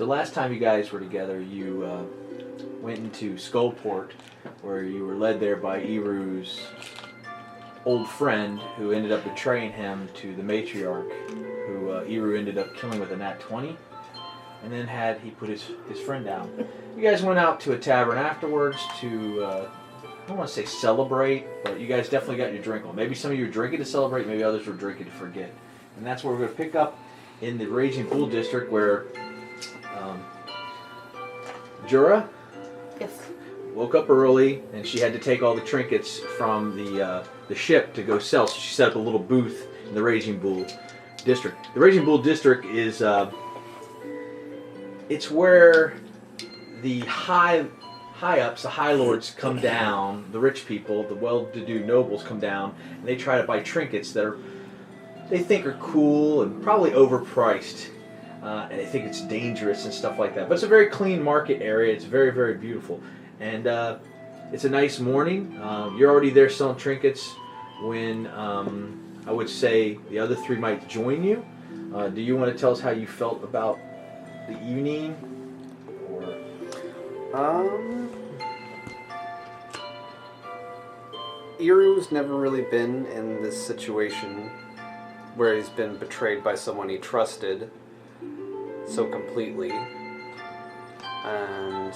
So last time you guys were together, you went into Skullport, where you were led there by Iru's old friend, who ended up betraying him to the matriarch, who Iru ended up killing with a nat 20, and then he put his friend down. You guys went out to a tavern afterwards to, I don't want to say celebrate, but you guys definitely got your drink on. Maybe some of you were drinking to celebrate, maybe others were drinking to forget. And that's where we're going to pick up in the Raging Bull District, where Jura woke up early, and she had to take all the trinkets from the ship to go sell. So she set up a little booth in the Raging Bull District. The Raging Bull District is it's where the high ups, the high lords come down, the rich people, the well-to-do nobles come down, and they try to buy trinkets that they think are cool and probably overpriced. And they think it's dangerous and stuff like that. But it's a very clean market area. It's very, very beautiful. And it's a nice morning. You're already there selling trinkets when I would say the other three might join you. Do you want to tell us how you felt about the evening? Iru's never really been in this situation where he's been betrayed by someone he trusted so completely. And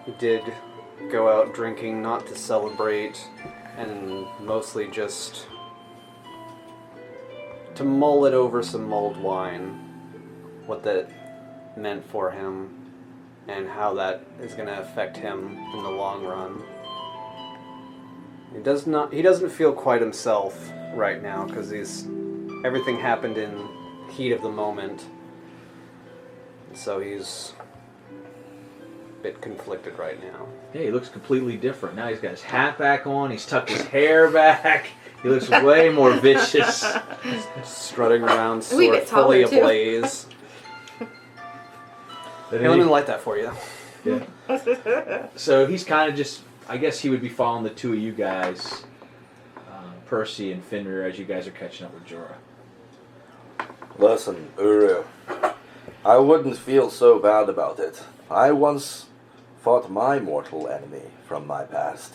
he did go out drinking, not to celebrate, and mostly just to mull it over some mulled wine, what that meant for him and how that is going to affect him in the long run. He doesn't feel quite himself right now because everything happened in the heat of the moment. So he's a bit conflicted right now. Yeah, he looks completely different. Now he's got his hat back on, he's tucked his hair back. He looks way more vicious. Strutting around, sword fully ablaze. Hey, let me light that for you. Yeah. So he's kind of just, I guess he would be following the two of you guys, Percy and Fenrir, as you guys are catching up with Jorah. Listen, Uru, I wouldn't feel so bad about it. I once fought my mortal enemy from my past.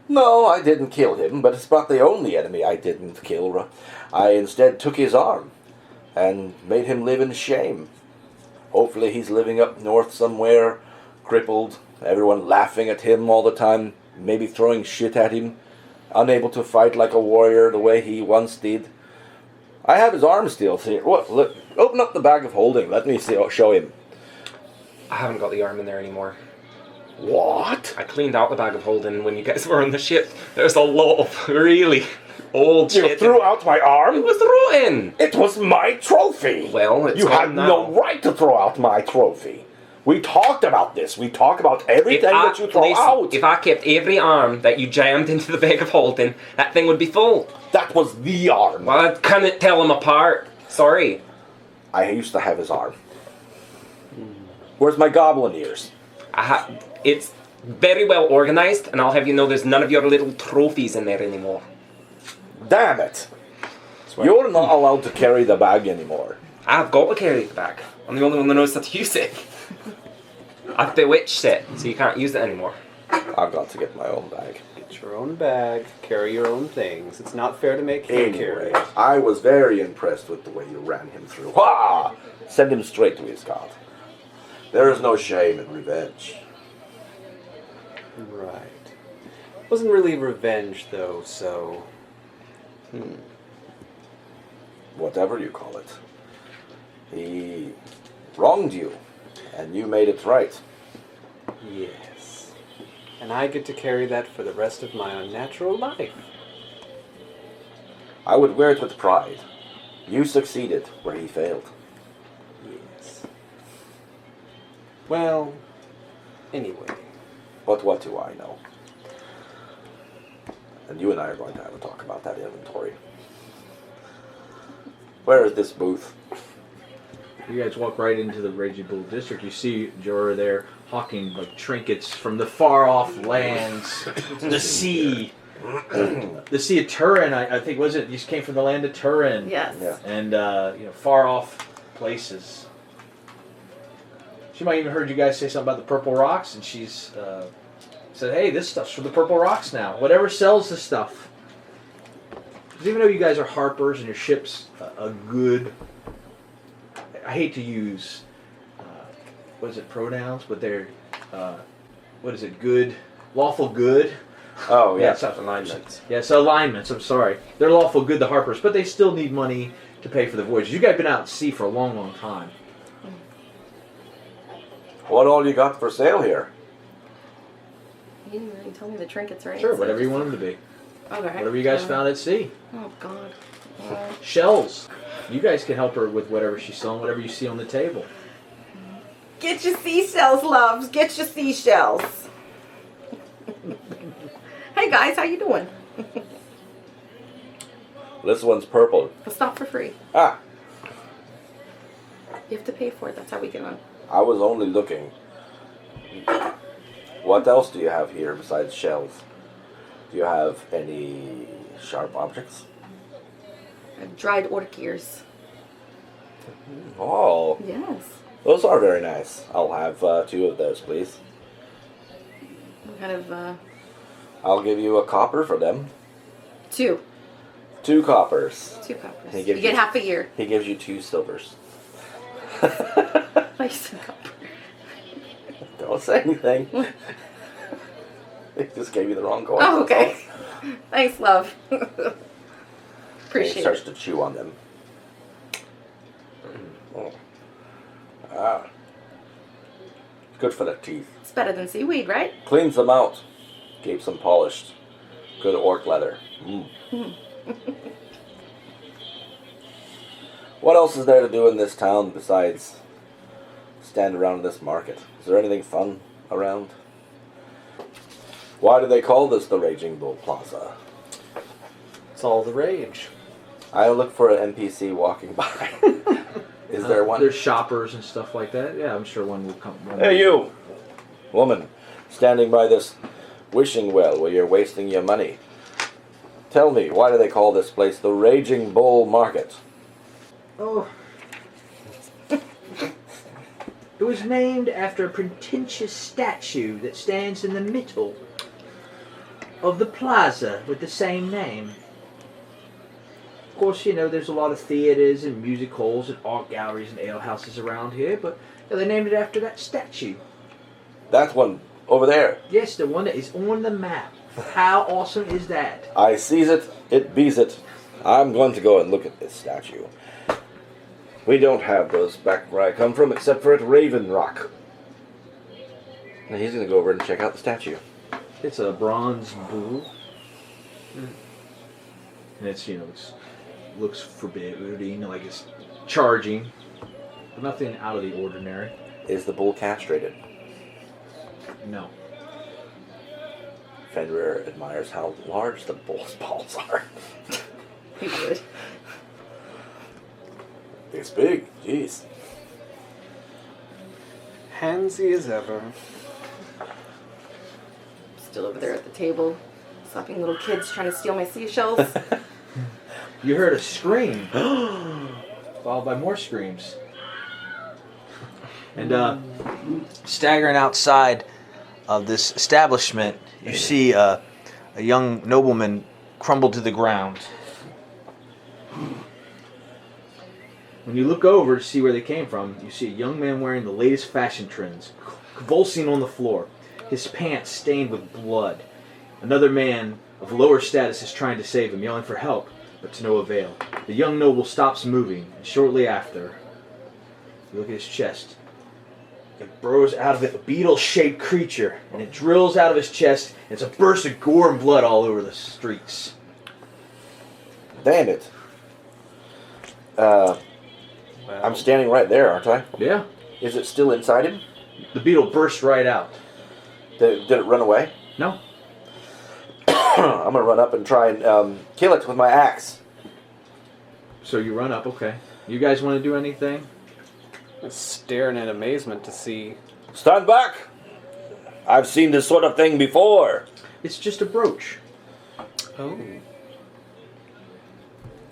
No, I didn't kill him, but it's not the only enemy I didn't kill. I instead took his arm and made him live in shame. Hopefully he's living up north somewhere, crippled, everyone laughing at him all the time, maybe throwing shit at him, unable to fight like a warrior the way he once did. I have his arm still here. What? Look, open up the bag of holding. Let me show him. I haven't got the arm in there anymore. What? I cleaned out the bag of holding when you guys were on the ship. There's a lot of really old shit. You threw out my arm? It was rotten. It was my trophy. Well, it's you gone had now. no right to throw out my trophy. We talked about this. We talk about everything that you throw out. If I kept every arm that you jammed into the bag of holding, that thing would be full. That was the arm. Well, I couldn't tell them apart. Sorry. I used to have his arm. Where's my goblin ears? It's very well organized, and I'll have you know there's none of your little trophies in there anymore. Damn it. You're not allowed to carry the bag anymore. I've got to carry the bag. I'm the only one that knows how to use it. I've bewitched it, so you can't use it anymore. I've got to get my own bag. Get your own bag, carry your own things. It's not fair to make him carry. Anyway, I was very impressed with the way you ran him through. Wah! Send him straight to his god. There is no shame in revenge. Right. Wasn't really revenge, though, so... Whatever you call it. He wronged you, and you made it right. Yes. And I get to carry that for the rest of my unnatural life. I would wear it with pride. You succeeded where he failed. Yes. Well, anyway. But what do I know? And you and I are going to have a talk about that inventory. Where is this booth? You guys walk right into the Raging Bull District. You see Jorah there hawking like trinkets from the far-off lands, the sea. The Sea of Turin, I think, was it? You came from the land of Turin. Yes. Yeah. And, far-off places. She might even heard you guys say something about the purple rocks, and she's said, "Hey, this stuff's for the purple rocks now. Whatever sells this stuff." Because even though you guys are harpers and your ship's a good, I hate to use, what is it, pronouns, but they're, what is it, good, lawful good. Oh, yeah. it's Alignments. Yeah, so alignments, I'm sorry. They're lawful good, the harpers, but they still need money to pay for the voyages. You guys have been out at sea for a long, long time. What all you got for sale here? You didn't really tell me the trinkets, right? Sure, So whatever you just- want them to be. Okay. Whatever you guys found at sea. Oh, God. Shells. You guys can help her with whatever she's selling, whatever you see on the table. Get your seashells, loves. Get your seashells. Hey, guys. How you doing? This one's purple. It's not for free. Ah, You have to pay for it. That's how we get on. I was only looking. What else do you have here besides shells? Do you have any sharp objects? Dried orc ears. Oh, Yes. those are very nice. I'll have 2 of those, please. What kind of, I'll give you a copper for them. 2. 2 coppers. 2 coppers. He You gives get you- half a year. He gives you 2 silvers. Like some copper. Don't say anything. He just gave you the wrong coin. Oh, okay. that's all. Thanks, love. And Appreciate he starts it. to chew on them. Oh. Ah. Good for the teeth. It's better than seaweed, right? Cleans them out. Keeps them polished. Good orc leather. What else is there to do in this town besides stand around this market? Is there anything fun around? Why do they call this the Raging Bull Plaza? It's all the rage. I look for an NPC walking by. Is there one? There's shoppers and stuff like that. Yeah, I'm sure one will come. Hey, you! Woman, standing by this wishing well where you're wasting your money. Tell me, why do they call this place the Raging Bull Market? Oh. It was named after a pretentious statue that stands in the middle of the plaza with the same name. Of course, you know, there's a lot of theaters and music halls and art galleries and ale houses around here, but they named it after that statue. That one, over there. Yes, the one that is on the map. How awesome is that? I sees it, it bees it. I'm going to go and look at this statue. We don't have those back where I come from, except for at Raven Rock. Now he's going to go over and check out the statue. It's a bronze bull. And it's, you know, looks forbidding, like it's charging. But nothing out of the ordinary. Is the bull castrated? No. Fenrir admires how large the bull's balls are. He would. It's big, jeez. Handsy as ever. Still over there at the table, slapping little kids trying to steal my seashells. You heard a scream, followed by more screams. And staggering outside of this establishment, you see a young nobleman crumble to the ground. When you look over to see where they came from, you see a young man wearing the latest fashion trends, convulsing on the floor, his pants stained with blood. Another man of lower status is trying to save him, yelling for help, but to no avail. The young noble stops moving, and shortly after, you look at his chest. It burrows out of it a beetle-shaped creature, and it drills out of his chest, and it's a burst of gore and blood all over the streets. Damn it. I'm standing right there, aren't I? Yeah. Is it still inside him? The beetle burst right out. Did it run away? No. I'm gonna run up and try and kill it with my axe. So you run up, okay. You guys want to do anything? Staring in amazement to see. Stand back! I've seen this sort of thing before. It's just a brooch. Oh.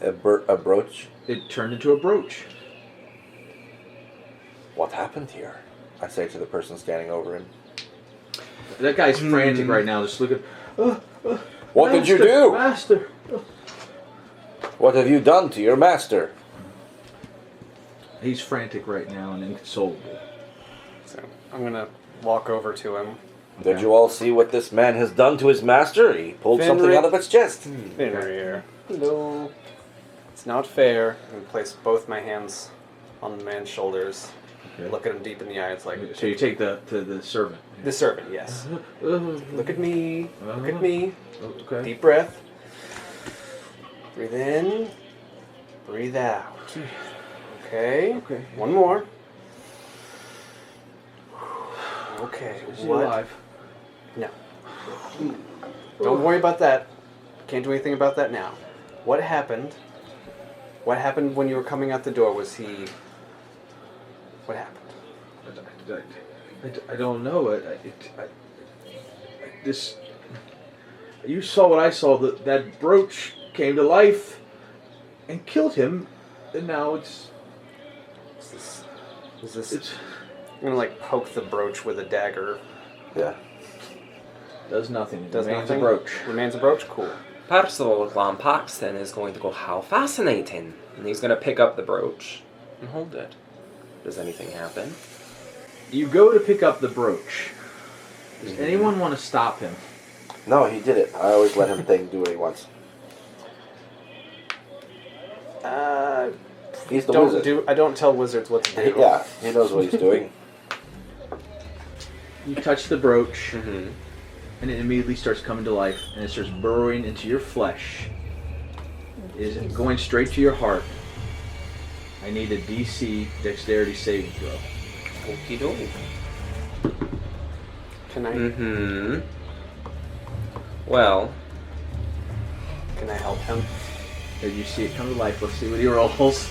A brooch? It turned into a brooch. What happened here? I say to the person standing over him. That guy's frantic right now, just looking. What did you do? Master. What have you done to your master? He's frantic right now and inconsolable. So I'm gonna walk over to him. Did you all see what this man has done to his master? He pulled something out of its chest. Fenrir. Hello. It's not fair. I'm gonna place both my hands on the man's shoulders. Okay. Look at him deep in the eyes, like. So you take the servant. The servant, yes. Look at me. Look at me. Okay. Deep breath. Breathe in. Breathe out. Okay. Okay. One more. Okay. Is he What? alive? No. Don't worry about that. Can't do anything about that now. What happened? What happened when you were coming out the door? Was he... What happened? I don't know. This. You saw what I saw. That brooch came to life and killed him, and now it's. Is this? It's I'm gonna like poke the brooch with a dagger. Yeah. does nothing. It Does remains nothing? a brooch. Remains a brooch? Cool. Percival Paxton is going to go, how fascinating. And he's going to pick up the brooch and hold it. Does anything happen? You go to pick up the brooch. Does anyone want to stop him? No, he did it. I always let him do what he wants. He's the wizard. I don't tell wizards what to do. Yeah, he knows what he's doing. You touch the brooch, Mm-hmm. and it immediately starts coming to life, and it starts burrowing into your flesh. It is going straight to your heart. I need a DC dexterity saving throw. Okie dokie. Can I? Mm-hmm. Well, Can I help him? Did you see it come to life? Let's see what he rolls.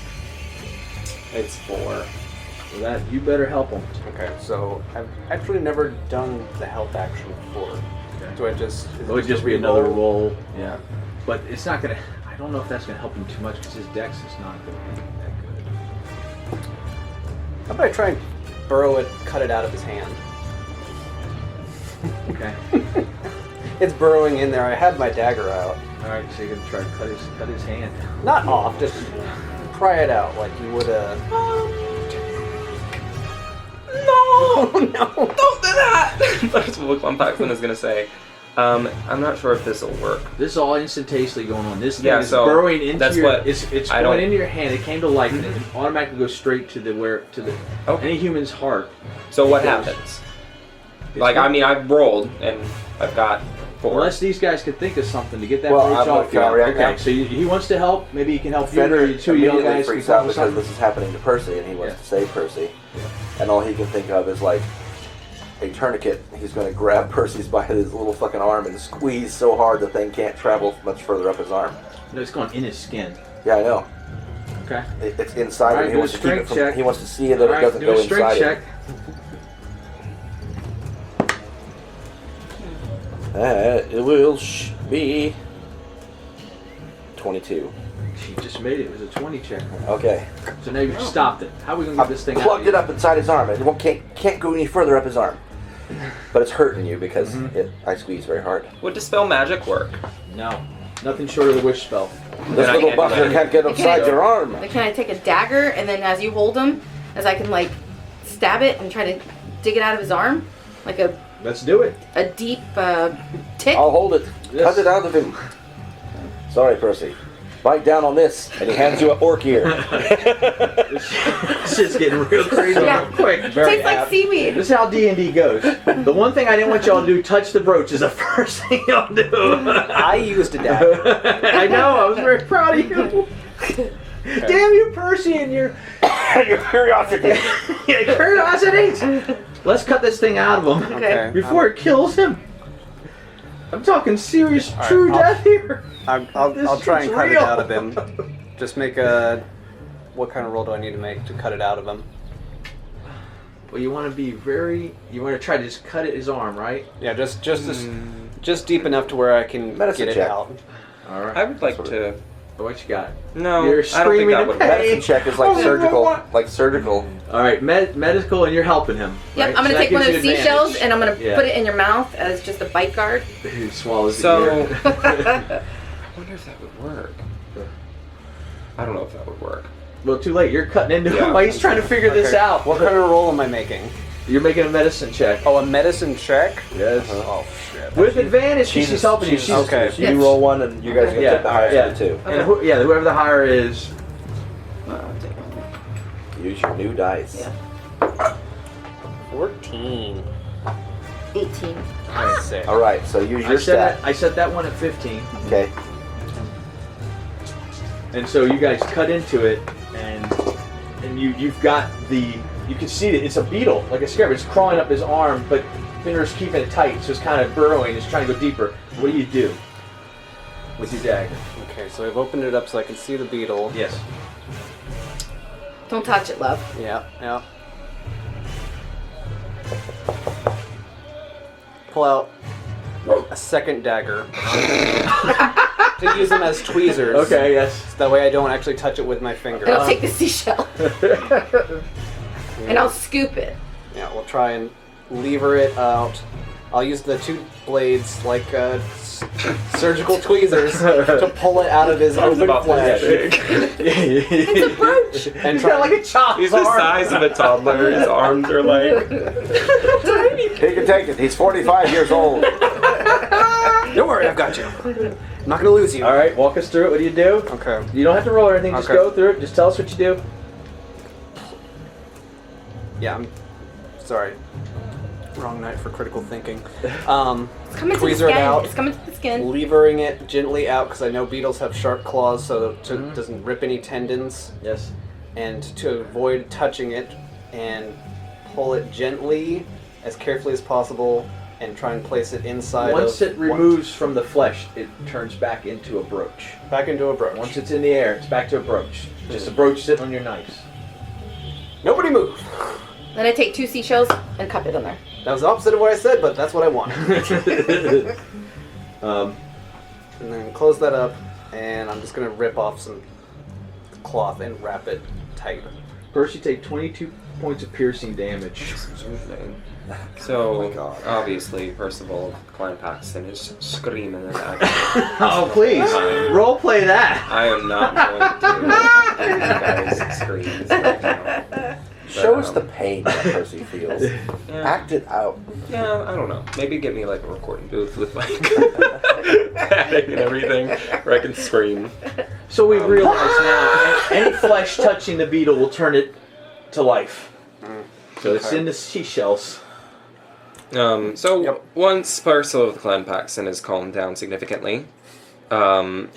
It's 4. For that, you better help him. Okay, so I've actually never done the help action before. Do I just? It would just be another roll. Yeah. But it's not going to... I don't know if that's going to help him too much because his dex is not going to be that good. How about I try and burrow it, cut it out of his hand? Okay. It's burrowing in there. I had my dagger out. Alright, so you're going to try to cut his hand. Not off, just pry it out like you would a. no! No! Don't do that! That's what Paxton is going to say. I'm not sure if this will work. This is all instantaneously going on. This thing Yeah, is so burrowing into that's your... what It's I going don't- into your hand. It came to life and it automatically goes straight to the Okay. any human's heart. So what Yes. happens? Like, I mean, I've rolled, and I've got 4. Unless these guys could think of something to get that Well, brooch I'm off. can I react Okay, now? so he wants to help. Maybe he can help you. Fenrir Or you two young immediately guys can freaks come out up with because something. this is happening to Percy, and he wants to save Percy. And all he can think of is like a tourniquet. He's going to grab Percy's by his little fucking arm and squeeze so hard the thing can't travel much further up his arm. No, it's going in his skin. Yeah, I know. Okay. It's inside All right, him. He do wants a to keep it strength from. check. He wants to see that All it right, doesn't do go a strength inside check. him. It will be 22. She just made it. It was a 20 check. Okay. So now you've stopped it. How are we going to I get this thing out? plugged it up inside his arm. It can't go any further up his arm. But it's hurting you because I squeeze very hard. Would Dispel Magic work? No. Nothing short of the wish spell. This I little can't do bugger that. can't get upside your arm. Like, can I take a dagger and then as you hold him, as I can like stab it and try to dig it out of his arm? Like a Let's do it. deep tick? I'll hold it. Yes. Cut it out of him. Sorry, Percy. Bite down on this, and he hands you an orc ear. This shit's getting real crazy Yeah. real quick. Tastes like seaweed. This is how D&D goes. The one thing I didn't want y'all to do, touch the brooch, is the first thing y'all do. I used a dagger. I know, I was very proud of you. Damn you, Percy, and your curiosity. curiosities. Let's cut this thing out of him Okay. before it kills him. I'm talking serious, right, true I'll- death here. I'll This try and shit's cut real. it out of him. Just make a. What kind of roll do I need to make to cut it out of him? Well, you want to be very. You want to try to just cut at his arm, right? Yeah, just deep enough to where I can Medicine get it check. out. All right. I would like to What you got? No, You're I don't think screaming that in would pain. work. Medicine check is like surgical. Like surgical. All right, medical, and you're helping him. Yep, right? I'm So gonna that take one of gives those you seashells advantage. and I'm gonna Yeah. put it in your mouth as just a bite guard. He swallows So, the I ear. wonder if that would work. I don't know if that would work. Well, too late. You're cutting into Yeah. him while he's trying to figure this Okay. out. What kind of roll am I making? You're making a medicine check. Oh, a medicine check? Yes. Oh, shit. With advantage, she's helping you. She's okay. So you roll one, and you guys get Yeah, the highest yeah. of the two. And whoever the higher is. Use your new dice. Yeah. 14. 18. Sick. All right, so use your stat. I set that one at 15. Okay. And so you guys cut into it, and you've got you can see that it's a beetle, like a scarab. It's crawling up his arm, but Finner's keeping it tight, so it's kind of burrowing. It's trying to go deeper. What do you do with your dagger? Okay, so I've opened it up so I can see the beetle. Yes. Don't touch it, love. Yeah, yeah. Pull out a second dagger to use them as tweezers. Okay. Yes. So that way I don't actually touch it with my finger. And I'll take the seashell and I'll scoop it. Yeah, we'll try and lever it out. I'll use the two blades like surgical tweezers to pull it out of his open flesh. It's a brooch. And He's try got like a chop. He's the size of a toddler. His arms are like. He can take it. He's 45 years old. Don't worry, I've got you. I'm not gonna lose you. All right, walk us through it. What do you do? Okay. You don't have to roll or anything. Just Okay. go through it. Just tell us what you do. Yeah, I'm sorry. Wrong night for critical thinking. It's coming to the Tweezer it skin. out. It's coming to the skin. Levering it gently out because I know beetles have sharp claws, so it doesn't rip any tendons. Yes. And to avoid touching it, and pull it gently, as carefully as possible, and try and place it inside. Once it removes from the flesh, it turns back into a brooch. back into a brooch. Once it's in the air, it's back to a brooch. Just a brooch sitting on your knife. Nobody move. Then I take 2 seashells and cup it on there. That was the opposite of what I said, but that's what I want. And then close that up, and I'm just gonna rip off some cloth and wrap it tight. First, you take 22 points of piercing damage. So, God. obviously, first of all, Clan Paxton is screaming in agony. Oh, please. Role play that. I am not going to give you guys screams right now. Show us the pain that Percy feels. Yeah, Act it out. yeah, I don't know. Maybe get me like a recording booth with like padding and everything where I can scream. So we realize now, any flesh touching the beetle will turn it to life. So it's Okay. in the seashells. So Yep. once Parcel of the Clan Paxton is calmed down significantly, His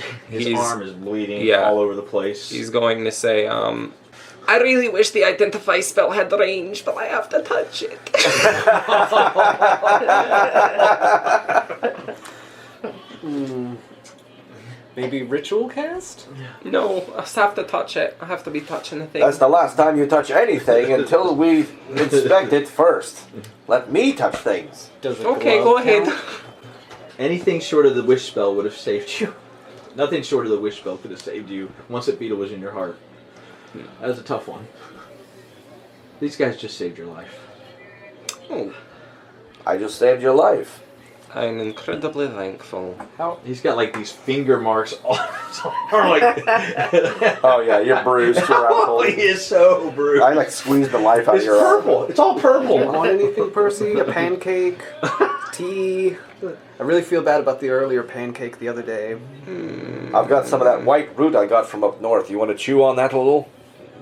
he's, arm is bleeding yeah. all over the place. he's going to say, I really wish the identify spell had range, but I have to touch it. Maybe ritual cast? No, I just have to touch it. I have to be touching the thing. That's the last time you touch anything until we inspect it first. Let me touch things. Does it Okay, glove go ahead. count? Anything short of the wish spell would have saved you. Nothing short of the wish spell could have saved you once that beetle was in your heart. That was a tough one. These guys just saved your life. Oh, I just saved your life. I'm incredibly thankful. He's got like these finger marks on his arm. Like, Oh yeah, you're bruised. You're oh, out. he is so bruised. I like squeezed the life out of It's your arm. purple. It's all You purple. want anything, Percy? A pancake? Tea? I really feel bad about the earlier pancake the other day. I've got some of that white root I got from up north. You want to chew on that a little?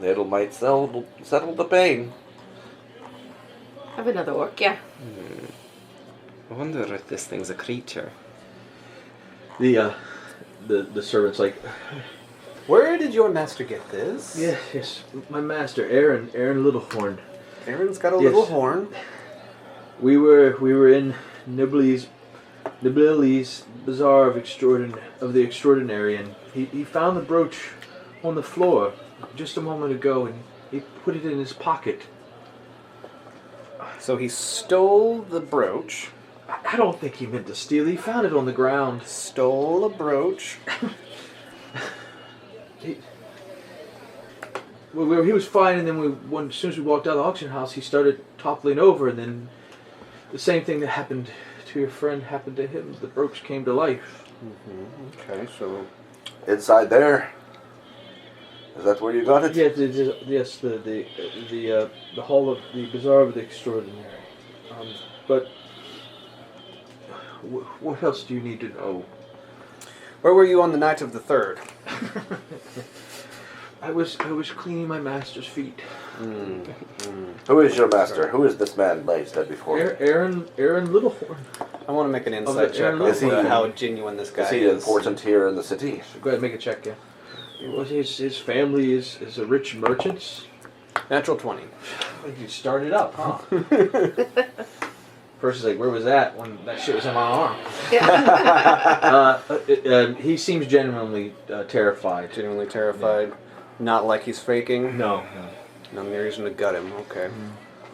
It might settle the pain. Have another orc, yeah. I wonder if this thing's a creature. The servant's like, Where did your master get this? yes, my master, Aaron Littlehorn. Aaron's got a Yes. little horn. We were in Nibli's Bazaar of the Extraordinary, and he found the brooch on the floor just a moment ago, and he put it in his pocket. So he stole the brooch. I don't think he meant to steal. He found it on the ground. Stole a brooch. he was fine, and then as soon as we walked out of the auction house, he started toppling over, and then the same thing that happened to your friend happened to him. The brooch came to life. Okay, so Inside there? Is that where you got it? Yes, the hall of the Bazaar of the Extraordinary. But what else do you need to know? where were you on the night of the 3rd? I was cleaning my master's feet. Who is your master? Who is this man lays dead before you? Aaron Littlehorn. I want to make an insight check on Is he- how genuine this guy Is he important here in the city? Go ahead, make a check, yeah. Well, his family is a rich merchants. Natural 20. You started up, huh? First, is like, where was that when that shit was in my arm? He seems genuinely terrified. Genuinely terrified. Not like he's faking. No. No reason to gut him. Okay.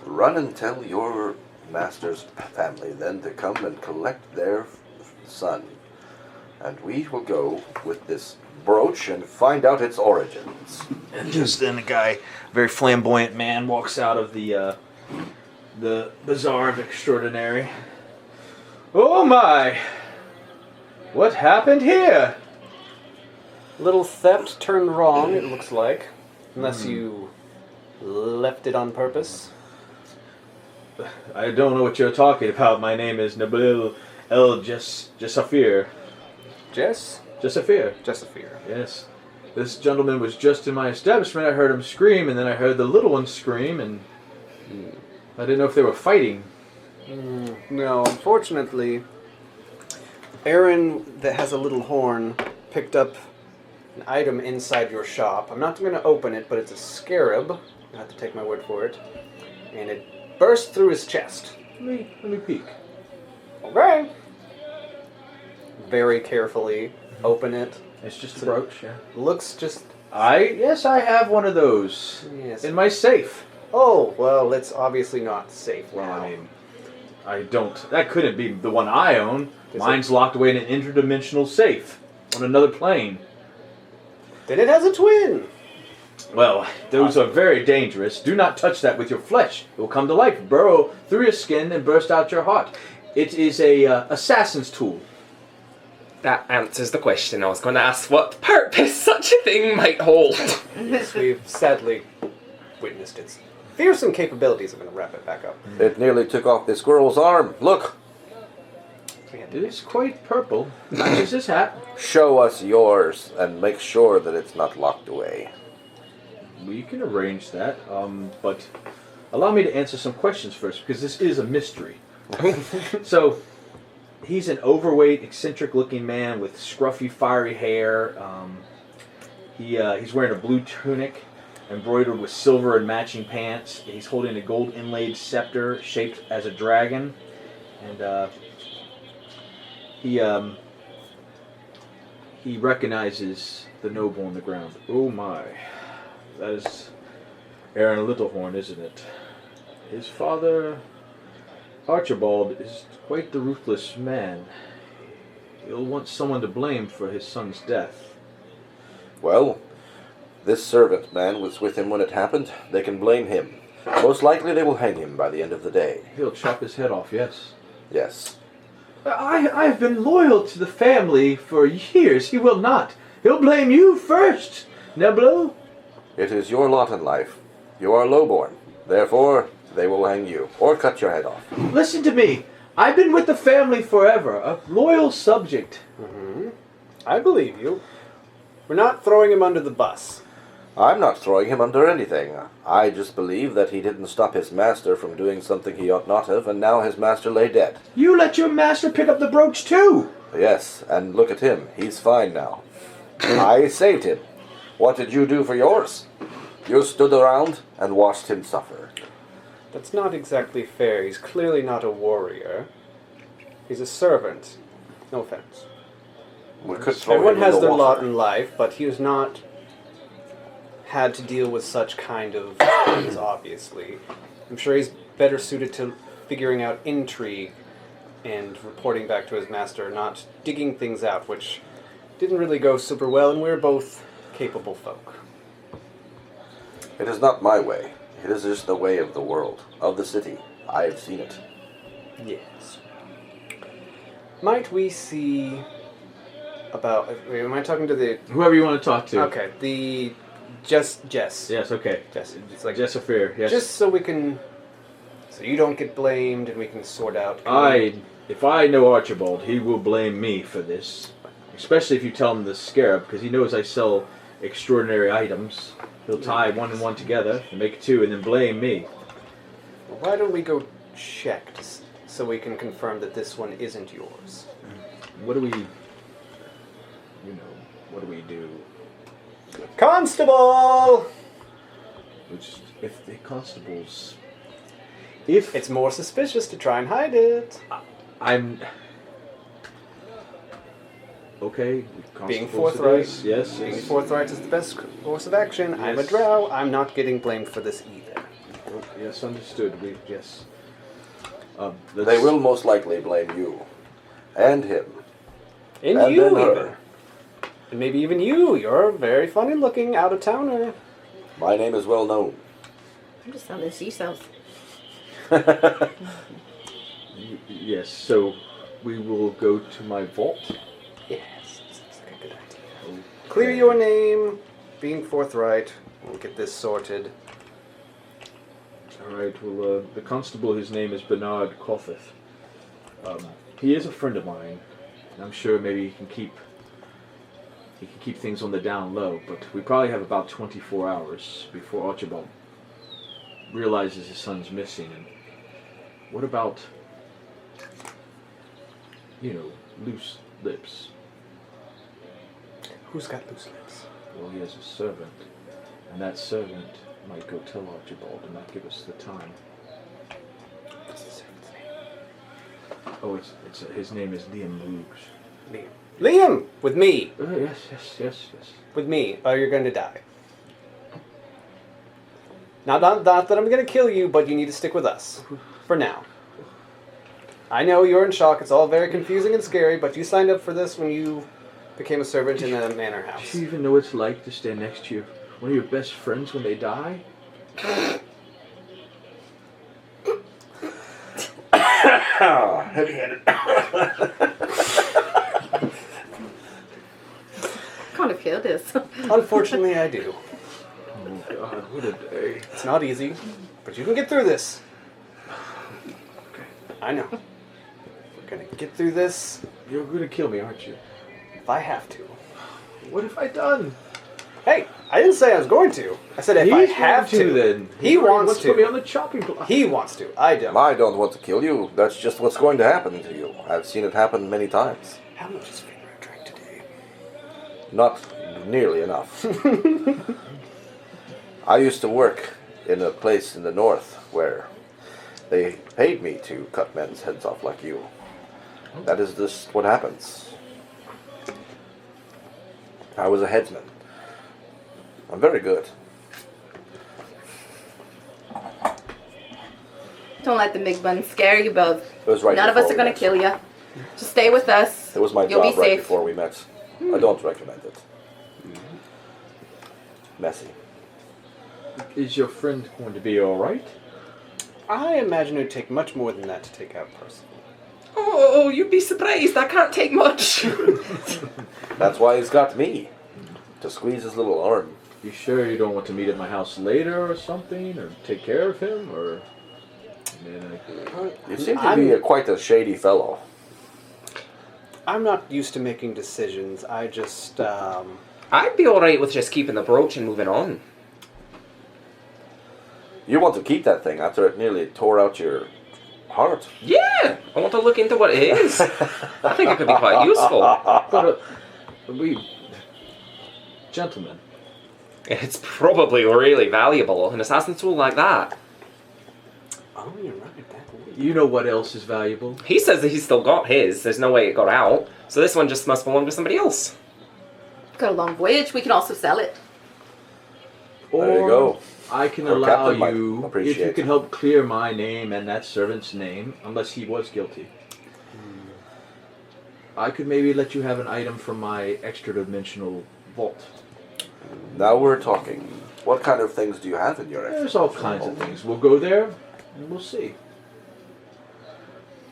Run and tell your master's family then to come and collect their son. And we will go with this brooch and find out its origins. And just then, a guy, very flamboyant man, walks out of the Bazaar of Extraordinary. Oh my! What happened here? Little theft turned wrong, it looks like. Unless you left it on purpose. I don't know what you're talking about. My name is Nabil El Jessafir. Jess? Jessafir. Jessafir. Yes. This gentleman was just in my establishment. I heard him scream, and then I heard the little one scream, and I didn't know if they were fighting. No, unfortunately, Aaron, that has a little horn, picked up an item inside your shop. I'm not going to open it, but it's a scarab. I have to take my word for it. And it burst through his chest. Let me peek. Okay. Very carefully open it. It's just a brooch, yeah. Looks just... Yes, I have one of those. Yes. In my safe. Oh, well, it's obviously not safe Well, now. I mean, I don't... That couldn't be the one I own. Is Mine's locked away in an interdimensional safe on another plane. Then it has a twin! Well, those are very dangerous. Do not touch that with your flesh. It will come to life, burrow through your skin, and burst out your heart. It is a assassin's tool. That answers the question I was going to ask what purpose such a thing might hold. We've sadly witnessed its fearsome capabilities. I'm going to wrap it back up. It nearly took off the squirrel's arm. Look! It is quite purple. Matches his hat. Show us yours and make sure that it's not locked away. We can arrange that, but allow me to answer some questions first, because this is a mystery. So, he's an overweight, eccentric-looking man with scruffy, fiery hair. He's wearing a blue tunic, embroidered with silver and matching pants. He's holding a gold inlaid scepter shaped as a dragon, and he recognizes the noble on the ground. Oh my. That is Aaron Littlehorn, isn't it? His father, Archibald, is quite the ruthless man. He'll want someone to blame for his son's death. Well, this servant man was with him when it happened. They can blame him. Most likely they will hang him by the end of the day. He'll chop his head off, yes. Yes. I've been loyal to the family for years. He will not. He'll blame you first, Neblo. It is your lot in life. You are lowborn. Therefore, they will hang you, or cut your head off. Listen to me. I've been with the family forever, a loyal subject. I believe you. We're not throwing him under the bus. I'm not throwing him under anything. I just believe that he didn't stop his master from doing something he ought not have, and now his master lay dead. You let your master pick up the brooch too. Yes, and look at him. He's fine now. I saved him. What did you do for yours? You stood around and watched him suffer. That's not exactly fair. He's clearly not a warrior. He's a servant. No offense. We could throw Everyone him in has the their water. lot in life, but he has not had to deal with such kind of things, obviously. I'm sure he's better suited to figuring out intrigue and reporting back to his master, not digging things out, which didn't really go super well, and we're both capable folk. It is not my way. It is just the way of the world, of the city. I have seen it. Yes. Might we see about... Am I talking to the... Whoever you want to talk to. Okay, the... Jess. Yes, okay. Jess. It's like... Jessafir, yes. Just so we can... So you don't get blamed and we can sort out... If I know Archibald, he will blame me for this. Especially if you tell him the Scarab, because he knows I sell extraordinary items. He'll tie one and one together and make two and then blame me. Well, why don't we go check so we can confirm that this one isn't yours? What do we... what do we do? Constable! Which, if the constables... If... It's more suspicious to try and hide it. I'm... Okay. Being constables it forthright. is, Yes. Being forthright is the best course of action. Yes. I'm a drow. I'm not getting blamed for this either. Oh, yes, understood. Yes. They will most likely blame you. And him. And And you then even. her. And maybe even you. You're a very funny looking out-of-towner. My name is well known. I'm just selling sea cells. Yes, so we will go to my vault. Yes, sounds like a good idea. Okay. Clear your name, being forthright. We'll get this sorted. Alright, well, the constable, his name is Bernard Coffeth. He is a friend of mine, and I'm sure maybe he can keep things on the down low, but we probably have about 24 hours before Archibald realizes his son's missing. And what about, loose lips? Who's got loose lips? Well, he has a servant, and that servant might go tell Archibald and not give us the time. What's the servant's name? Oh, his name is Liam Rouge. Liam. Liam! With me! Yes. With me, or you're going to die. Not that I'm going to kill you, but you need to stick with us. For now. I know you're in shock. It's all very confusing and scary, but you signed up for this when you became a servant in a manor house. Do you even know what it's like to stand next to one of your best friends when they die? Heavy-handed. Kind of feel this. Unfortunately, I do. Oh God, what a day. It's not easy, but you can get through this. I know. We're going to get through this You're gonna kill me, aren't you? if I have to. What have I done? Hey, I didn't say I was going to. I said if I have to. Then He wants to put me on to. the chopping block. He wants to. I don't. I don't want to kill you. That's just what's going to happen to you. I've seen it happen many times. How much is Finger drank today? Not nearly enough. I used to work in a place in the north where they paid me to cut men's heads off like you. That is just what happens. I was a headsman. I'm very good. Don't let the big bun scare you both. It was right None of us before are we going to met. kill you. Just stay with us. It was my You'll be job right safe. before we met. I don't recommend it. Messy. Is your friend going to be all right? I imagine it would take much more than that to take out Percival. Oh, you'd be surprised. I can't take much. That's why he's got me. To squeeze his little arm. You sure you don't want to meet at my house later or something, or take care of him, or? You seem to be quite a shady fellow. I'm not used to making decisions. I just, I'd be alright with just keeping the brooch and moving on. You want to keep that thing after it nearly tore out your heart. Yeah, I want to look into what it is. I think it could be quite useful. But gentlemen, It's probably really valuable. An assassin's tool like that. oh, you're right. That would. you know what else is valuable? He says that he's still got his. There's no way it got out. So this one just must belong to somebody else. Got a long voyage. We can also sell it. There you go. I can Our allow captain might you, if appreciate you it. can help clear my name and that servant's name, unless he was guilty. I could maybe let you have an item from my extra-dimensional vault. Now we're talking. What kind of things do you have in your There's all kinds of things. We'll go there and we'll see.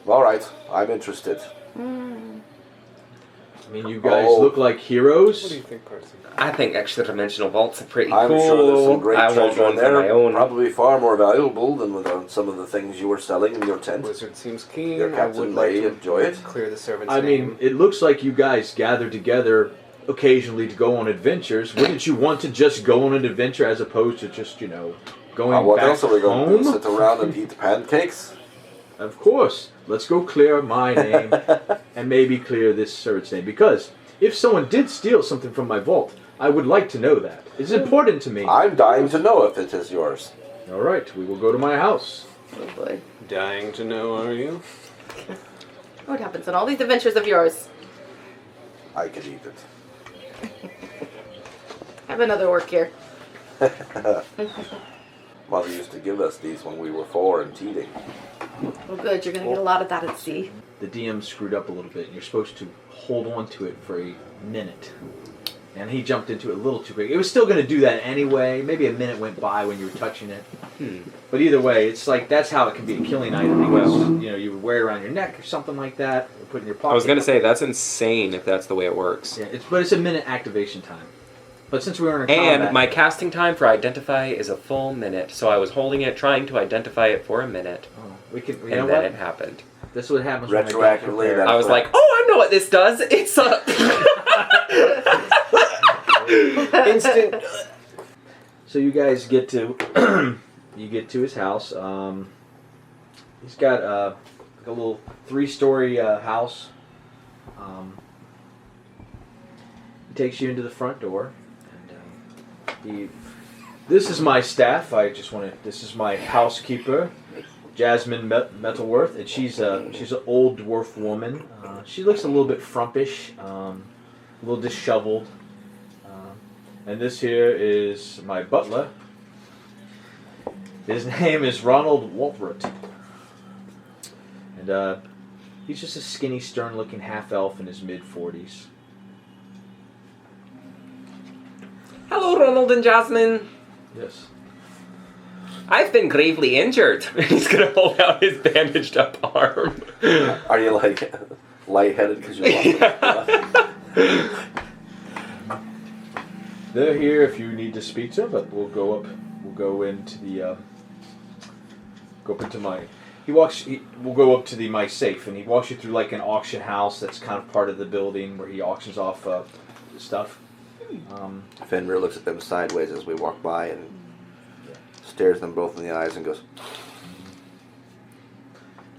All right, I'm interested. I mean, you guys look like heroes. What do you think, Percy? I think extra-dimensional vaults are pretty I'm cool. sure there's some great I want treasure one in for there. my own. Probably far more valuable than with some of the things you were selling in your tent. Wizard seems keen. Your I captain would like may to enjoy it. clear the servant's I name. mean, it looks like you guys gather together occasionally to go on adventures. Wouldn't you want to just go on an adventure as opposed to just, going What back else are we going home? to do? Sit around and eat pancakes? Of course. Let's go clear my name and maybe clear this servant's name. Because if someone did steal something from my vault, I would like to know that. It's important to me. I'm dying to know if it is yours. All right, we will go to my house. Oh boy. Dying to know, are you? What happens on all these adventures of yours? I could eat it. Have another work here. Mother used to give us these when we were 4 and teething. Well, good. You're going to get a lot of that at sea. The DM screwed up a little bit, and you're supposed to hold on to it for a minute. And he jumped into it a little too quick. It was still going to do that anyway. Maybe a minute went by when you were touching it. But either way, it's like that's how it can be a killing item. Because, you would wear it around your neck or something like that, or put it in your pocket. I was going to say, that's insane if that's the way it works. Yeah, but it's a minute activation time. But since we were in a combat... And my casting time for identify is a full minute. So I was holding it, trying to identify it for a minute. Oh, we can, And then it happened. This is what happens when Retroactively, I was like, oh, I know what this does. It's a... Instant. So you guys get to his house. He's got a little 3-story house. He takes you into the front door, and this is my staff. This is my housekeeper, Jasmine Metalworth, and she's an old dwarf woman. She looks a little bit frumpish, a little disheveled. And this here is my butler. His name is Ronald Waltrut. And he's just a skinny, stern-looking half-elf in his mid-40s. Hello, Ronald and Jasmine. Yes. I've been gravely injured. He's going to hold out his bandaged up arm. Are you like lightheaded because you lost They're here if you need to speak to them, but we'll go into the we'll go up to my safe, and he walks you through like an auction house that's kind of part of the building where he auctions off stuff. Fenrir looks at them sideways as we walk by and stares them both in the eyes and goes,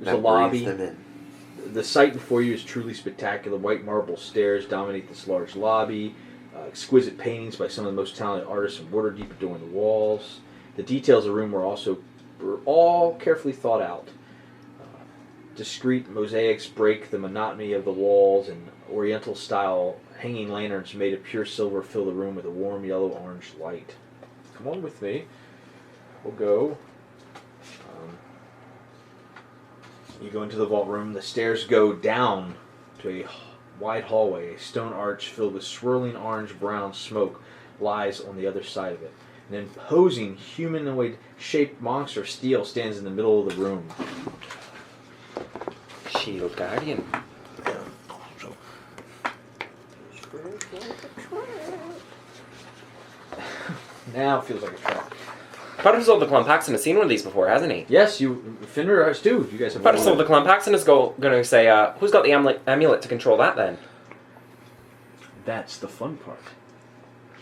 There's a lobby. The sight before you is truly spectacular. White marble stairs dominate this large lobby. Exquisite paintings by some of the most talented artists in Waterdeep adorn the walls. The details of the room were all carefully thought out. Discrete mosaics break the monotony of the walls, and Oriental-style hanging lanterns made of pure silver fill the room with a warm yellow-orange light. Come on with me. We'll go. You go into the vault room. The stairs go down to a wide hallway. A stone arch filled with swirling orange-brown smoke lies on the other side of it. An imposing humanoid-shaped monster of steel stands in the middle of the room. Shield Guardian. Now it feels like a trap. Puttersold the Clumpaxon has seen one of these before, hasn't he? Yes, Fenrir has too. You guys have Puttersold the Clumpaxon is going to say, who's got the amulet to control that then? That's the fun part.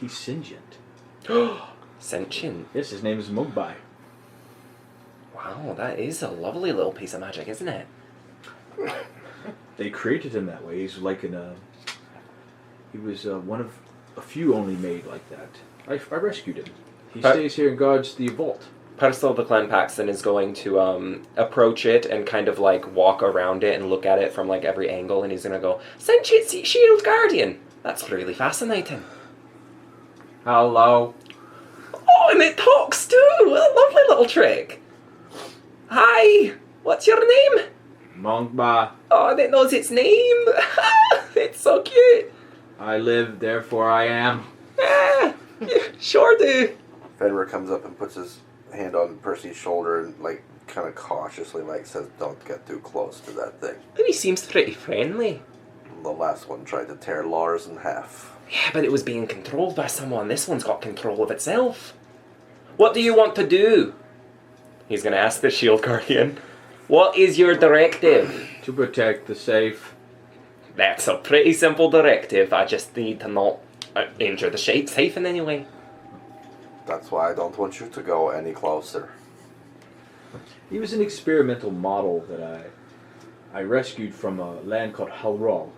He's sentient. Sentient. Yes, his name is Mugbai. Wow, that is a lovely little piece of magic, isn't it? They created him that way. He's like he was one of a few only made like that. I rescued him. He stays here and guards the vault. Puttersold the Clumpaxon is going to approach it and kind of like walk around it and look at it from like every angle, and he's going to go, Sentient Shield Guardian! That's really fascinating. Hello. Oh, and it talks too! What a lovely little trick. Hi! What's your name? Mugbai. Oh, and it knows its name! It's so cute! I live, therefore I am. Ah, Sure do. Fenrir comes up and puts his hand on Percy's shoulder and, like, kind of cautiously, like, says, "Don't get too close to that thing." But he seems pretty friendly. The last one tried to tear Lars in half. Yeah, but it was being controlled by someone. This one's got control of itself. What do you want to do? He's going to ask the Shield Guardian. What is your directive? To protect the safe. That's a pretty simple directive. I just need to not injure the safe in any way. That's why I don't want you to go any closer. He was an experimental model that I rescued from a land called Halral.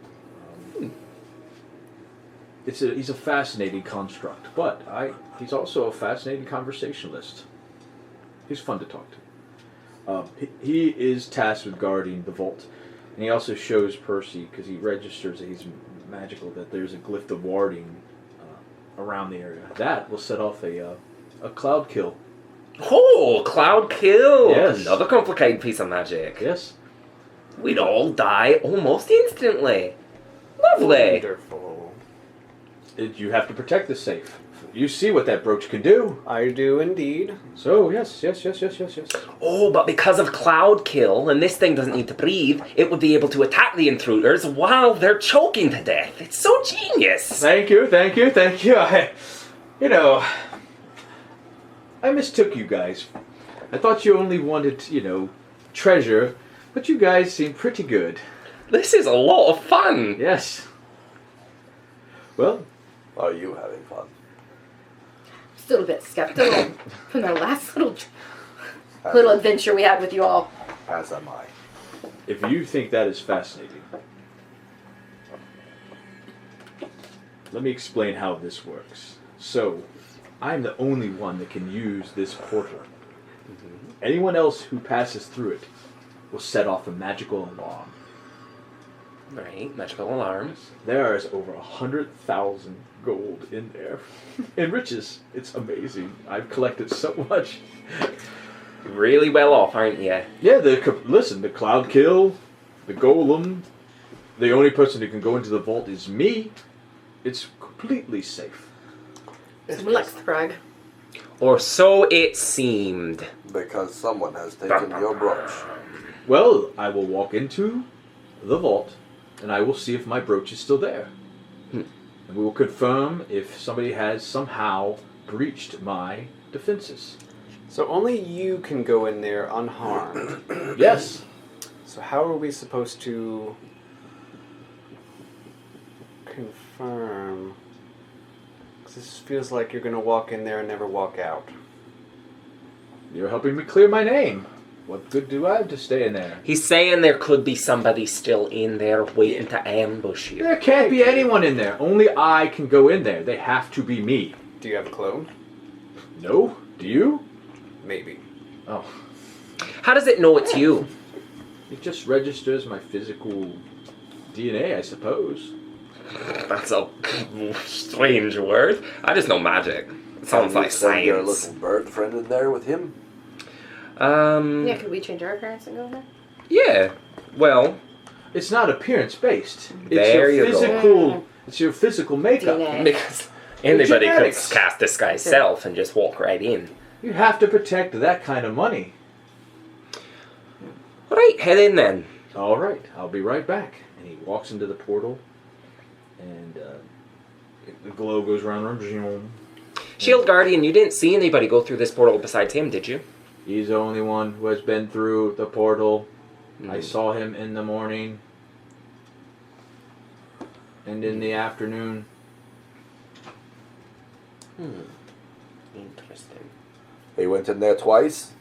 He's a fascinating construct, but he's also a fascinating conversationalist. He's fun to talk to. He is tasked with guarding the vault, and he also shows Percy, because he registers that he's magical, that there's a glyph of warding around the area. That will set off a cloud kill. Oh, cloud kill! Yes. Another complicated piece of magic. Yes. We'd all die almost instantly. Lovely. Wonderful. You have to protect the safe. You see what that brooch can do. I do indeed. So, yes. Oh, but because of cloud kill, and this thing doesn't need to breathe, it would be able to attack the intruders while they're choking to death. It's so genius. Thank you. I mistook you guys. I thought you only wanted, treasure, but you guys seem pretty good. This is a lot of fun. Yes. Well, Are you having fun? Still a bit skeptical from the last little adventure we had with you all. As am I. if you think that is fascinating, let me explain how this works. So, I'm the only one that can use this portal. Anyone else who passes through it will set off a magical alarm. Right, magical alarms. There is over 100,000 gold in there. In riches. It's amazing. I've collected so much. Really well off, aren't you? Yeah, listen, the Cloud Kill, the Golem, the only person who can go into the vault is me. It's completely safe. Someone likes the brag. Or so it seemed. Because someone has taken your brooch. Well, I will walk into the vault, and I will see if my brooch is still there. And we will confirm if somebody has somehow breached my defenses. So only you can go in there unharmed. Yes. So how are we supposed to confirm? Because this feels like you're going to walk in there and never walk out. You're helping me clear my name. What good do I have to stay in there? He's saying there could be somebody still in there waiting to ambush you. There can't be anyone in there. Only I can go in there. They have to be me. Do you have a clone? No? Do you? Maybe. Oh. How does it know it's you? It just registers my physical DNA, I suppose. That's a strange word. I just know magic. It sounds like Send your science. little bird friend in there with him. Yeah, could we change our appearance and go in there? Yeah. Well, It's not appearance based. It's There your you go. physical. It's your physical makeup. DNA. because anybody could genetics. cast disguise self and just walk right in. You have to protect that kind of money. Right, head in then. All right, I'll be right back. And he walks into the portal, and the glow goes around. Shield Guardian, you didn't see anybody go through this portal besides him, did you? He's the only one who has been through the portal. I Mm. saw him in the morning and in the afternoon. Interesting. He went in there twice.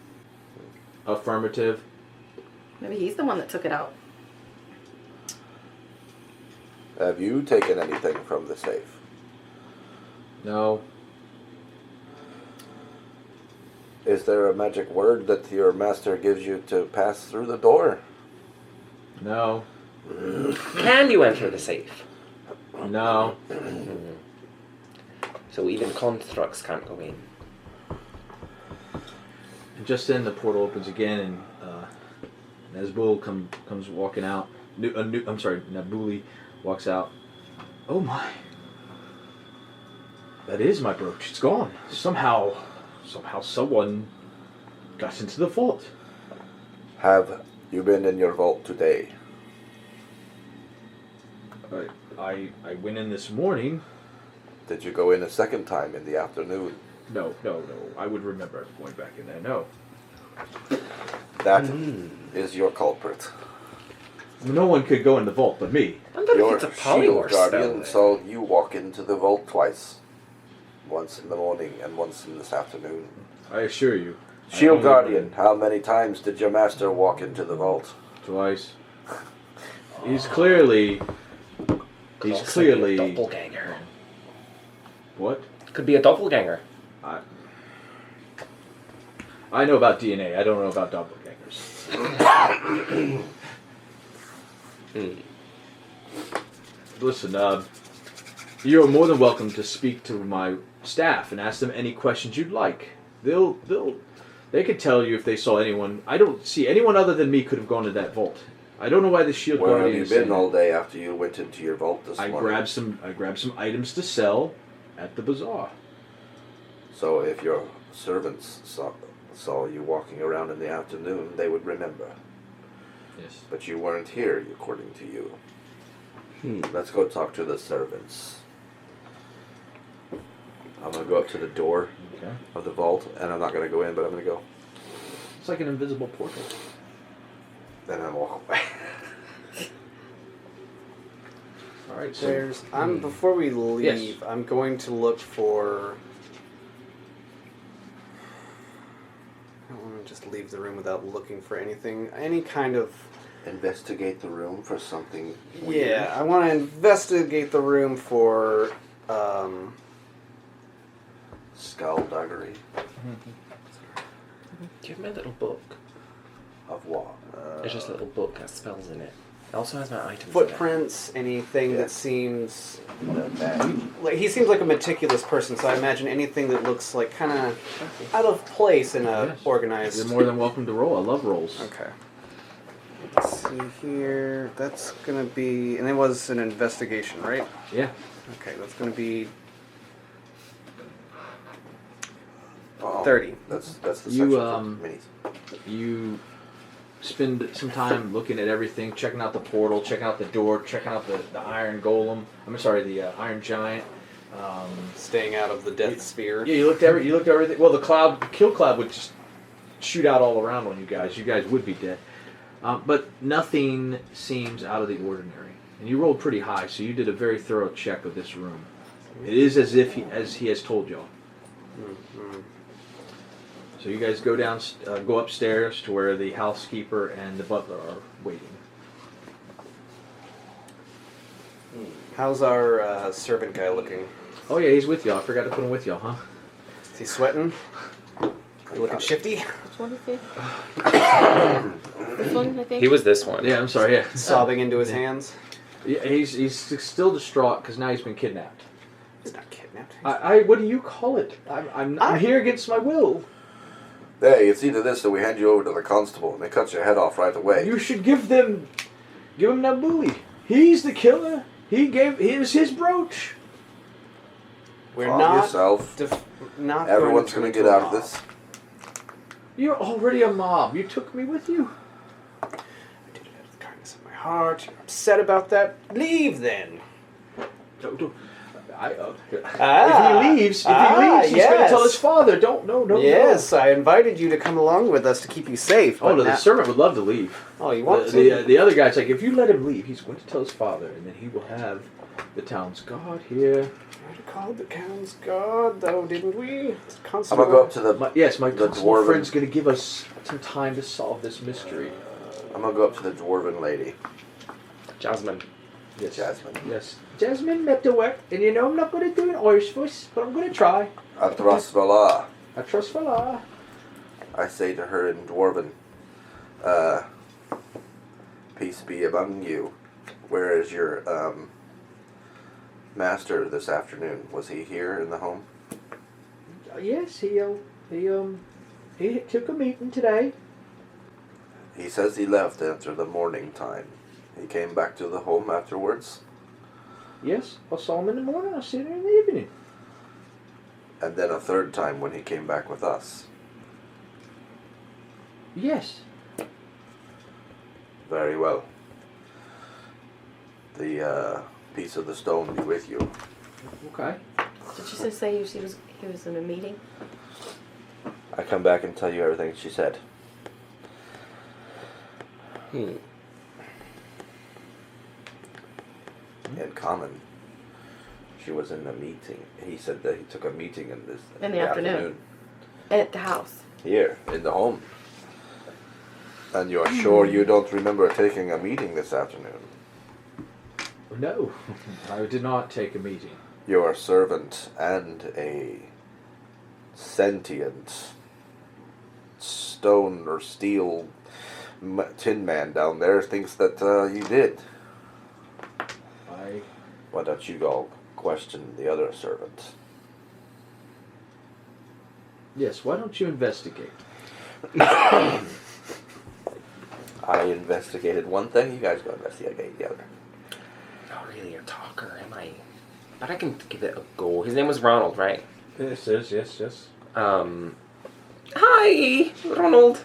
Affirmative. Maybe he's the one that took it out. Have you taken anything from the safe? No. Is there a magic word that your master gives you to pass through the door? No. Can you enter the safe? No. So even constructs can't go in. And just then the portal opens again, and Nazbul comes walking out. Nabuli walks out. Oh my. That is my brooch. It's gone. Somehow someone got into the vault. Have you been in your vault today? I went in this morning. Did you go in a second time in the afternoon? No. I would remember going back in there. No. That is your culprit. No one could go in the vault but me. I wonder Your if it's a shield polymorph guardian spell. saw you walk into the vault twice. Once in the morning and once in this afternoon. I assure you. Shield guardian, how many times did your master walk into the vault? Twice. He's clearly. Could He's also clearly. be a doppelganger. What? Could be a doppelganger. I know about DNA. I don't know about doppelgangers. Listen, you're more than welcome to speak to my staff and ask them any questions you'd like. They could tell you if they saw anyone. I don't see anyone other than me could have gone to that vault. I don't know why the shield Where have guardian you is been saying all that. day after you went into your vault this morning? I grabbed some items to sell at the bazaar. So if your servants saw you walking around in the afternoon, they would remember. Yes. But you weren't here, according to you. Let's go talk to the servants. I'm going to go up to the door of the vault, and I'm not going to go in, but I'm going to go. It's like an invisible portal. Then I walk away. All right, so There's. Before we leave, Yes. I'm going to look for. I don't want to just leave the room without looking for anything. Any kind of. Investigate the room for something weird. Yeah, I want to investigate the room for. Skullduggery. Give me a little book. Of what? It's just a little book has spells in it. It also has my items Footprints, anything Yeah. that seems. Like, he seems like a meticulous person, so I imagine anything that looks like kind of out of place in a Yes. organized. you're more than welcome to roll. I love rolls. Okay. Let's see here. That's gonna be, and it was an investigation, right? Yeah. Okay, that's gonna be Oh, 30. That's the You, section um, for minis. You spend some time looking at everything, checking out the portal, checking out the door, checking out the iron golem. The iron giant. Staying out of the death sphere. Yeah, you looked at everything. Well, the kill cloud would just shoot out all around on you guys. You guys would be dead. But nothing seems out of the ordinary. And you rolled pretty high, so you did a very thorough check of this room. It is as if he has told y'all. Mm-hmm. So you guys go upstairs to where the housekeeper and the butler are waiting. How's our servant guy looking? Oh yeah, he's with y'all. I forgot to put him with y'all, huh? Is he sweating? You looking shifty? Which one is it? This one, I think. He was this one. Yeah, I'm sorry. Yeah, Sobbing into his hands? Yeah, he's still distraught because now he's been kidnapped. He's not kidnapped. What do you call it? I'm here against my will. Hey, it's either this or we hand you over to the constable and they cut your head off right away. You should give him that bully. He's the killer. It was his brooch. We're Calm not. yourself. Not Everyone's going going to to get out of this. You're already a mob. You took me with you. I did it out of the kindness of my heart. You're upset about that? Leave then. Don't. If Ah, he leaves, he's yes. going to tell his father. No. Yes, I invited you to come along with us to keep you safe. Oh but no, the now- servant would love to leave. Oh, you want to? The other guy's like, if you let him leave, he's going to tell his father, and then he will have the town's guard here. We already called the town's guard, though, didn't we? I'm going to go up to the... My The constable dwarven- friend's going to give us some time to solve this mystery. I'm going to go up to the dwarven lady. Jasmine. Yes. Jasmine. Yes. Jasmine met to work, and you know I'm not going to do an Irish voice, but I'm going to try. Atrasvala. I trust Fala. I say to her in dwarven, peace be among you. Where is your master this afternoon? Was he here in the home? Yes, he took a meeting today. He says he left after the morning time. He came back to the home afterwards. Yes, I saw him in the morning. I seen him in the evening. And then a third time when he came back with us. Yes. Very well. The piece of the stone be with you. Okay. Did you just say he was in a meeting? I come back and tell you everything she said. Hmm. In common, she was in a meeting. He said that he took a meeting In the afternoon. At the house. Here, in the home. And you're sure you don't remember taking a meeting this afternoon? No, I did not take a meeting. Your servant and a sentient stone or steel tin man down there thinks that you did. Why don't you go question the other servant? Yes, why don't you investigate? I investigated one thing, you guys go investigate the other. Not really a talker, am I? But I can give it a go. His name was Ronald, right? Yes. Hi, Ronald.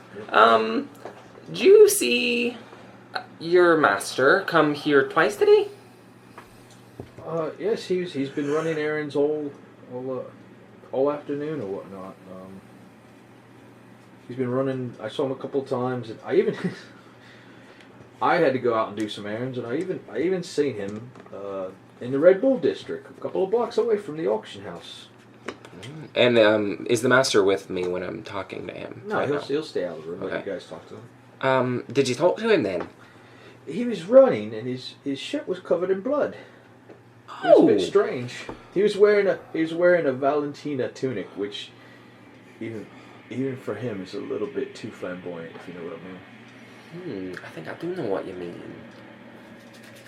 Did you see your master come here twice today? Yes, he's been running errands all afternoon or whatnot. He's been running. I saw him a couple of times, and I even I had to go out and do some errands, and I even seen him in the Red Bull district, a couple of blocks away from the auction house. And is the master with me when I'm talking to him? No, right he'll stay out of the room. Okay. Let you guys talk to him. Did you talk to him then? He was running, and his shirt was covered in blood. It was a bit strange. He was wearing a Valentina tunic, which even for him is a little bit too flamboyant, if you know what I mean. I think I do know what you mean.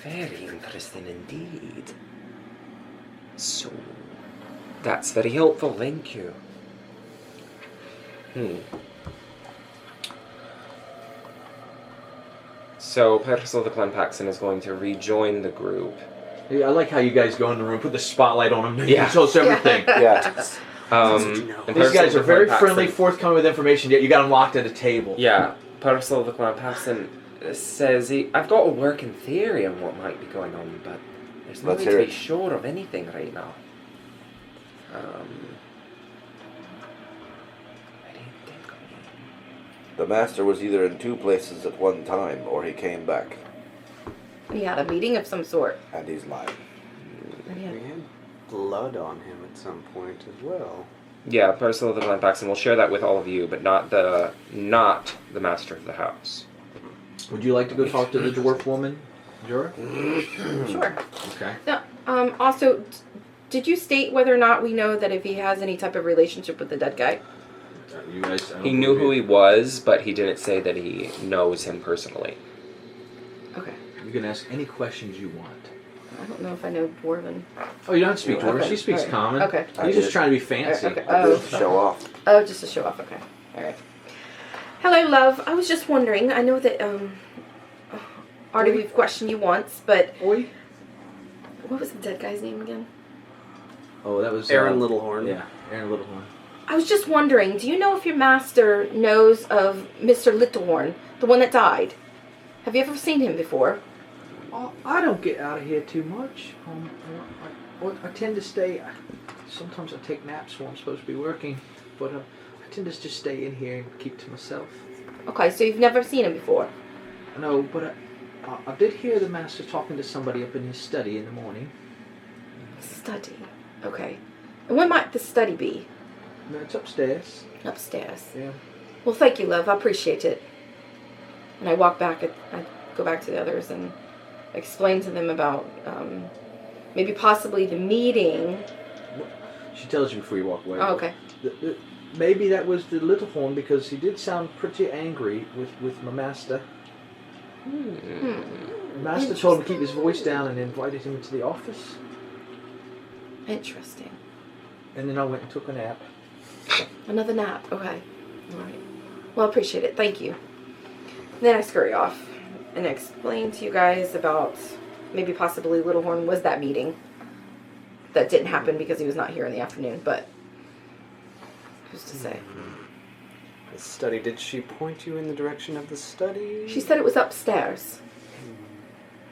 Very interesting indeed. So, that's very helpful, thank you. So, Percival the Clempaxton is going to rejoin the group. Yeah, I like how you guys go in the room, put the spotlight on him, Yeah. he tells everything. Yeah. And These guys Percival are the very Clempaxton- friendly, forthcoming with information, yet you got them locked at a table. Yeah, Percival the Clempaxton says I've got a working theory on what might be going on, but there's no Let's way hear to be it. sure of anything right now. I didn't think of it. The master was either in two places at one time, or he came back, He had a meeting of some sort. and he's lying. We had blood on him at some point as well. Yeah, Percival the Clempaxton will share that with all of you, but not the master of the house. Would you like to go talk to the dwarf woman, Jura? Sure. Okay. Now, also, did you state whether or not we know that if he has any type of relationship with the dead guy? You guys, I don't He knew who he believe was, but he didn't say that he knows him personally. Okay. it. You can ask any questions you want. I don't know if I know Dwarven. Oh, you don't have to speak to her. Okay, She speaks alright. common. Okay. He's just trying to be fancy. Okay. I Oh. did show off. Oh, just to show off. Okay. All right. Hello, love. I was just wondering. I know that already we've questioned you once, but Oi. what was the dead guy's name again? Oh, that was Aaron Littlehorn. Yeah, Aaron Littlehorn. I was just wondering. Do you know if your master knows of Mr. Littlehorn, the one that died? Have you ever seen him before? Oh, I don't get out of here too much. I tend to stay. Sometimes I take naps while I'm supposed to be working, but I tend to just stay in here and keep to myself. Okay, so you've never seen him before. No, but I did hear the master talking to somebody up in his study in the morning. Study. Okay. And when might the study be? No, it's upstairs. Upstairs. Yeah. Well, thank you, love. I appreciate it. And I walk back. I go back to the others and explain to them about maybe possibly the meeting. She tells you before you walk away. Oh, okay. Maybe that was the Littlehorn because he did sound pretty angry with my master. The master told him to keep his voice down and invited him into the office. Interesting. And then I went and took a nap. Another nap. Okay. All right. Well, I appreciate it. Thank you. Then I scurry off and explain to you guys about maybe possibly Littlehorn was that meeting that didn't happen because he was not here in the afternoon. But Who's to say? The study, did she point you in the direction of the study? She said it was upstairs.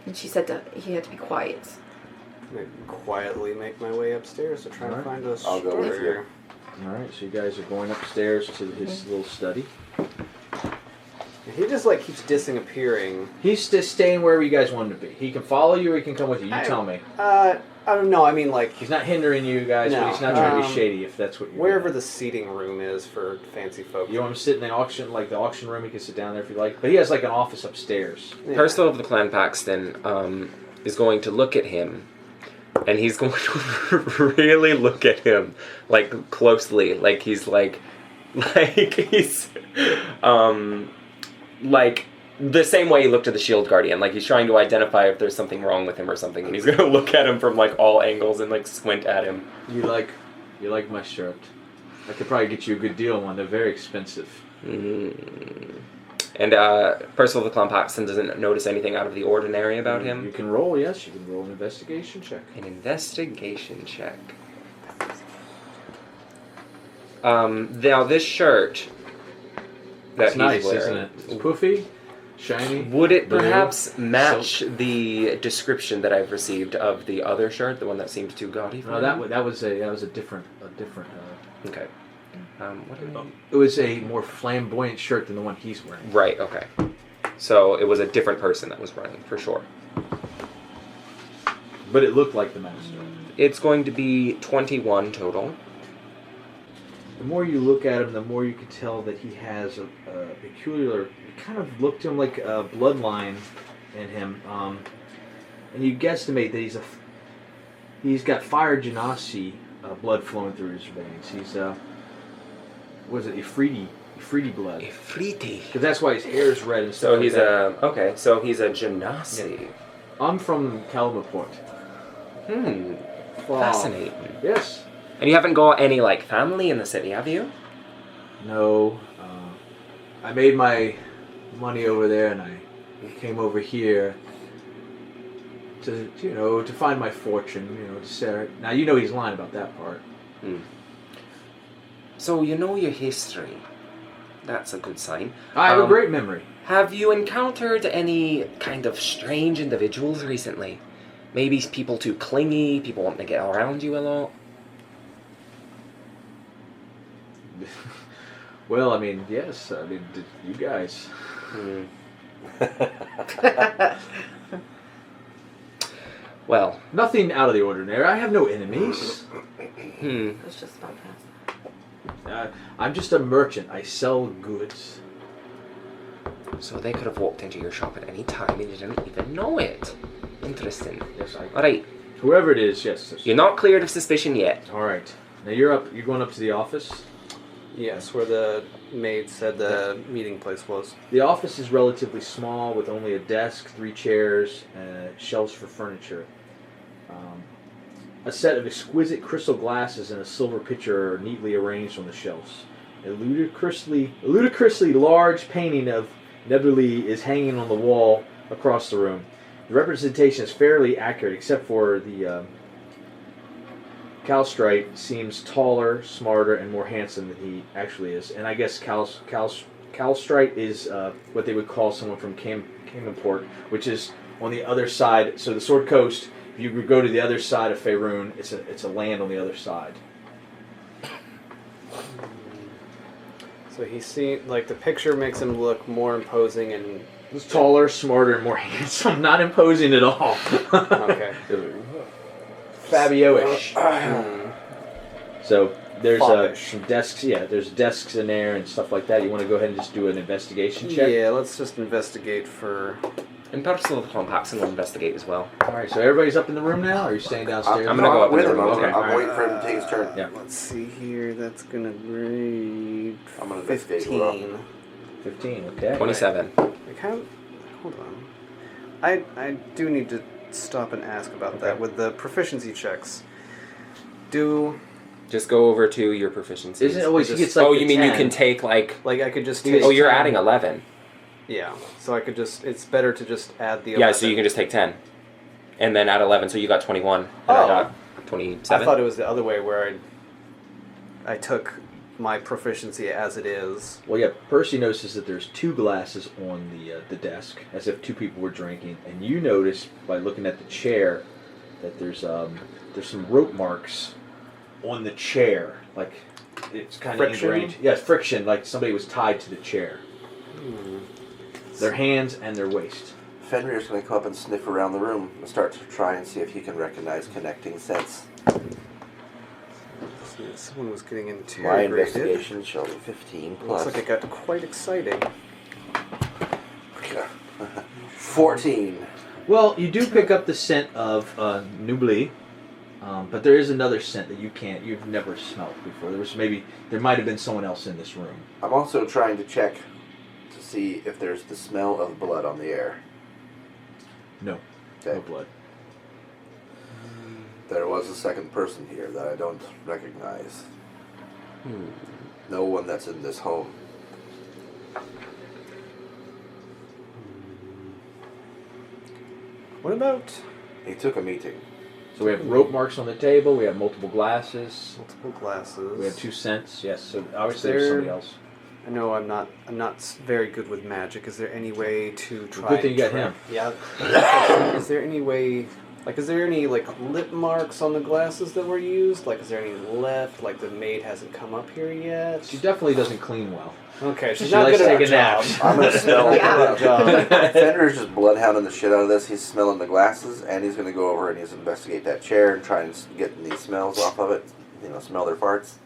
And she said that he had to be quiet. I quietly make my way upstairs to try to find a I'll go with you. All right, so you guys are going upstairs to his little study. He just like keeps disappearing. He's just staying wherever you guys want him to be. He can follow you or he can come with you. You tell me. I don't know. I mean, like He's not hindering you guys, No. but he's not trying to be shady if that's what you're wherever doing. the seating room is for fancy folk. You want him to sit in the auction, like the auction room, he can sit down there if you like. But he has like an office upstairs. Yeah. Percival of the Clan Paxton is going to look at him, and he's going to really look at him, like, closely. Like, he's like he's, like, the same way he looked at the Shield Guardian. Like, he's trying to identify if there's something wrong with him or something, and he's going to look at him from, like, all angles and, like, squint at him. You like my shirt. I could probably get you a good deal on one. They're very expensive. And Percival of the Clan Paxton doesn't notice anything out of the ordinary about You him. can roll, yes. You can roll an investigation check. An investigation check. Now, this shirt that It's he's nice, wearing, isn't it? It's poofy, shiny. would it blue, perhaps match silk. the description that I've received of the other shirt, the one that seemed too gaudy for No, him? that was a different. Okay. What did I... It was a more flamboyant shirt than the one he's wearing. Right, okay. So it was a different person that was running, for sure. But it looked like the master. It's going to be 21 total. The more you look at him, the more you can tell that he has a peculiar. It kind of looked to him like a bloodline in him, and you guesstimate that he's got fire genasi blood flowing through his veins. He's was it Ifriti blood? Ifriti. Because that's why his hair is red and stuff. So like he's that. so he's a genasi. I'm from Kalamaport. Fascinating. Yes. And you haven't got any, like, family in the city, have you? No. I made my money over there, and I came over here to to find my fortune. To Sarah. Now he's lying about that part. So you know your history. That's a good sign. I have a great memory. Have you encountered any kind of strange individuals recently? Maybe people too clingy, people wanting to get around you a lot? Well, I mean, yes. I mean, you guys. Well, Nothing out of the ordinary. I have no enemies. Let's just bypass that. I'm just a merchant. I sell goods. so they could have walked into your shop at any time and you didn't even know it. Interesting. Yes, Alright, Whoever it is, yes. you're not cleared of suspicion yet. All right. Now you're going up to the office. Yes, where the maid said the meeting place was. The office is relatively small with only a desk, 3 chairs, shelves for furniture. A set of exquisite crystal glasses and a silver pitcher are neatly arranged on the shelves. A ludicrously large painting of Nebuli is hanging on the wall across the room. The representation is fairly accurate, except for the Calstrite seems taller, smarter, and more handsome than he actually is. And I guess Calstrite is what they would call someone from Kingdomport, which is on the other side. So the Sword Coast, if you go to the other side of Faerun, it's a land on the other side. So he seemed like the picture makes him look more imposing and He's taller, smarter, and more handsome. Not imposing at all. okay. Fabio-ish. So there's Foppish. some desks. Yeah, there's desks in there and stuff like that. You want to go ahead and just do an investigation check? Yeah, let's just investigate for. And Percival of the Clan Paxton will investigate as well. All right. So everybody's up in the room now. Or are you staying downstairs? I'm gonna go up in with the him. room. I'm, Okay, I'm alright. waiting for him to take his turn. Yeah. Let's see here. That's gonna read. I'm gonna investigate as well. 15. Okay. 27. I kind of. Hold on. I do need to stop and ask about that with the proficiency checks. Just go over to your proficiencies. Isn't it always he gets like oh, the you mean 10. you can take, like... Like I could just He take. gets Oh, you're 10. adding 11. Yeah. So I could just. It's better to just add the. 11. Yeah, so you can just take 10. And then add 11, so you got 21. And Oh. I got 27. I thought it was the other way where I took my proficiency as it is. Well, yeah, Percy notices that there's 2 glasses on the desk, as if 2 people were drinking, and you notice by looking at the chair that there's some rope marks on the chair, like it's kind of Friction? ingrained. Yes, friction, like somebody was tied to the chair. Their hands and their waist. Fenrir's going to come up and sniff around the room and start to try and see if he can recognize connecting scents. Someone was getting My interrogated. investigation shall be 15 plus. Looks like it got quite exciting. 14. Well, you do pick up the scent of Nubli, but there is another scent that you've never smelled before. There might have been someone else in this room. I'm also trying to check to see if there's the smell of blood on the air. No, Okay. no blood. There was a second person here that I don't recognize. No one that's in this home. What about He took a meeting. So we have rope marks on the table. We have multiple glasses. multiple glasses? We have 2 scents. Yes. So obviously There- there's somebody else. I know I'm not very good with magic. Is there any way to try? good thing and you got track- him. Yeah. Is there any way? Like, is there any like lip marks on the glasses that were used? Like, is there any left? Like, the maid hasn't come up here yet. She definitely doesn't clean well. Okay, she's She not likes good at her taking job. naps. I'm going to smell. Yeah. Fenrir's just bloodhounding the shit out of this. He's smelling the glasses, and he's going to go over and he's investigate that chair and try and get these smells off of it. You know, smell their farts.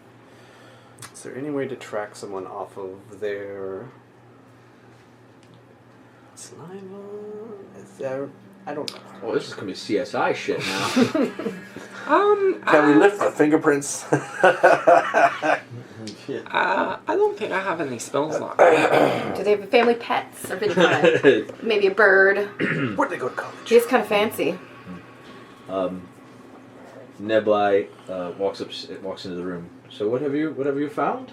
Is there any way to track someone off of their saliva? Is there? I don't know. Well, this is gonna be CSI shit now. Can we lift the fingerprints? I don't think I have any spells locked. Do they have family pets of any kind? Maybe a bird. Where'd they go to college? He's kind of fancy. Neblai walks into the room. So what have you found?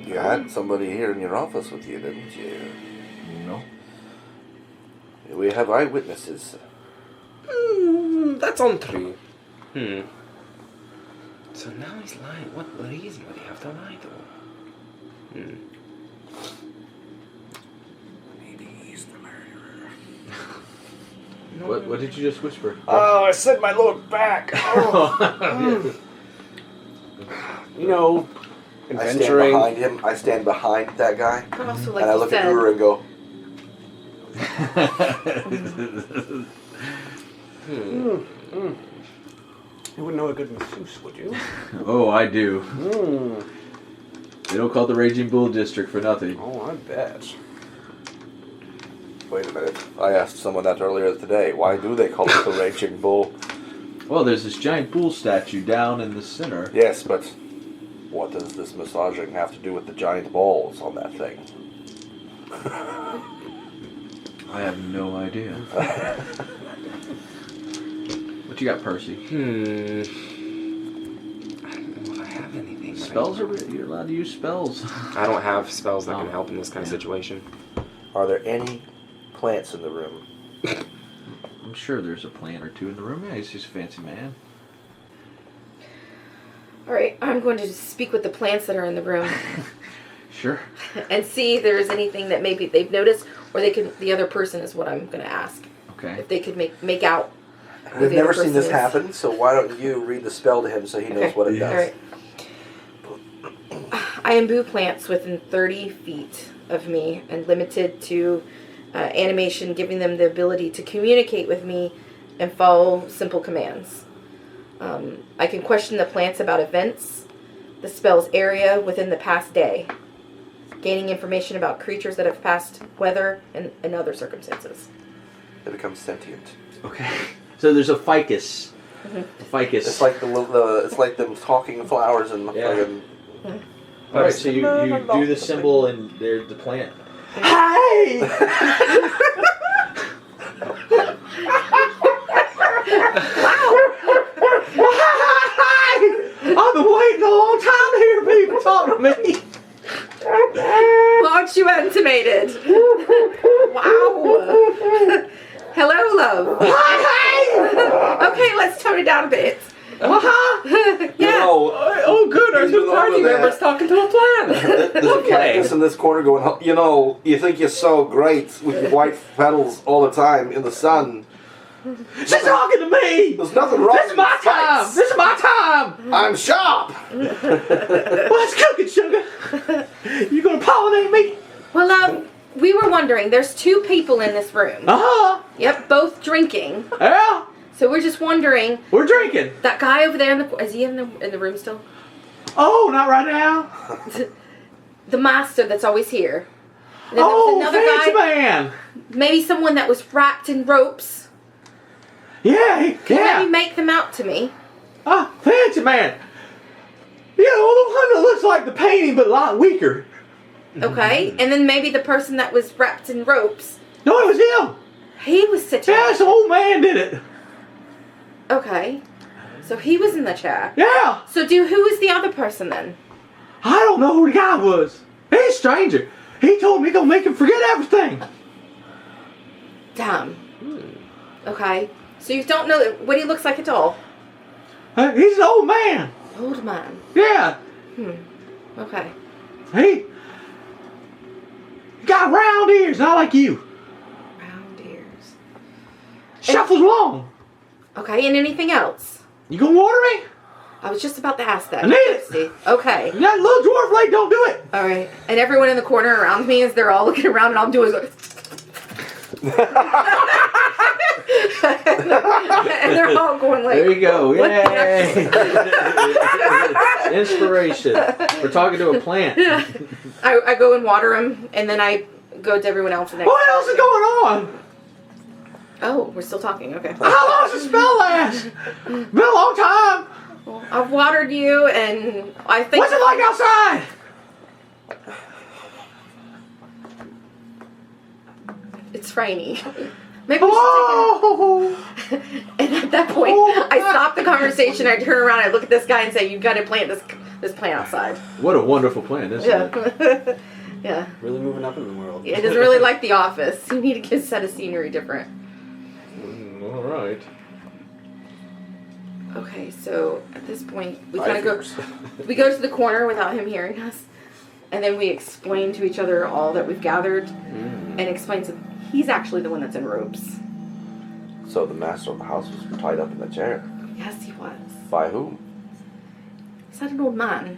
You had somebody here in your office with you, didn't you? No. We have eyewitnesses. That's on 3. So now he's lying. What reason would he have to lie though? Maybe he's the murderer. What did you just whisper? Oh, I said my lower back. Oh. You know, I stand adventuring. behind him. I stand behind that guy, But also, like and I you look said, at Uru and go, You wouldn't know a good masseuse, would you? Oh, I do. They don't call it the Raging Bull District for nothing. Oh, I bet. wait a minute. I asked someone that earlier today. Why do they call it the Raging Bull? Well, there's this giant bull statue down in the center. Yes, but what does this massaging have to do with the giant balls on that thing? I have no idea. What you got, Percy? I don't know if I have anything. but Spells you're allowed to use spells. I don't have spells that can Oh. help in this kind of situation. Are there any plants in the room? I'm sure there's a plant or 2 in the room. Yeah, he's just a fancy man. all right, I'm going to speak with the plants that are in the room Sure. and see if there's anything that maybe they've noticed, or they can. The other person is what I'm going to ask. Okay. If they could make out. who We've the never other seen this person is. happen, so why don't you read the spell to him so he knows Okay, what it does? all right. I imbue plants within 30 feet of me and limited to animation, giving them the ability to communicate with me and follow simple commands. I can question the plants about events, the spell's area within the past day, gaining information about creatures that have passed weather and other circumstances. It becomes sentient. Okay. So there's a ficus. Mm-hmm. A ficus. It's like it's like them talking flowers and Yeah. fucking. All right. So you do the symbol and there's the plant. Hey! I've been waiting a long time to hear people talk to me. Well, aren't you intimated? Wow. Hello, love. Okay, let's tone it down a bit. Yeah. Oh, good. There's He's the been party over there. members talking to a plan. There's a cactus in this corner going, you know, you think you're so great with your white petals all the time in the sun. She's talking to me! There's nothing wrong This is my with time! fights. This is my time! I'm sharp! What's cooking, sugar? You gonna pollinate me? Well, we were wondering, there's 2 people in this room. Uh-huh. Yep, both drinking. Yeah, So we're just wondering, we're drinking. that guy over there is he in the room still? Oh, not right now. The master that's always here. And then Oh, there was another fancy guy, man. maybe someone that was wrapped in ropes. Yeah, Maybe make them out to me. Ah, fancy man. Yeah, well, the one that looks like the painting, but a lot weaker. Okay, and then maybe the person that was wrapped in ropes. No, it was him. He was sitting. Yeah, some old man did it. Okay, so he was in the chair. Yeah. So who was the other person then? I don't know who the guy was. He's a stranger. He told me gonna make him forget everything. Damn. Okay, so you don't know what he looks like at all. He's an old man. Old man. Yeah. Okay. He got round ears, not like you. Round ears. Shuffles along. Okay, and anything else? You gonna water me? I was just about to ask that. I need it. Thirsty. Okay. That little dwarf lady don't do it. All right. And everyone in the corner around me, as they're all looking around, and I'm doing and they're all going like. There you go. what the Yay. Inspiration. We're talking to a plant. Yeah. I go and water them, and then I go to everyone else. Next. What else is going on? Oh, we're still talking. Okay. How long does the spell last? Been a long time. Well, I've watered you, and I think. What's it like outside? It's rainy. Maybe we should Oh. take it. And at that point, I stop the conversation. I turn around. I look at this guy and say, "You've got to plant this plant outside." What a wonderful plan, isn't it? Yeah. Yeah. Really moving up in the world. It doesn't really like The Office. You need to set a scenery different. All right. Okay, so at this point, we kind of go. We go to the corner without him hearing us, and then we explain to each other all that we've gathered, and explain to he's actually the one that's in ropes. So the master of the house was tied up in the chair. Yes, he was. By whom? Is that an old man?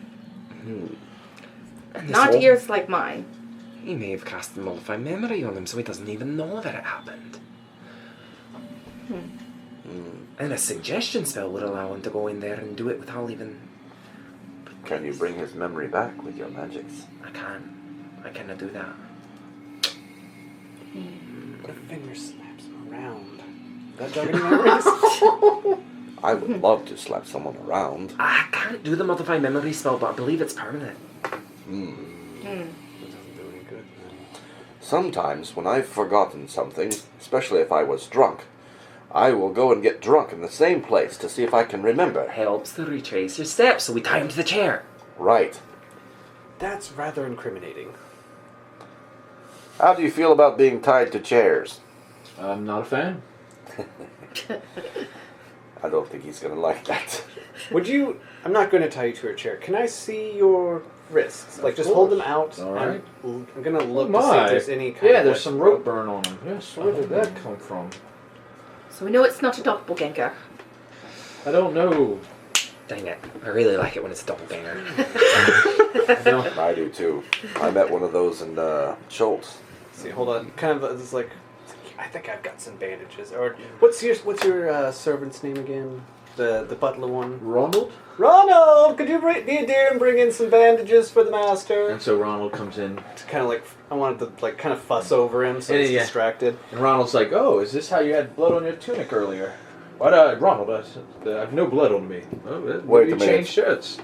And this Not old- ears like mine. He may have cast a modified memory on him, so he doesn't even know that it happened. And a suggestion spell would allow him to go in there and do it without even... Can you bring his memory back with your magics? I can. I cannot do that. What if Finger slaps him around? That jog any memories? I would love to slap someone around. I can't do the modified memory spell, but I believe it's permanent. That doesn't do any good. Sometimes when I've forgotten something, especially if I was drunk, I will go and get drunk in the same place to see if I can remember. Helps to retrace your steps, so we tie him to the chair. Right. That's rather incriminating. How do you feel about being tied to chairs? I'm not a fan. I don't think he's going to like that. Would you... I'm not going to tie you to a chair. Can I see your wrists? Like, just course. hold them out. All right. I'm going to look Oh to see my. if there's any kind Yeah, of... there's like, some rope burn on them. Yes, where did that come from? So we know it's not a doppelganger. I don't know. Dang it. I really like it when it's a doppelganger. I do too. I met one of those in Schultz. See, hold on. Kind of, it's like... I think I've got some bandages. Or what's your servant's name again? The butler one. Ronald? Ronald, could you be a dear and bring in some bandages for the master? And so Ronald comes in, It's kind of like I wanted to like kind of fuss over him so he's Yeah. distracted. and Ronald's like, "Oh, is this how you had blood on your tunic earlier?" What, Ronald? I have no blood on me. Oh, Wait you a minute. change shirts.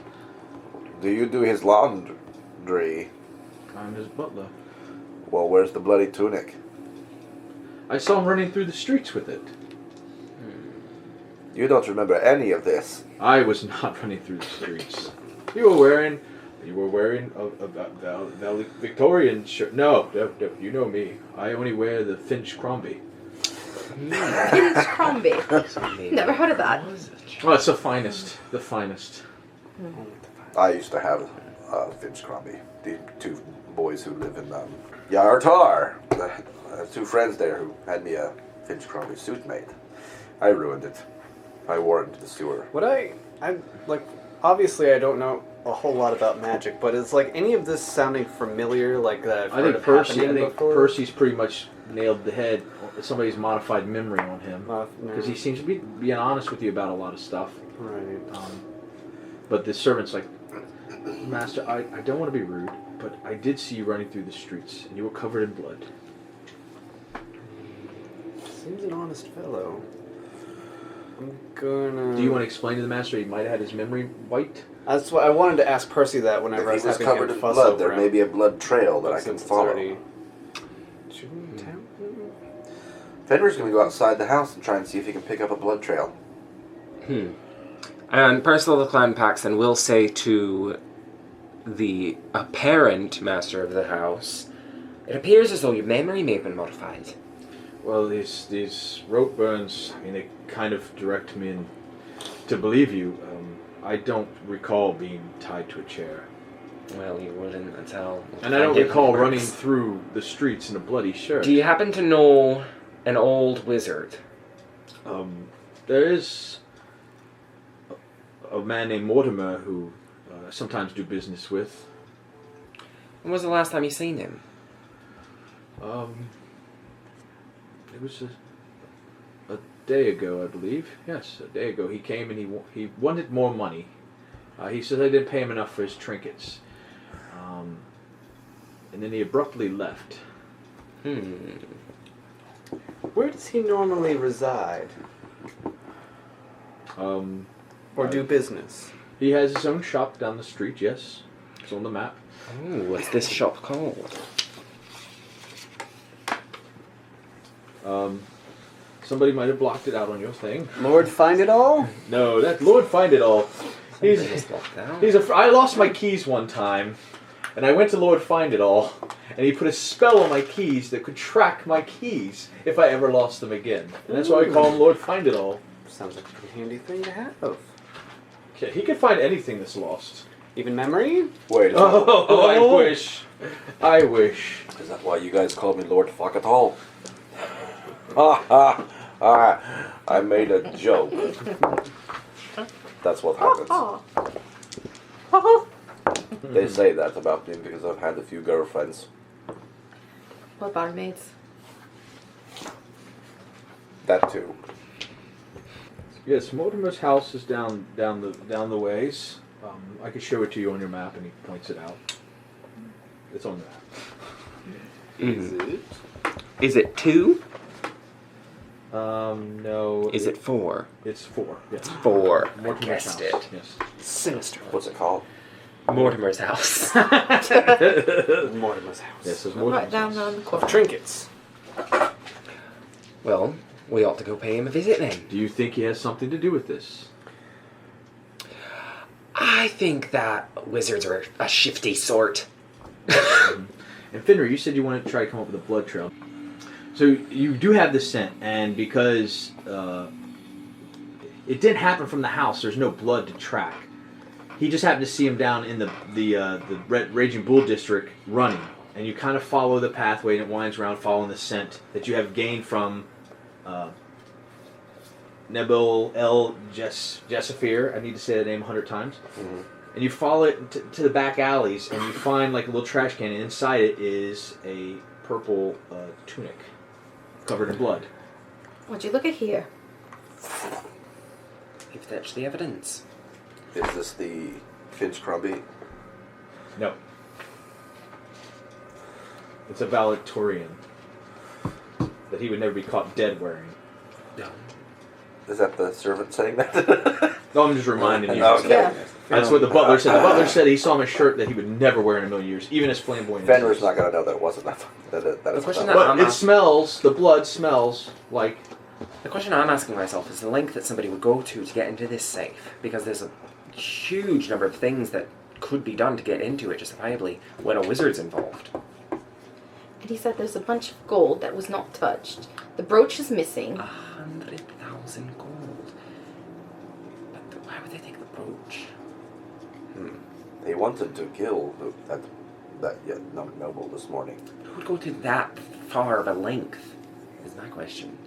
Do you do his laundry? I'm his butler. Well, where's the bloody tunic? I saw him running through the streets with it. You don't remember any of this. I was not running through the streets. You were wearing a Victorian shirt. No, you know me. I only wear the Finch Crombie. Finch Crombie. Never heard of that. Oh, it's the finest. The finest. I used to have Finch Crombie, the two boys who live in Yartar. I have two friends there who had me a Finch Crombie suit made. I ruined it. I wore it into the sewer. I'm like, obviously I don't know a whole lot about magic, but is like any of this sounding familiar? Like that I've heard of happening before? Percy's pretty much nailed the head. Somebody's modified memory on him because he seems to be being honest with you about a lot of stuff. Right. But the servant's like, Master, I don't want to be rude, but I did see you running through the streets, and you were covered in blood. Seems an honest fellow. I'm gonna... Do you want to explain to the Master he might have had his memory wiped? That's what I wanted to ask Percy that whenever I If was he was having covered him in fuss blood, over there him. may be a blood trail that But I can since it's follow. already- Fenrir's going to go outside the house and try and see if he can pick up a blood trail. And Percival the Clan Paxton will say to the apparent master of the house, it appears as though your memory may have been modified. Well, these rope burns, I mean, they kind of direct me to believe you. I don't recall being tied to a chair. Well, you wouldn't until... And I don't recall running through the streets in a bloody shirt. Do you happen to know an old wizard? There is a man named Mortimer who I sometimes do business with. When was the last time you seen him? It was a day ago, I believe. Yes, a day ago. He came and he wanted more money. He said I didn't pay him enough for his trinkets. And then he abruptly left. Where does he normally reside? Or do business? He has his own shop down the street, yes. It's on the map. Oh, what's this shop called? Somebody might have blocked it out on your thing. Lord Find It All? No, that Lord Find It All. I lost my keys one time, and I went to Lord Find It All, and he put a spell on my keys that could track my keys if I ever lost them again. And that's why we call him Lord Find It All. Sounds like a pretty handy thing to have. Okay, he can find anything that's lost. Even memory? Wait, I wish. I wish. Is that why you guys call me Lord Fuck It All? Ha ha! I made a joke. That's what happens. They say that about me because I've had a few girlfriends. What barmaids? That too. Yes, Mortimer's house is down the ways. I could show it to you on your map, and he points it out. It's on the map. Is it? Is it 2? No. Is it 4? It's 4. Yes. 4. I Mortimer's guessed house. it. Yes. Sinister. What's it called? Mortimer's house. Mortimer's house. Yes, it's Right Mortimer's down house. around the corner. Of trinkets. Well, we ought to go pay him a visit then. Do you think he has something to do with this? I think that wizards are a shifty sort. And Finner, you said you wanted to try to come up with a blood trail. So you do have this scent, and because it didn't happen from the house, there's no blood to track. He just happened to see him down in the Raging Bull district running, and you kind of follow the pathway, and it winds around following the scent that you have gained from Nebel El Decipher. I need to say that name 100 times. Mm-hmm. And you follow it to the back alleys, and you find like a little trash can, and inside it is a purple tunic covered in blood. Would you look at here? You've fetched the evidence. Is this the Finch Crombie? No. It's a Valedictorian that he would never be caught dead wearing. No. Is that the servant saying that? No, I'm just reminding you. Okay. Yeah. That's what the butler said. The butler said he saw him a shirt that he would never wear in a million years, even as flamboyant. as Fenrir's he is. not going to know that it wasn't that. That is question not- But it smells. The blood smells like. The question I'm asking myself is the length that somebody would go to get into this safe, because there's a huge number of things that could be done to get into it justifiably when a wizard's involved. And he said there's a bunch of gold that was not touched. The brooch is missing. 100,000 gold. But why would they take the brooch? They wanted to kill that noble this morning. Who would go to that far of a length? Is my question.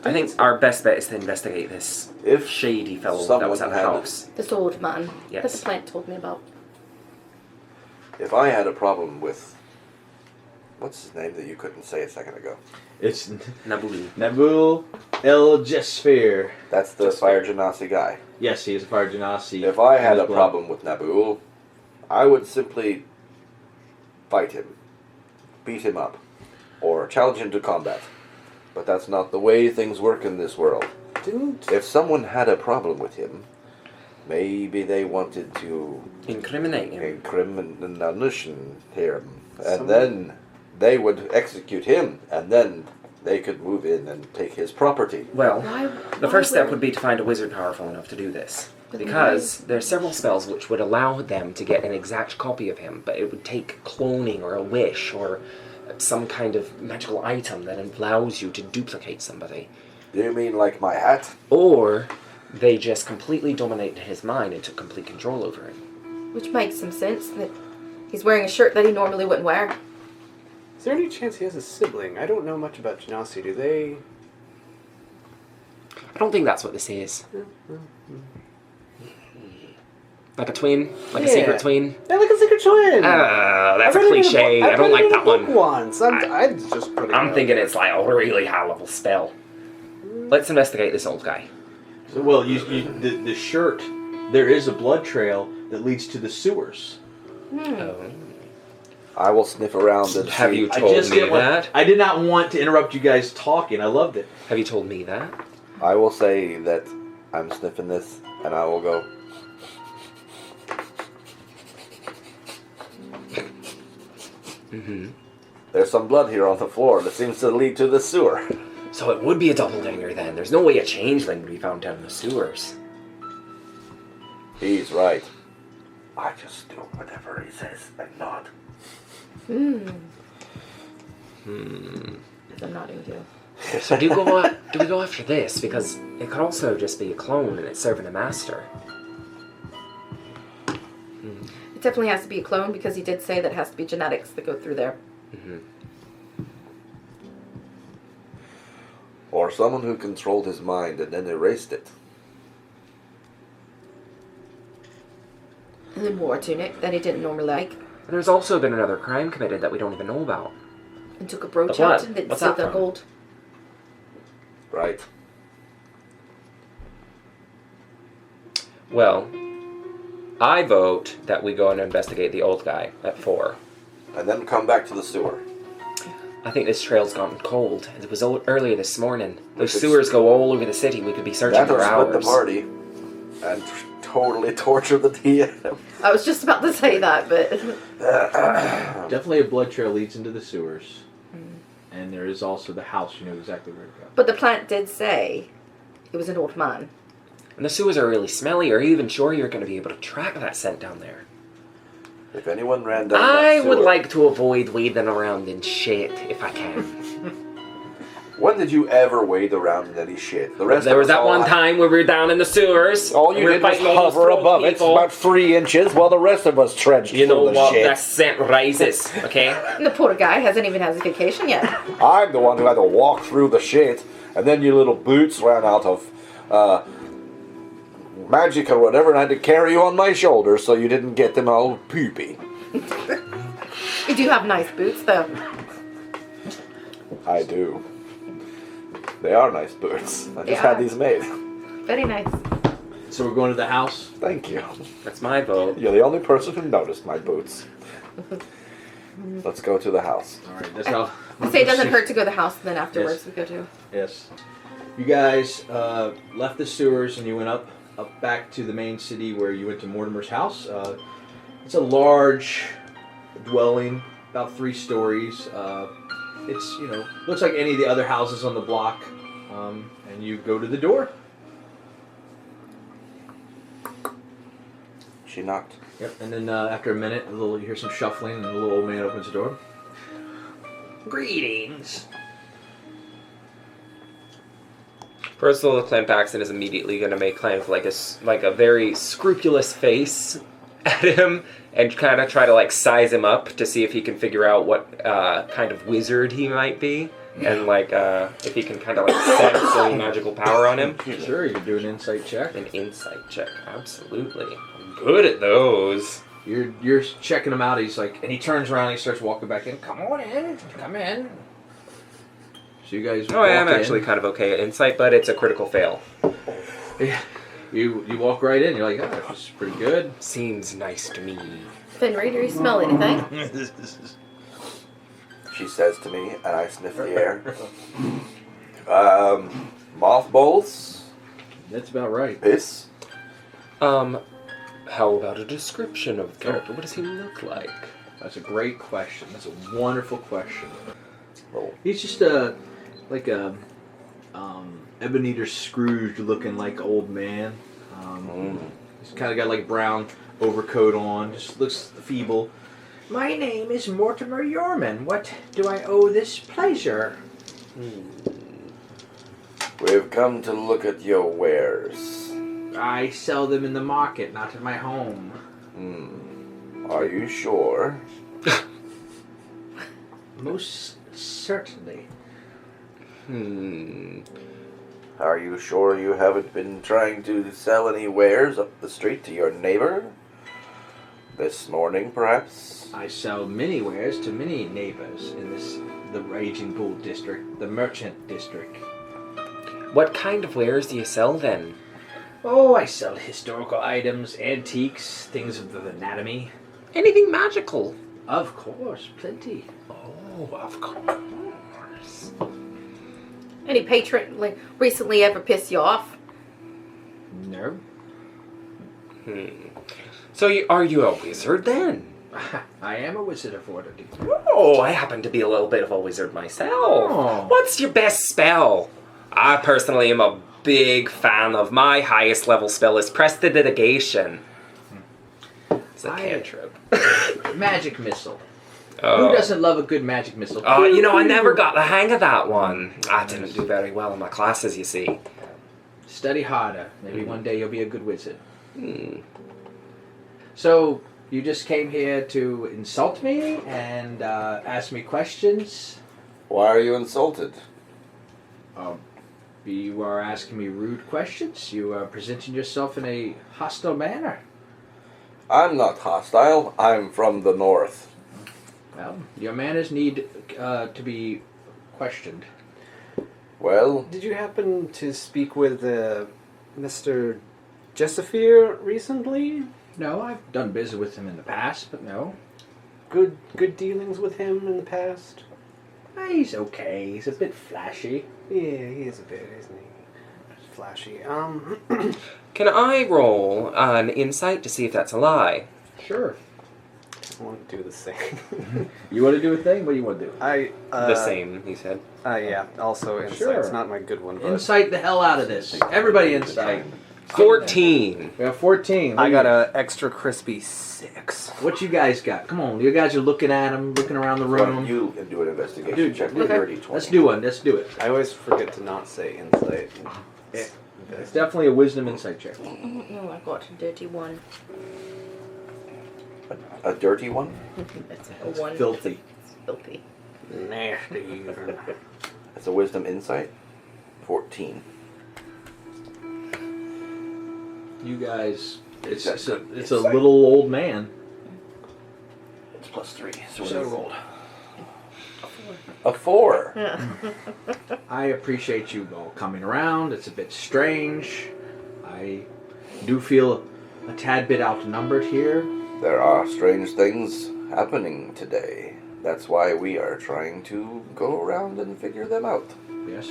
I think our best bet is to investigate this If shady fellow that someone was at the had- house. This old man that Yes. the plant told me about. If I had a problem with... What's his name that you couldn't say a second ago? It's Nabuli. Nabul El Jesfir. That's the Fire Genasi guy. Yes, he is a Fire Genasi. If I had His a blood. problem with Nabul, I would simply fight him, beat him up, or challenge him to combat. But that's not the way things work in this world. If someone had a problem with him, maybe they wanted to Incriminate him. incrimination him, and then they would execute him, and then they could move in and take his property. Well, Why- the why first step would- would be to find a wizard powerful enough to do this. But Because there are several spells which would allow them to get an exact copy of him, but it would take cloning or a wish or some kind of magical item that allows you to duplicate somebody. Do you mean like my hat? Or they just completely dominated his mind and took complete control over him. Which makes some sense that he's wearing a shirt that he normally wouldn't wear. Is there any chance he has a sibling? I don't know much about Genasi. Do they... I don't think that's what this is. Like a twin? Like a Yeah. secret twin? They're like a secret twin! That's a I read it in cliche. book- I don't read it like in that a book one. Once. I'm just putting I'm it thinking out it's like a really high level spell. Let's investigate this old guy. So, well, the shirt, there is a blood trail that leads to the sewers. Oh. I will sniff around and Have see. you I told just me didn't want- that? I did not want to interrupt you guys talking. I loved it. Have you told me that? I will say that I'm sniffing this, and I will go. Mm-hmm. There's some blood here on the floor that seems to lead to the sewer. So it would be a doppelganger then. There's no way a changeling would be found down in the sewers. He's right. I just do whatever he says and nod. I'm nodding too. So do we go after this? Because it could also just be a clone and it's serving a master. It definitely has to be a clone because he did say that it has to be genetics that go through there. Mm-hmm. Or someone who controlled his mind and then erased it. And then wore a tunic that he didn't normally like. And there's also been another crime committed that we don't even know about. And took a brooch The what? out and didn't What's steal that the from? gold. Right. Well, I vote that we go and investigate the old guy at 4. And then come back to the sewer. I think this trail's gotten cold. It was earlier this morning. Those could sewers go all over the city. We could be searching That or for split the hours. party and totally torture the DM. I was just about to say that, but Definitely a blood trail leads into the sewers. And there is also the house. You know exactly where to go. but the plant did say it was an old man. And the sewers are really smelly. Are you even sure you're going to be able to track that scent down there? If anyone ran down I that would sewer- like to avoid wading around in shit if I can. When did you ever wade around in any shit? The rest There of was us that all one had- time where we were down in the sewers. All and you we were did was fighting all those hover troll above it, people. about 3 inches, while the rest of us trenched You know through the what? shit. That scent rises, okay? And the poor guy hasn't even had his vacation yet. I'm the one who had to walk through the shit, and then your little boots ran out of magic or whatever, and I had to carry you on my shoulders so you didn't get them all poopy. You do have nice boots, though. I do. They are nice boots. I They just had are. these made. Very nice. So we're going to the house. Thank you. That's my vote. You're the only person who noticed my boots. Let's go to the house. All right. That's how. I say it doesn't hurt to go to the house, and then afterwards Yes. we go to. Yes. You guys left the sewers and you went up back to the main city where you went to Mortimer's house. It's a large dwelling, about 3 stories. It's, looks like any of the other houses on the block. And you go to the door. She knocked. Yep. And then after a minute, you hear some shuffling, and the little old man opens the door. Greetings. First of all, the Clempaxton is immediately going to make kind of like a very scrupulous face at him and kind of try to like size him up to see if he can figure out what kind of wizard he might be, and like if he can kind of like sense any magical power on him. Sure, you can do an insight check. An insight check, absolutely. I'm good at those. You're checking him out. He's like, and he turns around. And he starts walking back in. Come on in. Come in. So you guys. Oh, I am walk in. actually kind of okay at insight, but it's a critical fail. Yeah. You walk right in. You're like, oh, this is pretty good. Seems nice to me. Fenrir, do you smell anything? She says to me, and I sniff the air. Mothballs? That's about right. Piss? Oh. How about a description of the character? What does he look like? That's a great question. That's a wonderful question. Oh. He's just like a Ebenezer Scrooge looking like old man. He's kind of got like brown overcoat on. Just looks feeble. My name is Mortimer Yorman. What do I owe this pleasure? We've come to look at your wares. I sell them in the market, not in my home. Are you sure? Most certainly. Are you sure you haven't been trying to sell any wares up the street to your neighbor? This morning, perhaps? I sell many wares to many neighbors in the Raging Bull district, the merchant district. What kind of wares do you sell then? Oh, I sell historical items, antiques, things of the anatomy. Anything magical? Of course, plenty. Oh, of course. Any patron like recently ever pissed you off? No. So are you a wizard then? I am a wizard of Waterdeep. Oh, I happen to be a little bit of a wizard myself. Oh. What's your best spell? I personally am a big fan of my highest level spell is Prestidigitation. It's a cantrip. Magic missile. Oh. Who doesn't love a good magic missile? Oh, I never got the hang of that one. I didn't do very well in my classes, you see. Study harder. Maybe one day you'll be a good wizard. So, you just came here to insult me and ask me questions? Why are you insulted? You are asking me rude questions. You are presenting yourself in a hostile manner. I'm not hostile. I'm from the north. Well, your manners need to be questioned. Well, Did you happen to speak with Mr. Decipher recently? No, I've done business with him in the past, but no. Good dealings with him in the past? He's okay. He's a bit flashy. Yeah, he is a bit, isn't he? Flashy. Can I roll an insight to see if that's a lie? Sure. I want to do the same. You want to do a thing? What do you want to do? The same, he said. Yeah, also insight. Sure. It's not my good one, but Insight the hell out of this. Everybody insight. 14. We have 14. I got a extra crispy 6. What you guys got? Come on. You guys are looking at him, looking around the why don't room. you can do an investigation Dude, check. okay. Dirty 20. Let's do one. Let's do it. I always forget to not say insight. It's definitely a wisdom insight check. No, I got a dirty one. A dirty one? That's a one. Filthy. It's filthy. Nasty. It's a wisdom insight. 14. You guys, it's That's a, good it's a insight. little old man. It's plus 3. So So what I rolled? A A 4. Yeah. I appreciate you all coming around. It's a bit strange. I do feel a tad bit outnumbered here. There are strange things happening today. That's why we are trying to go around and figure them out. Yes.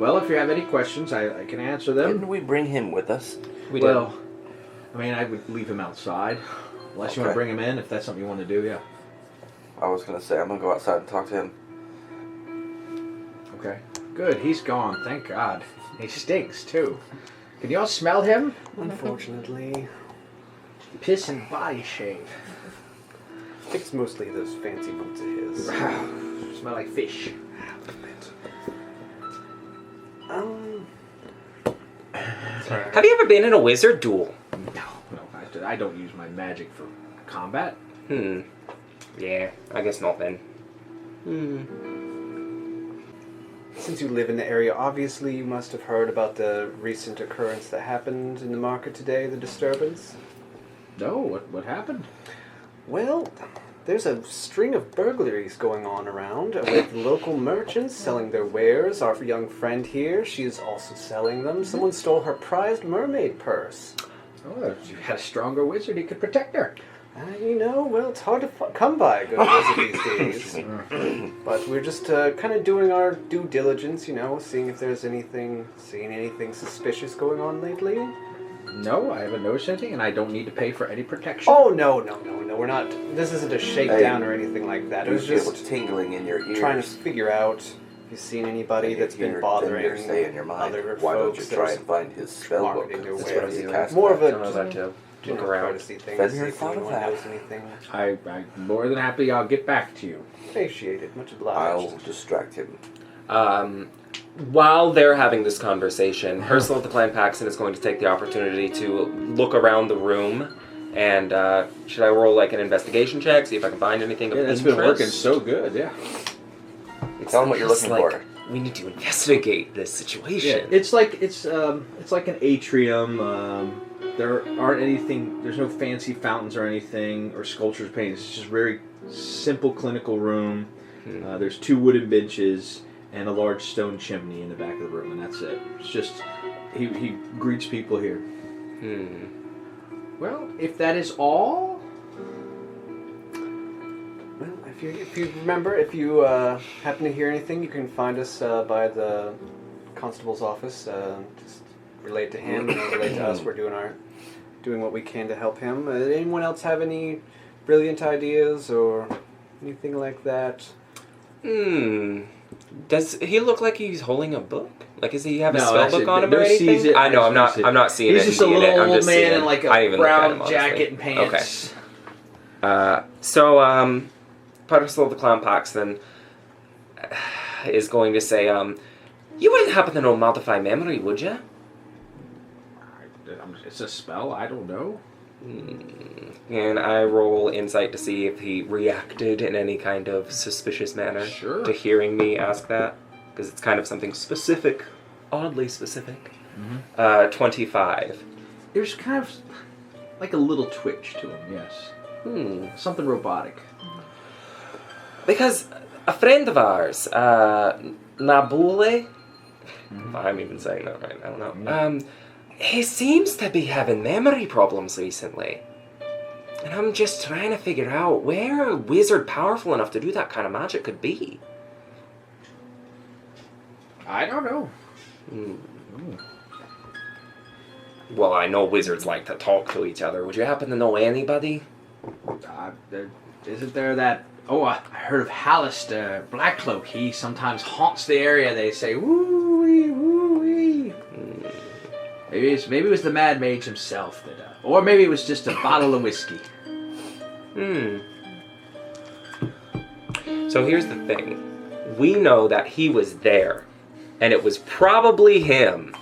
Well, if you have any questions, I can answer them. Didn't we bring him with us? We Well, I mean, I would leave him outside. Unless you want to Okay. bring him in, if that's something you want to do, yeah. I was going to say, I'm going to go outside and talk to him. Okay. Good, he's gone, thank God. He stinks, too. Can you all smell him? Unfortunately. Piss and body shave. I think it's mostly those fancy boots of his. Smell like fish. Have you ever been in a wizard duel? No, I don't use my magic for combat. Yeah, I guess not then. Since you live in the area, obviously you must have heard about the recent occurrence that happened in the market today, the disturbance. No, what happened? Well, there's a string of burglaries going on around with local merchants selling their wares. Our young friend here, she is also selling them. Someone stole her prized mermaid purse. Oh, if you had a stronger wizard, he could protect her. Well, it's hard to come by a good wizard these days. But we're just kind of doing our due diligence, seeing if there's anything suspicious going on lately. No, I haven't noticed anything, and I don't need to pay for any protection. Oh, no, we're not. This isn't a shakedown or anything like that. It was just tingling in your ears. trying to figure out if you've seen anybody that's been bothering in your mind, other why don't folks you try and find his spell book? marketing their That's wares. what he cast More of back. a I don't know that to look try around. to see things, Fenrir see if thought of anyone that. knows anything. I'm more than happy. I'll get back to you. Appreciated, much obliged. I'll distract him. While they're having this conversation, Ursula of the Clan Paxton is going to take the opportunity to look around the room. And should I roll like an investigation check, see if I can find anything of Yeah, that's interest? been working so good. Yeah. Tell him what you're It's looking like, for. We need to investigate this Yeah, situation. it's like an atrium. There aren't anything. There's no fancy fountains or anything or sculptures, paintings. It's just very simple clinical room. There's 2 wooden benches and a large stone chimney in the back of the room, and that's it. It's just he greets people here. Well, if that is all. Well, if you remember, if you happen to hear anything, you can find us by the constable's office. Just relate to him, relate to us. We're doing what we can to help him. Anyone else have any brilliant ideas or anything like that? Does he look like he's holding a book? Like, does he have a No, spell actually, book on him no or sees anything? it, I know, I'm actually not seeing He's it. just a in little it. I'm old just man seeing in like I a didn't even look at brown him, honestly. jacket and pants. Okay. So, Ursula of the Clan Paxton is going to say, you wouldn't happen to know Modify Memory, would you? It's a spell. I don't know. And I roll insight to see if he reacted in any kind of suspicious manner Sure. to hearing me ask that. Because it's kind of something specific. Oddly specific. 25. There's kind of like a little twitch to him. Yes. Something robotic. Because a friend of ours, Nabule, if I'm even saying that right, I don't know. He seems to be having memory problems recently. And I'm just trying to figure out where a wizard powerful enough to do that kind of magic could be. I don't know. Well, I know wizards like to talk to each other. Would you happen to know anybody? Isn't there that? Oh, I heard of Hallister Blackcloak. He sometimes haunts the area. They say woo wee woo wee. Maybe it was the Mad Mage himself that, or maybe it was just a bottle of whiskey. So here's the thing. We know that he was there, and it was probably him.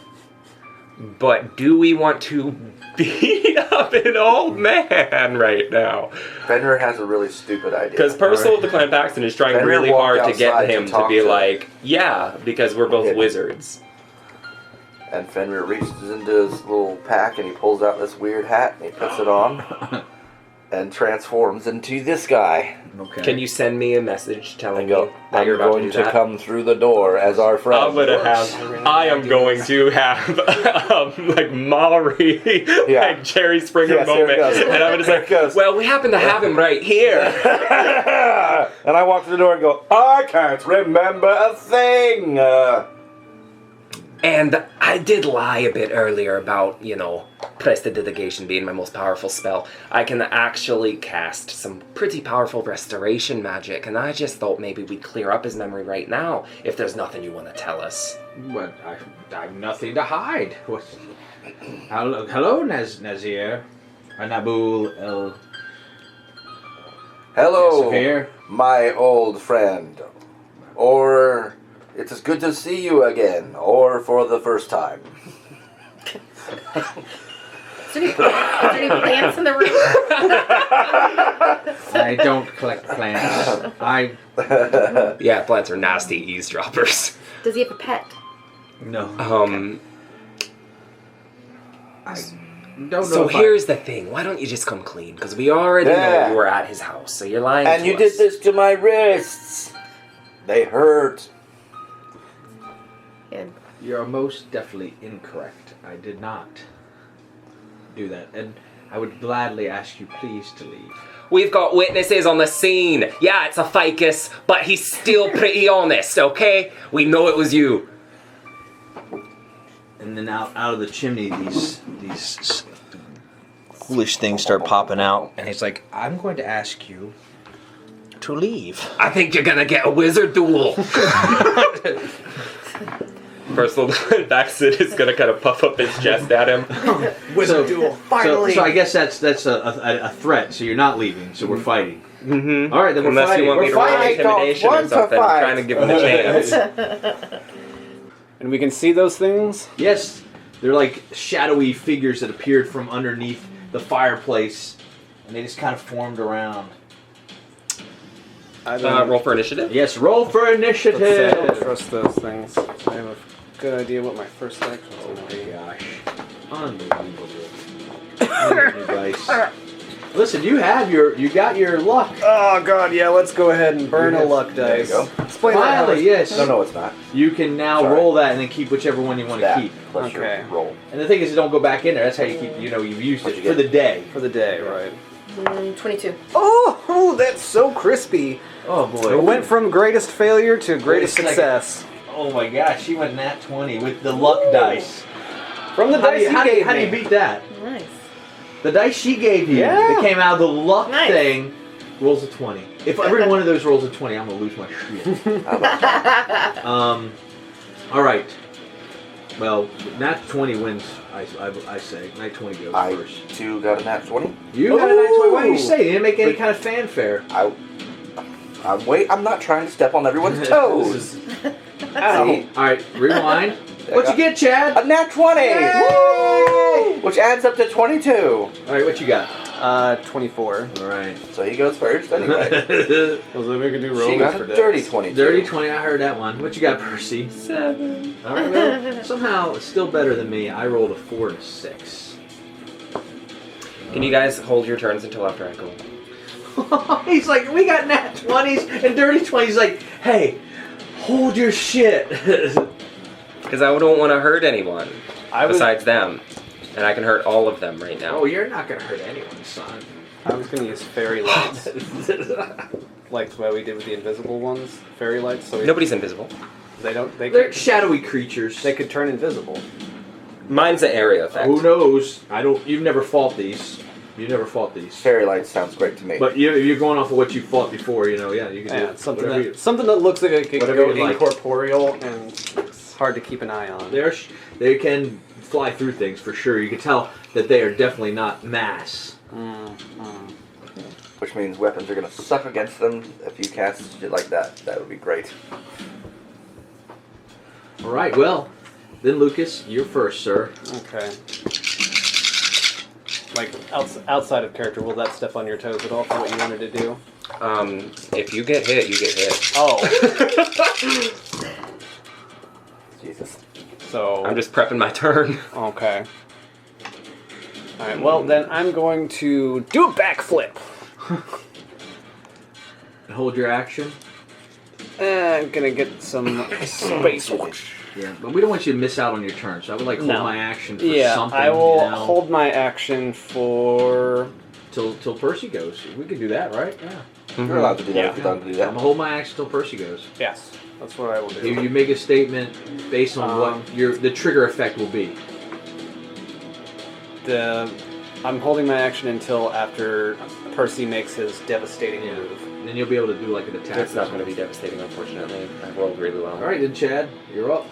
But do we want to beat up an old man right now? Fenrir has a really stupid idea. Because Ursula of the Clan Paxton is trying Fenrir really walked hard to get outside him to to talk be to- like, yeah, because we're both Hidden. wizards. And Fenrir reaches into his little pack and he pulls out this weird hat and he puts it on and transforms into this guy. Okay. Can you send me a message telling And go, me that I'm you're about going to to do that? come through the door as our friend. I am going to have like Mallory, Yeah. like Jerry Springer Yes, here it moment, goes. and I'm Here it just goes. like, well, we happen to have him right here. And I walk through the door and go, I can't remember a thing. And I did lie a bit earlier about, prestidigitation being my most powerful spell. I can actually cast some pretty powerful restoration magic, and I just thought maybe we'd clear up his memory right now, if there's nothing you want to tell us. But I've nothing to hide. What? Hello, Nazir. Nabul El. Hello, Here. my old friend. Or it is good to see you again, or for the first time. Is there any plants in the room? I don't collect plants. Yeah, plants are nasty eavesdroppers. Does he have a pet? No. I don't know. So here's the thing. Why don't you just come clean? Because we already know you were at his house, so you're lying And to you us. did this to my wrists. They hurt. Yeah. You're most definitely incorrect. I did not do that, and I would gladly ask you please to leave. We've got witnesses on the scene. Yeah, it's a ficus, but he's still pretty honest, okay? We know it was you. And then out of the chimney, these foolish things start popping out, and he's like, "I'm going to ask you to leave." I think you're gonna get a wizard duel. First little Baxit is gonna kind of puff up his chest at him. Wizard duel, finally. So I guess that's a threat. So you're not leaving. So we're fighting. Mm-hmm. All right, then we're Unless fighting. you want me to roll intimidation or something, I'm trying to give him a chance. And we can see those things? Yes, they're like shadowy figures that appeared from underneath the fireplace, and they just kind of formed around. Roll for initiative. Yes, roll for Let's say I don't initiative. trust those things. I have a good idea what my first action is Oh going to be. my gosh, unbelievable! Unbelievable dice. Listen, you got your luck. Oh god, yeah, let's go ahead and burn a luck There you dice. go. Explain that how Finally, it's- yes. No, it's not. You can now Sorry. roll that and then keep whichever one you want to That keep. plus Okay. your roll. And the thing is, don't go back in there. That's how you keep. You've used What'd it you for get? the day. For the day, right. 22. Oh, that's so crispy. Oh boy. It went from greatest failure to greatest Wait a second. success. Oh my gosh, she went nat 20 with the luck dice. From the How do dice you, how do you, gave how do you me. beat that? Nice. The dice she gave you Yeah. that came out of the luck Nice. thing rolls a 20. If every one of those rolls a 20, I'm gonna lose my shit. How about that? All right. Well, nat 20 wins. I say nat 20 goes I first. too got a nat 20. You got a nat 20. Why do you Ooh. say? You didn't make any kind of fanfare. I'm not trying to step on everyone's toes. Ow. See? All right, rewind. What'd you get, Chad? A nat 20! Yay! Which adds up to 22. All right, what you got? 24. All right. So he goes first anyway. Well, then we can do She rolling got for a dice. dirty 22. Dirty 20, I heard that one. What you got, Percy? 7. All right, well, somehow it's still better than me. I rolled a 4 and a 6. Can you guys hold your turns until after I go? He's like, we got nat 20s and dirty 20s. He's like, hey, hold your shit. Because I don't want to hurt anyone I was besides them. And I can hurt all of them right now. Oh, you're not going to hurt anyone, son. going to use fairy lights. Like what we did with the invisible ones. Fairy lights. So Nobody's invisible. they They're could, shadowy creatures. they could turn invisible. Mine's an area effect. Who knows? You've never fought these. You never fought these. Fairy light sounds great to me. But you're going off of what you fought before, yeah, you can do Yeah, it. something Whatever that, something that looks like it could Whatever go you like. incorporeal and it's hard to keep an eye on. They can fly through things for sure. You can tell that they are definitely not mass. Which means weapons are going to suck against them if you cast shit like that. That would be great. All right, well, then Lucas, you're first, sir. Okay. Like outside of character, will that step on your toes at all for what you wanted to do? If you get hit, you get hit. Oh. Jesus. So I'm just prepping my turn. okay. All right. Well, then I'm going to do a backflip. And hold your action. I'm gonna get some space. Yeah, but we don't want you to miss out on your turn, so I would like hold No. my action for Yeah, something. I will you know, hold my action for. till Percy goes. We can do that, right? Yeah. You're allowed to do that Yeah. if you're done to do I'm that. gonna hold my action till Percy goes. Yes, that's what I will do. You make a statement based on what the trigger effect will be. I'm holding my action until after Percy makes his devastating Yeah. move. Then you'll be able to do like an attack. It's not going to be devastating, unfortunately. I rolled really well. All right, then Chad, you're up.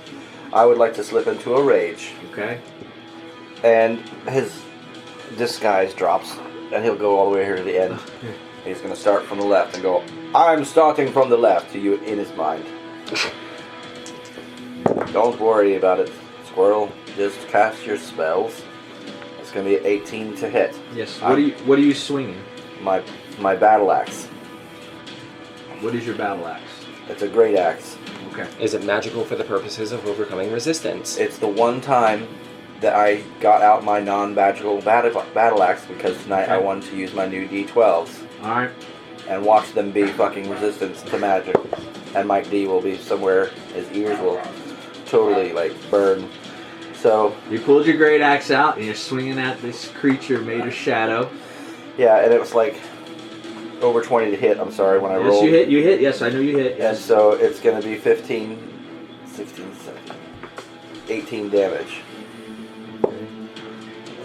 I would like to slip into a rage. Okay. And his disguise drops, and he'll go all the way here to the end. He's going to start from the left and go, I'm starting from the left, to you in his mind. Don't worry about it, Squirrel. Just cast your spells as It's going to be 18 to hit. Yes. What are you swinging? My battle axe. What is your battle axe? It's a great axe. Okay. Is it magical for the purposes of overcoming resistance? It's the one time that I got out my non-magical battle axe because tonight I wanted to use my new D12s. Alright. And watch them be fucking resistant to magic. And Mike D will be somewhere, his ears will totally, like, burn. So... You pulled your great axe out and you're swinging at this creature made of shadow. Yeah, and it was like over 20 to hit, I'm sorry, when I rolled. Yes, you hit. Yes, I know you hit. Yes. And so it's going to be 15, 16, 17, 18 damage.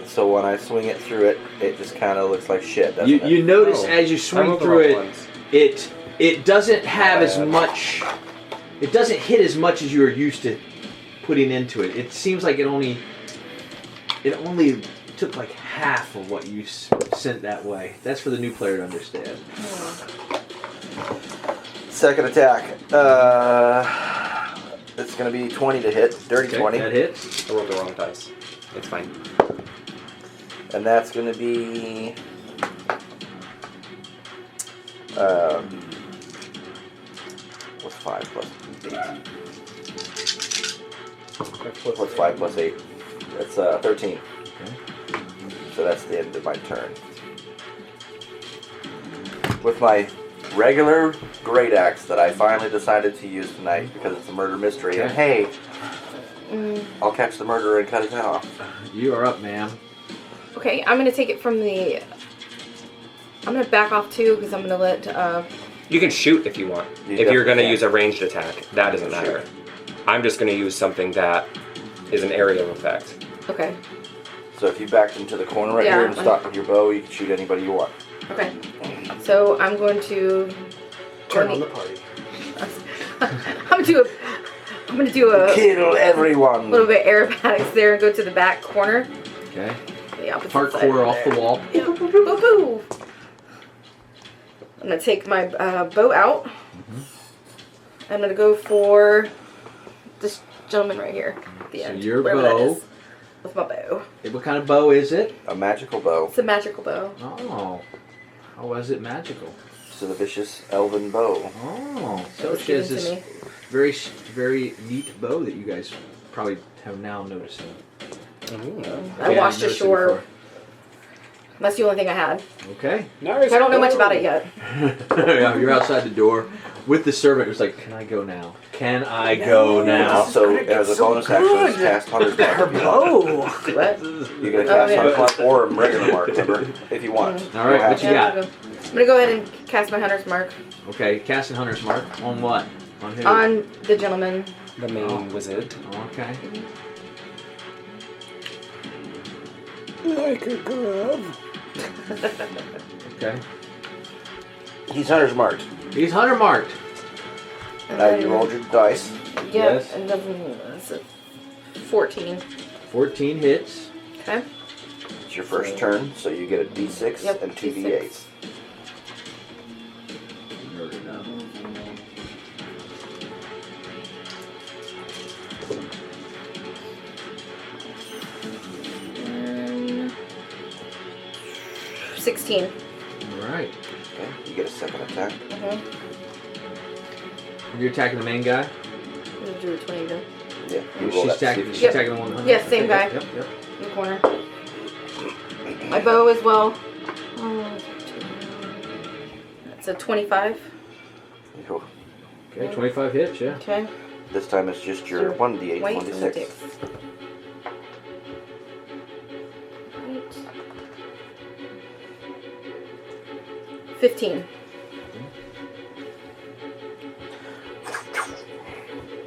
So when I swing it through it, it just kind of looks like shit, doesn't it? You notice as you swing through it, it doesn't have as much, it doesn't hit as much as you're used to putting into it. It seems like it only took like half of what you sent that way. That's for the new player to understand. Second attack. It's going to be 20 to hit. Dirty 20. That hits. I rolled the wrong dice. It's fine. And that's going to be... what's 5 plus 8? What's 5 plus 8? That's 13. Okay. So that's the end of my turn. With my regular great axe that I finally decided to use tonight because it's a murder mystery. And hey, I'll catch the murderer and cut his head off. You are up, ma'am. Okay, I'm going to take it from the... I'm going to back off too because I'm going to let... You can shoot if you want. If you're going to use a ranged attack, that doesn't matter. I'm just going to use something that is an aerial effect. Okay. So if you backed into the corner right here and stopped with your bow, you can shoot anybody you want. Okay. So I'm going to... Turn on the party. I'm going to do a Kill everyone! little bit aerobatics there and go to the back corner. Okay. The opposite side Parkour off the wall. Yeah. Boo boo. I'm going to take my bow out. I'm going to go for this gentleman right here at the end. Your wherever that bow. is, with my bow. What kind of bow is it? A magical bow. It's a magical bow. Oh. How is it magical? It's a vicious elven bow. Oh. It So was she has given to this very, very neat bow that you guys probably have now noticed. I washed ashore. That's the only thing I had. Okay. Nice. I don't know much about it yet. Yeah, you're outside the door with the servant who's like, "Can I go now? Can I go now?" Also, as a bonus action, cast Hunter's Mark. What? You get a cast Hunter's Mark or a regular mark, remember? If you want. All right, what you got? I'm gonna go ahead and cast my hunter's mark Okay, casting Hunter's Mark on what? On who? on the gentleman. The main wizard. Okay. Like a glove. Okay. He's Hunter's marked. He's Hunter marked. And Now then- you rolled your dice. Yeah, Yes. and then that's a 14. 14 hits. Okay. It's your first turn, so you get a D6 Yep, and 2 D8s. Noted now. And 16. All right. Okay, you get a second attack. You're attacking the main guy. I'm gonna do a 20 then. Yeah, you roll She's that. attacking. See if She's you- Yep. attacking the one. Yeah, same guy. Yep. Yep. In the corner. My bow as well. That's a 25. you- Okay, 25 hits. Yeah. Okay. This time it's just your 1D8, Wait, 1D6. 15.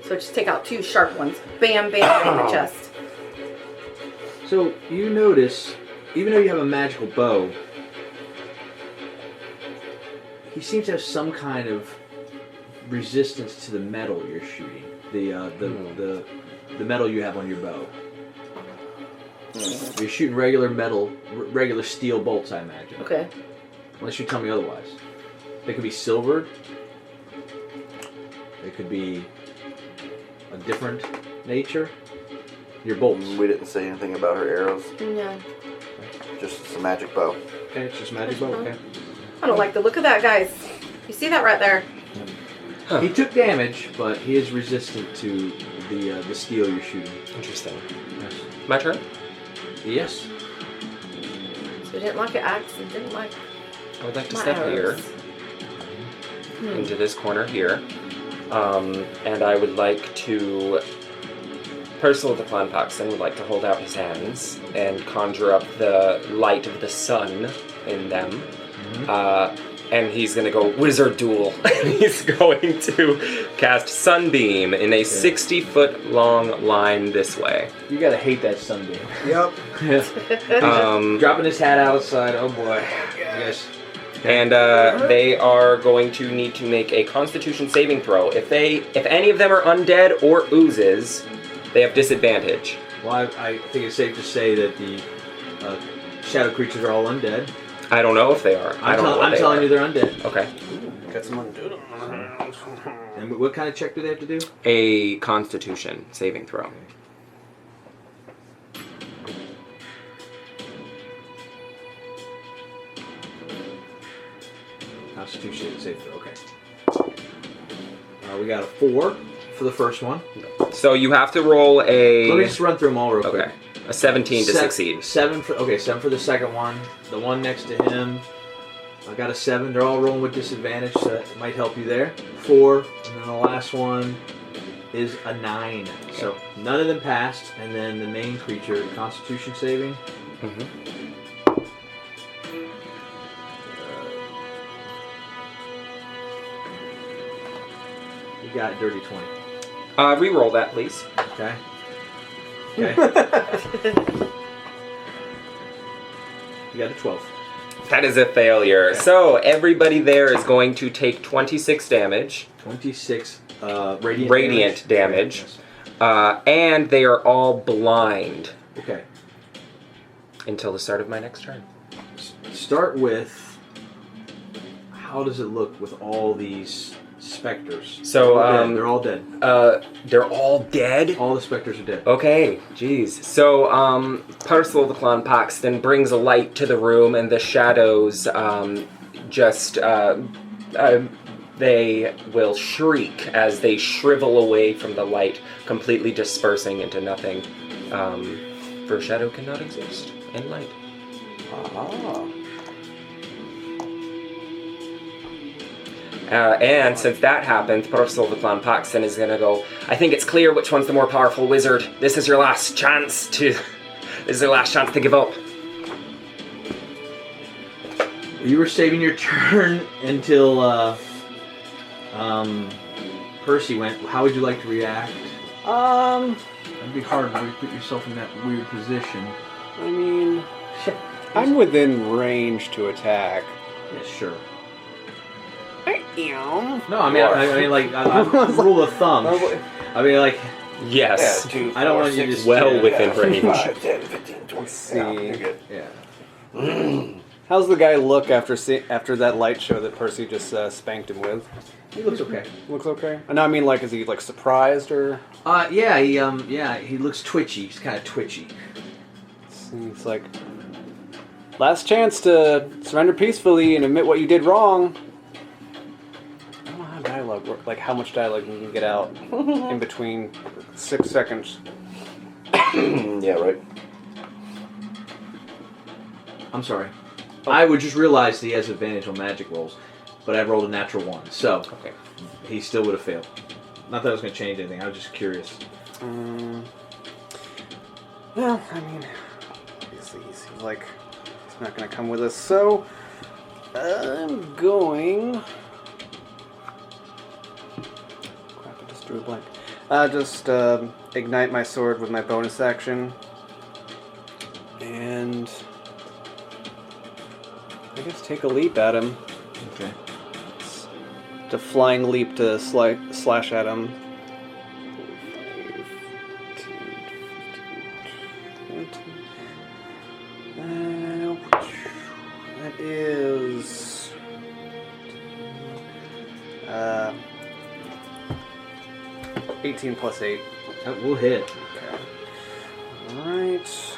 So just take out 2 sharp ones. Bam, bam, right in the chest. So you notice, even though you have a magical bow, he seems to have some kind of resistance to the metal you're shooting. The metal you have on your bow. You're shooting regular metal, regular steel bolts, I imagine. Okay. Unless you tell me otherwise. They could be silvered. They could be a different nature. Your bolts. We didn't say anything about her arrows. Yeah. Just a magic bow. Okay, it's just magic bow. Okay. I don't like the look of that, guys. You see that right there? Huh. He took damage, but he is resistant to the steel you're shooting. Interesting. Yes. My turn? Yes. So we didn't like an axe and didn't like I would like to my step arrows. here, into this corner here. And I would like to... Percival the Clanpaxton would like to hold out his hands and conjure up the light of the sun in them. Mm-hmm. And he's going to go Wizard Duel. He's going to cast Sunbeam in a 60-foot long line this way. You gotta hate that sunbeam. Yep. Dropping his hat outside. Oh boy. Yes. And they are going to need to make a Constitution saving throw. If any of them are undead or oozes, they have disadvantage. Well, I think it's safe to say that the shadow creatures are all undead. I don't know if they are. I'm telling you they're undead. Okay. Got some undead. And what kind of check do they have to do? A Constitution saving throw. Constitution save throw. Okay. We got a 4 for the first one. So you have to roll a... Let me just run through them all real quick. Okay. A 17 to succeed. 7 for the second one. The one next to him, I got a 7. They're all rolling with disadvantage, so that might help you there. 4, and then the last one is a 9. So none of them passed, and then the main creature, Constitution saving. Mm-hmm. You got dirty 20. Reroll that, please. Okay. Okay. You got a 12. That is a failure. Okay. So everybody there is going to take 26 damage. 26 radiant Radiant damage. Yes. And they are all blind Okay. until the start of my next turn. Start with, how does it look with all these specters? So, they're all dead. They're all dead? All the specters are dead. Okay, jeez. So, Percival the Clanpaxton brings a light to the room, and the shadows they will shriek as they shrivel away from the light, completely dispersing into nothing. For shadow cannot exist in light. And since that happened, Percival the Clanpaxton is going to go, I think it's clear which one's the more powerful wizard. This is your last chance to... This is your last chance to give up. You were saving your turn until Percy went. How would you like to react? It'd be hard to put yourself in that weird position. I mean, I'm within range to attack. Yeah, sure. I am. No, I mean, like, rule of thumb. I mean, like, Yes. 2, I don't 4, want you to 6, just- Well yeah, within range. 5, 10, 15, 20. Let's see. Yeah, you're good. yeah. How's the guy look after that light show that Percy just spanked him with? He looks okay. Looks okay. No, I mean, like, is he like surprised or? He looks twitchy. He's kind of twitchy. It's like last chance to surrender peacefully and admit what you did wrong. I don't know how dialogue works. Like how much dialogue you can get out in between 6 seconds. Yeah, right. I'm sorry. I would just realize that he has advantage on magic rolls, but I rolled a natural 1, so Okay. he still would have failed. Not that I was going to change anything. I was just curious. Well, I mean, obviously he seems like he's not going to come with us, so I'm going. Crap! I just drew a blank. Just ignite my sword with my bonus action, and I guess take a leap at him. Okay. To flying leap to slash at him. 5, 10, 15, 20. That is 18 plus 8. That will hit. Okay. Alright.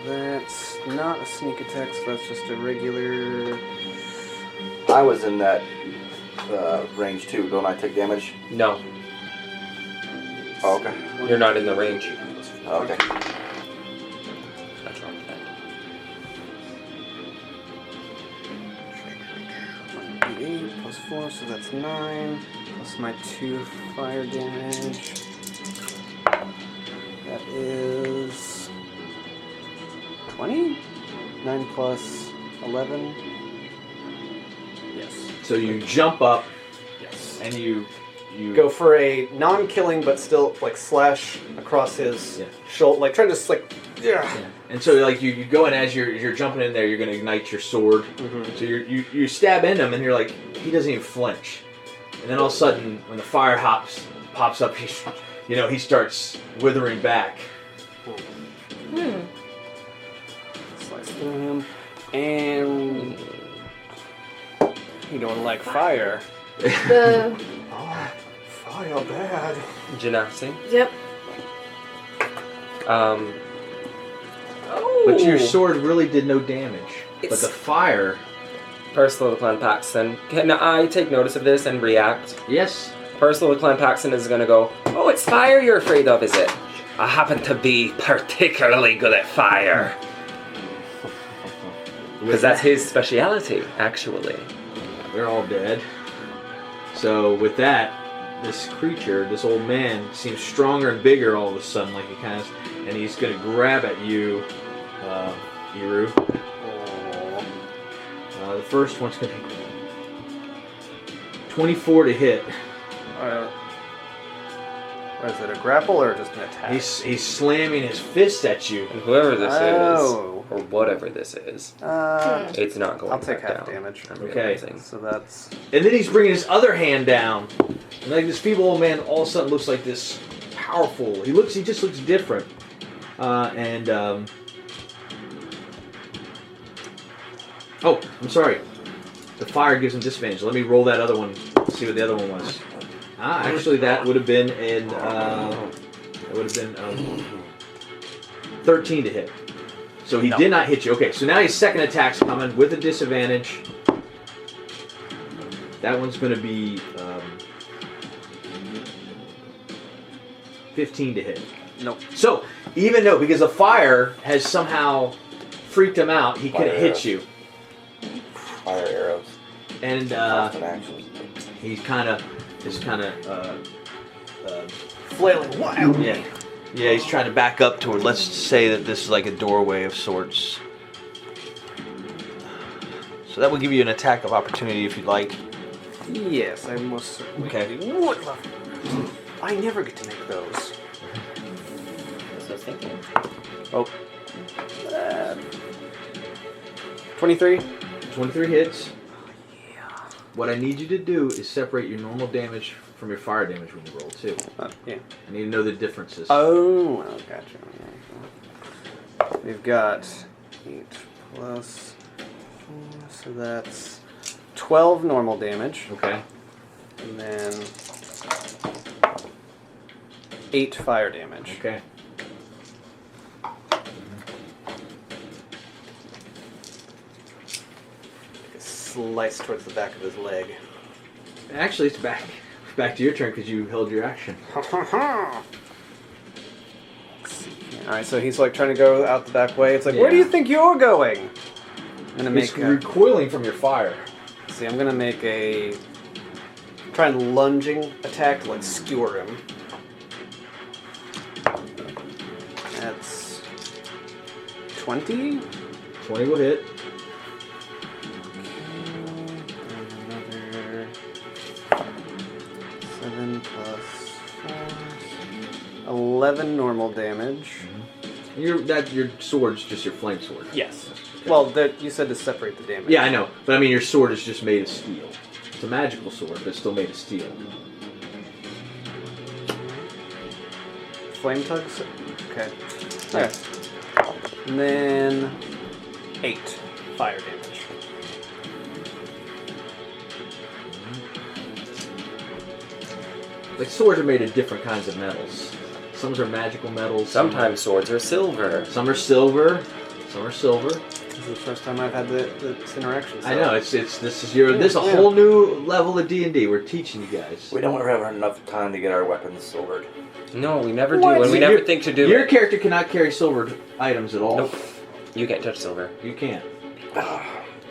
that's not a sneak attack, so that's just a regular... I was in that range too. Don't I take damage? No, Oh, okay. you're not in the range. Oh, okay. That's wrong with that. 8 plus 4, so that's 9. Plus my 2 fire damage. That is 20? 9 plus 11. Yes. So you jump up Yes. and you Go for a non-killing, but still like slash across his shoulder, like trying to just like. Yeah. And so like you go in as you're jumping in there, you're gonna ignite your sword. Mm-hmm. So you stab into him and you're like, he doesn't even flinch. And then all of a sudden when the fire pops up, he starts withering back. Slice through him, and you don't like fire. The Oh, fire bad. Genasi. yep. But your sword really did no damage. But It's- the fire, Personal to Clan Paxton. Can I take notice of this and react? yes. Personal to Clan Paxton is gonna go, oh, it's fire you're afraid of, is it? I happen to be particularly good at fire. Because that's his speciality, actually. They're all dead. So with that, this creature, this old man, seems stronger and bigger all of a sudden, like he kind of, and he's gonna grab at you, Iru. The first one's gonna be 24 to hit. What is it, a grapple or just an attack? He's slamming his fist at you. And whoever this Oh. is, or whatever this is, it's not going I'll take back half down. damage. I'm Okay. realizing. So that's... And then he's bringing his other hand down. And like this feeble old man all of a sudden looks like this powerful. He just looks different. Oh, I'm sorry. The fire gives him disadvantage. Let me roll that other one. See what the other one was. Actually, that would have been 13 to hit. So he did not hit you. Okay, so now his second attack's coming with a disadvantage. That one's going to be 15 to hit. Nope. So, even though, because the fire has somehow freaked him out, he could have Fire hit you. Fire arrows. And Constant actions. he's kind of Flailing wild. yeah, he's trying to back up toward. Let's say that this is like a doorway of sorts. So that will give you an attack of opportunity if you'd like. Yes, I most certainly Okay. would love to. I never get to make those. That's what I was thinking. Oh. 23? 23 hits. What I need you to do is separate your normal damage from your fire damage when you roll too. Yeah. I need to know the differences. Oh, gotcha. We've got 8 plus 4, so that's 12 normal damage, Okay. and then 8 fire damage. Okay. Slice towards the back of his leg. Actually, it's back to your turn because you held your action. Alright, so he's like trying to go out the back way. It's like, Yeah. where do you think you're going? I'm gonna It's make a, recoiling from your fire. see, I'm gonna make a try and lunging attack to like skewer him. That's 20. 20 will hit. Another 7 plus 4. 11 normal damage. Your sword's just your flame sword. Yes. Well, you said to separate the damage. Yeah, I know. But I mean, your sword is just made of steel. It's a magical sword, but it's still made of steel. Flame tugs? Okay. Okay. And then 8 fire damage. Like, swords are made of different kinds of metals. Some are magical metals. Sometimes swords are silver. Some are silver. Some are silver. This is the first time I've had this interaction. So. I know this is a whole new level of D&D. We're teaching you guys. We don't ever have enough time to get our weapons silvered. No, we never do, What? and we never think to do Your it. character cannot carry silvered items at all. Nope. You can't touch silver. You can't. Got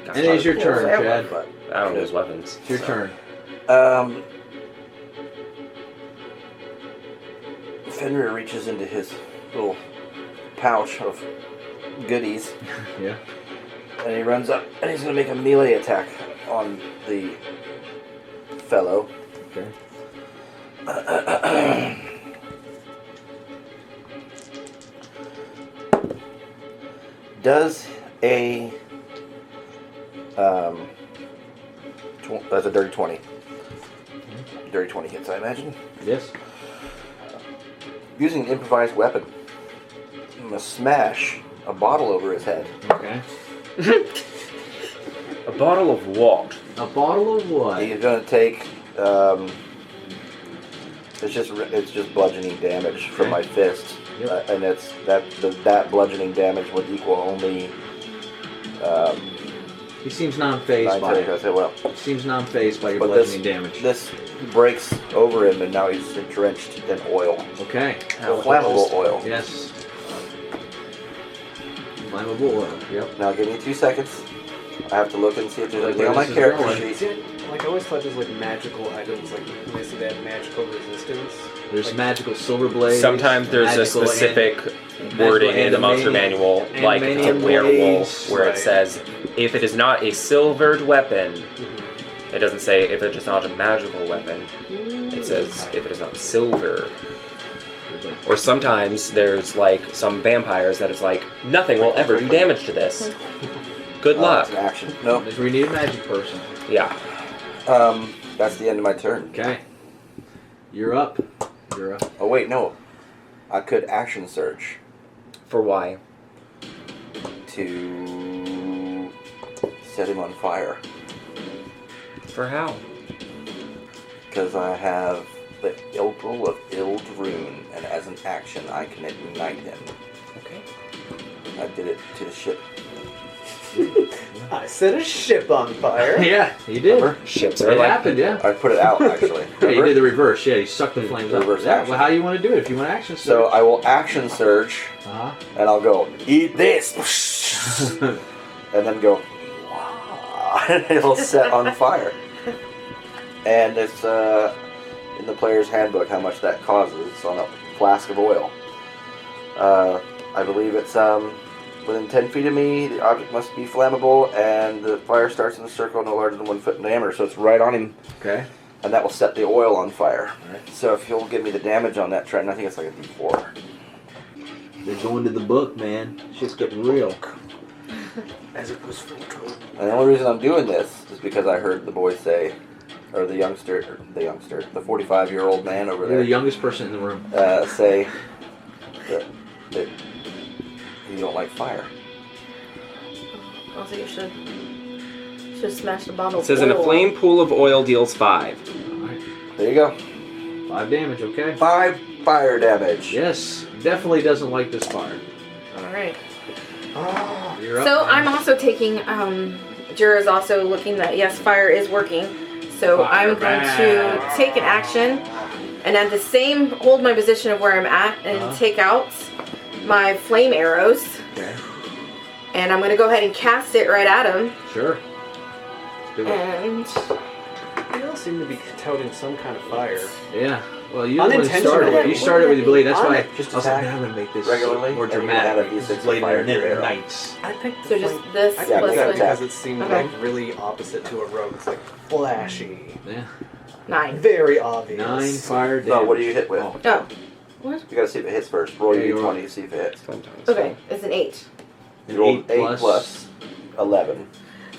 And it is your turn, Chad. But, I don't use weapons. It's your turn. Fenrir reaches into his little pouch of goodies, Yeah. and he runs up, and he's going to make a melee attack on the fellow. Okay. Does a that's a dirty 20. Dirty 20 hits, I imagine. Yes. Using an improvised weapon, I'm gonna smash a bottle over his head. Okay. A bottle of what? A bottle of what? He's gonna take. It's just bludgeoning damage from my fist, Yep. and it's that bludgeoning damage would equal only. He seems non-phased by it. I say, well, He seems non-phased by your but bludgeoning damage. this breaks over him, and now he's drenched in oil, Okay. flammable oil. Yes. Flammable oil. Yep. Now give me 2 seconds. I have to look and see if there's Like anything on where my this is character going. sheet. Like I always thought there's like magical items, like when they say they have magical resistance. There's like, magical silver blades. Sometimes there's a magical specific and- wording in the magical monster animanium- manual, like a animanium werewolf, blades. where it Right. says, if it is not a silvered weapon, it doesn't say if it is not a magical weapon. It says if it is not silver. Or sometimes there's like some vampires that it's like, nothing will ever do damage to this. Good luck. It's an action. No. That's where you need a magic person. Yeah. That's the end of my turn. Okay. You're up. You're up. Oh wait, no. I could action surge For why? to set him on fire For how? because I have the Ilpul of Ild Rune, and as an action, I can ignite him. Okay. I did it to the ship. I set a ship on fire. Yeah, you did. Remember? Ships It are like happened, yeah. I put it out actually. Yeah, you Remember? did the reverse. Yeah, you sucked the flames The up. reverse Yeah, action. well, how you want to do it? If you want action So I will action surge, Uh-huh. and I'll go eat this, and then go. Wow. And it'll set on fire. And it's in the player's handbook how much that causes. It's on a flask of oil. I believe it's within 10 feet of me. The object must be flammable, and the fire starts in a circle no larger than 1 foot in diameter. So it's right on him, Okay. and that will set the oil on fire. Alright. So if you'll give me the damage on that Trenton, I think it's like a D4. They're going to the book, man. Shit's getting real. As it was foretold. And the only reason I'm doing this is because I heard the boy say, or the 45-year-old man over You're there the youngest person in the room. say that you don't like fire. Also, you should smash the bottle. It says in a flame pool of oil deals 5. Alright. There you go. 5 damage, okay? 5 fire damage. Yes, definitely doesn't like this fire. All right. You're up. So man. I'm also taking. Jura is also looking that yes, fire is working. So Fire I'm going to take an action, and at the same hold my position of where I'm at, and take out my flame arrows, Okay. and I'm going to go ahead and cast it right at him. Sure. Do it. And You all seem to be touting some kind of fire. Yeah. Well, you started Unintentionally. with you started with the blade. That's why Just I was like, attack man, I'm gonna make this regularly, more and you dramatic. add a This D6 is later fire and to your then arrow. nights. I picked so just this I Yeah, plus picked that plus because one. it seemed Okay. like really opposite to a rogue. It's like flashy. Yeah. 9. Very obvious. 9 fire damage. No, what do you hit with? Oh. Oh, what? You gotta see if it hits first. Roll Yeah, your you're D20 to see if it hits. Okay, it's an 8. You rolled 8 plus- plus 11.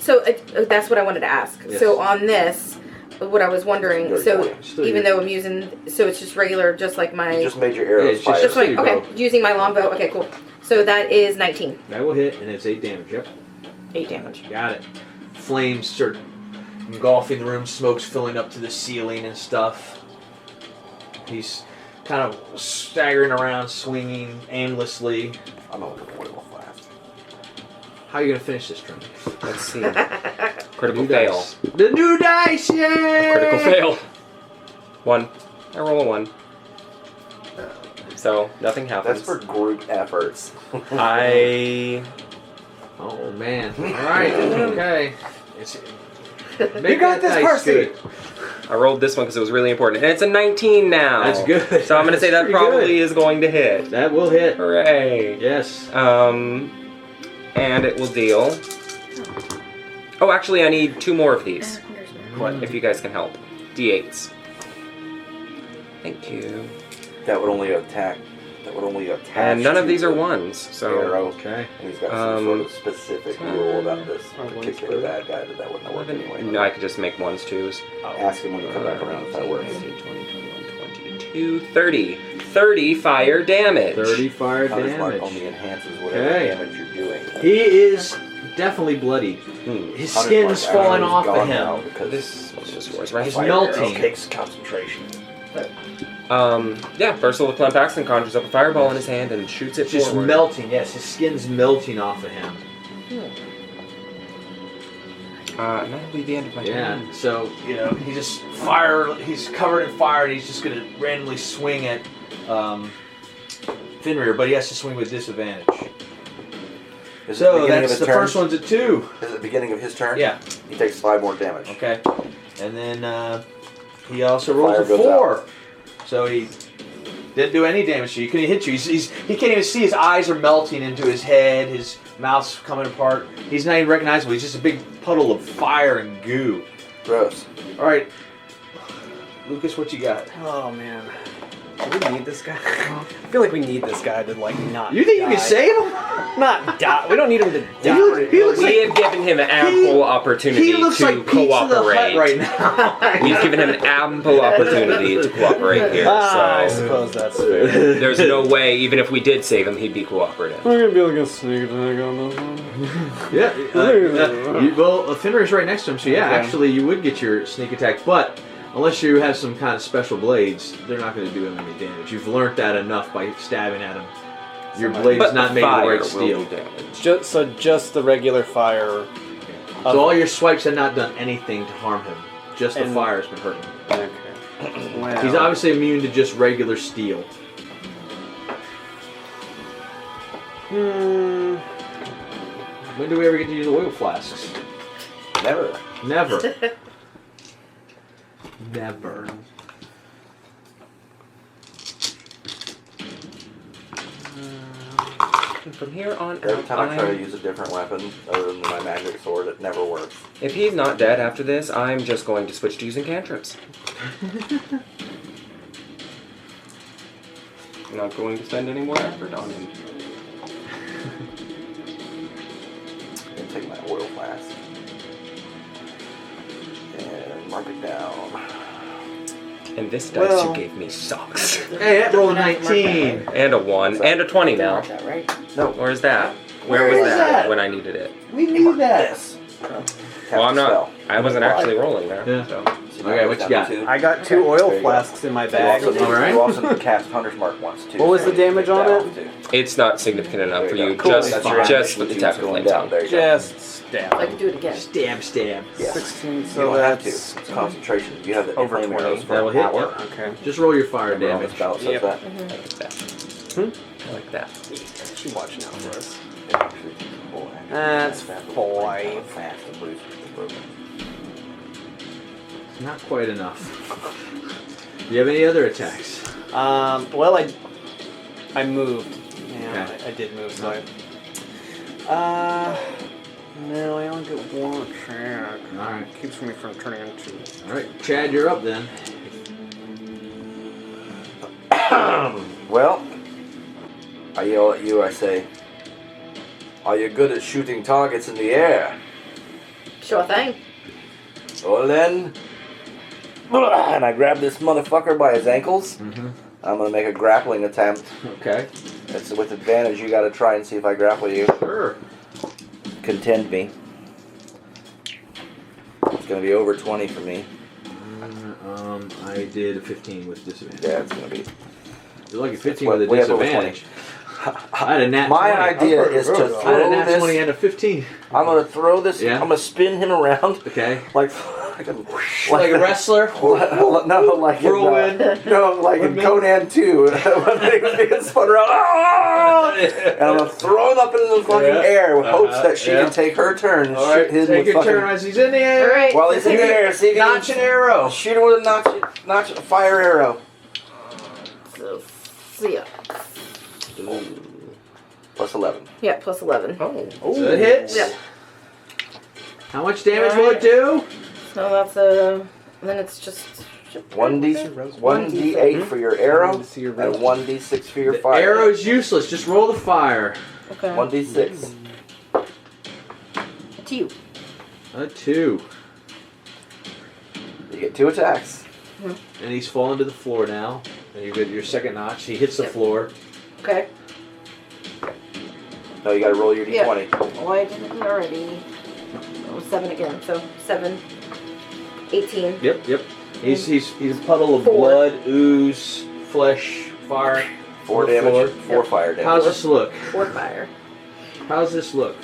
So that's what I wanted to ask. Yes. So on this, what I was wondering, Very so good. Still even your- though I'm using, so it's just regular, just like my, You just made your arrows it's just- fire. just like, your okay, bow. using my longbow. Okay, cool. So that is 19. That will hit, and it's 8 damage. Yep. 8 damage. Got it. Flames start engulfing the room, smoke's filling up to the ceiling and stuff. He's kind of staggering around, swinging aimlessly. I'm over the oil flask. How are you gonna finish this, Trim? Let's see. Critical New fail. dice. The new dice, yay! Critical fail. 1. I roll a 1. So nothing happens. That's for group efforts. I. Oh man! All right, okay. You got this, Percy. I rolled this one because it was really important, and it's a 19 now. That's good. So I'm gonna say that That's pretty probably good. is going to hit. That will hit. Hooray! Yes. And it will deal. Oh, actually, I need 2 more of these. What? If you guys can help. D8s. Thank you. That would only attack. That would only attach. And none of to these are the 1s, so. arrow. Okay. And he's got some sort of specific rule about this one's particular good. bad guy that wouldn't work anyway. No, I could just make 1s, 2s. Ask him when you come back around if that works. 20, 21, 22, 30. 30 fire damage. 30 fire Hunter's Mark damage. only enhances whatever Okay. damage you're doing. He is definitely bloodied. His Hunter's skin's Mark falling actually is off of gone now him. because This was just yours, right? He's fire melting. arrow takes concentration. Yeah, Ursula Klempaxton conjures up a fireball in his hand and shoots it It's just forward. melting. Yes, his skin's melting off of him. And that'll be the end of my Yeah. turn. So he just He's covered in fire, and he's just gonna randomly swing at Fenrir, but he has to swing with disadvantage. Is it the So beginning of that's his the turn? first one's a 2. Is it the beginning of his turn? Yeah. He takes 5 more damage. Okay. And then he also The rolls fire a goes 4. So he didn't do any damage to you. He couldn't hit you. He can't even see. His eyes are melting into his head. His mouth's coming apart. He's not even recognizable. He's just a big puddle of fire and goo. Gross. All right. Lucas, what you got? Oh man. Do we need this guy? I feel like we need this guy to not. You think you die. can save him? Not die. We don't need him to die. He looks We have given him ample opportunity He looks to like Pizza the Hut cooperate. right now. We've given him ample opportunity to cooperate here, I so suppose that's fair. there's no way, even if we did save him, he'd be cooperative. We're gonna be like a sneak attack on this one. Yeah. Well, Fenrir's right next to him, so yeah, Okay. actually you would get your sneak attack, but unless you have some kind of special blades, they're not going to do him any damage. You've learned that enough by stabbing at him. Your blade is not made of the right steel. Just the regular fire. So all your swipes have not done anything to harm him. Just the And- fire's been hurting him. Okay. Wow. He's obviously immune to just regular steel. When do we ever get to use oil flasks? Never. Never. Never. And from here on Every out, time I try to use a different weapon other than my magic sword, it never works. if he's not dead after this, I'm just going to switch to using cantrips. I'm not going to spend any more effort on him. I'm gonna take my oil flask and mark it down. And this dice Well- you gave me sucks. Hey, that rolled a 19. And a 1, and a 20 now. That, right? No, Or is that? Where Where was is that that? when I needed it? We knew that. this. Well, I'm not. I wasn't actually rolling there. Yeah. So. Okay, what you got? I got 2 oil flasks in my bag. You also, Alright. you also cast Hunter's Mark once too. What was so the you can damage take on that it? off, too. It's not significant enough There for you you. go. Cool. Just, That's your just ammunition the tap that's of going flame down. tongue. There you go. Just stab. I can do it again. Stab, stab. Yes. 16, You so don't have to. that's It's concentration. You have the over flame 20. arrows for That will an hit, hour. Okay. Just roll your fire Remember on damage. this ballot says Yep. that? I like that. I like that. She's watching out for us. It actually takes a whole action. That's Fast, 5. fast, and loose, broken. Not quite enough. Do you have any other attacks? Well, I moved. Yeah, Okay. I did move, so no, I only get 1 attack. Alright. Keeps me from turning into. Alright, Chad, you're up then. Well, I yell at you, I say, are you good at shooting targets in the air? Sure thing. Well then, and I grab this motherfucker by his ankles. Mm-hmm. I'm gonna make a grappling attempt. Okay. It's with advantage. You gotta try and see if I grapple you. Sure. Contend me. It's gonna be over 20 for me. I did a 15 with disadvantage. Yeah, it's gonna be. You're lucky 15 Well, with a way up over disadvantage. I had a nat My 20. idea is to I had a throw nat 20 this. and a 15. I'm gonna throw this. Yeah. I'm gonna spin him around Okay. like Like a wrestler. no, like Whirlwind. in Conan 2 when they get spun around. Ah! And I'm gonna throw him up into the fucking air with hopes that she can take her turn and All shoot right, him take with your fucking. turn as he's in the air. All right. While he's in the air, see if he Notch an can arrow. shoot him with a notch fire arrow. So yeah. Plus 11. Yeah, plus 11. Oh. So it hits. Yeah. How much damage will it do? So that's a. Then it's just. 1d8 for your arrow and 1d6 for your The fire. arrow's useless. Just roll the fire. Okay. 1d6. To you. A 2. You get 2 attacks. And he's fallen to the floor now. And you get your second notch. He hits the Yep. floor. Okay. No, you gotta roll your d20. Oh, I did it already. Oh, 7 again. So 7. 18. Yep. He's a puddle of 4. blood, ooze, flesh, fire. 4 on the floor. damage. 4 fire damage. How's this look? 4 fire. How's this look?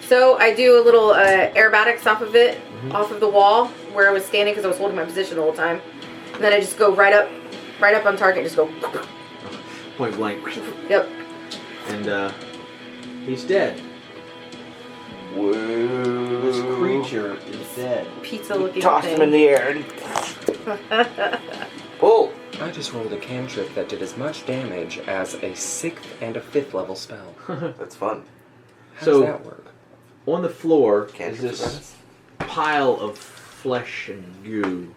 So I do a little aerobatics off of it, off of the wall where I was standing because I was holding my position the whole time. And then I just go right up on target and just go. Point blank. Yep. And he's dead. Whoa. This creature is dead. Pizza looking Tossed thing. him in the air and pull. I just rolled a cantrip that did as much damage as a 6th and a 5th level spell. That's fun. How So- does that work? On the floor Can't is do this this. pile of flesh and goo.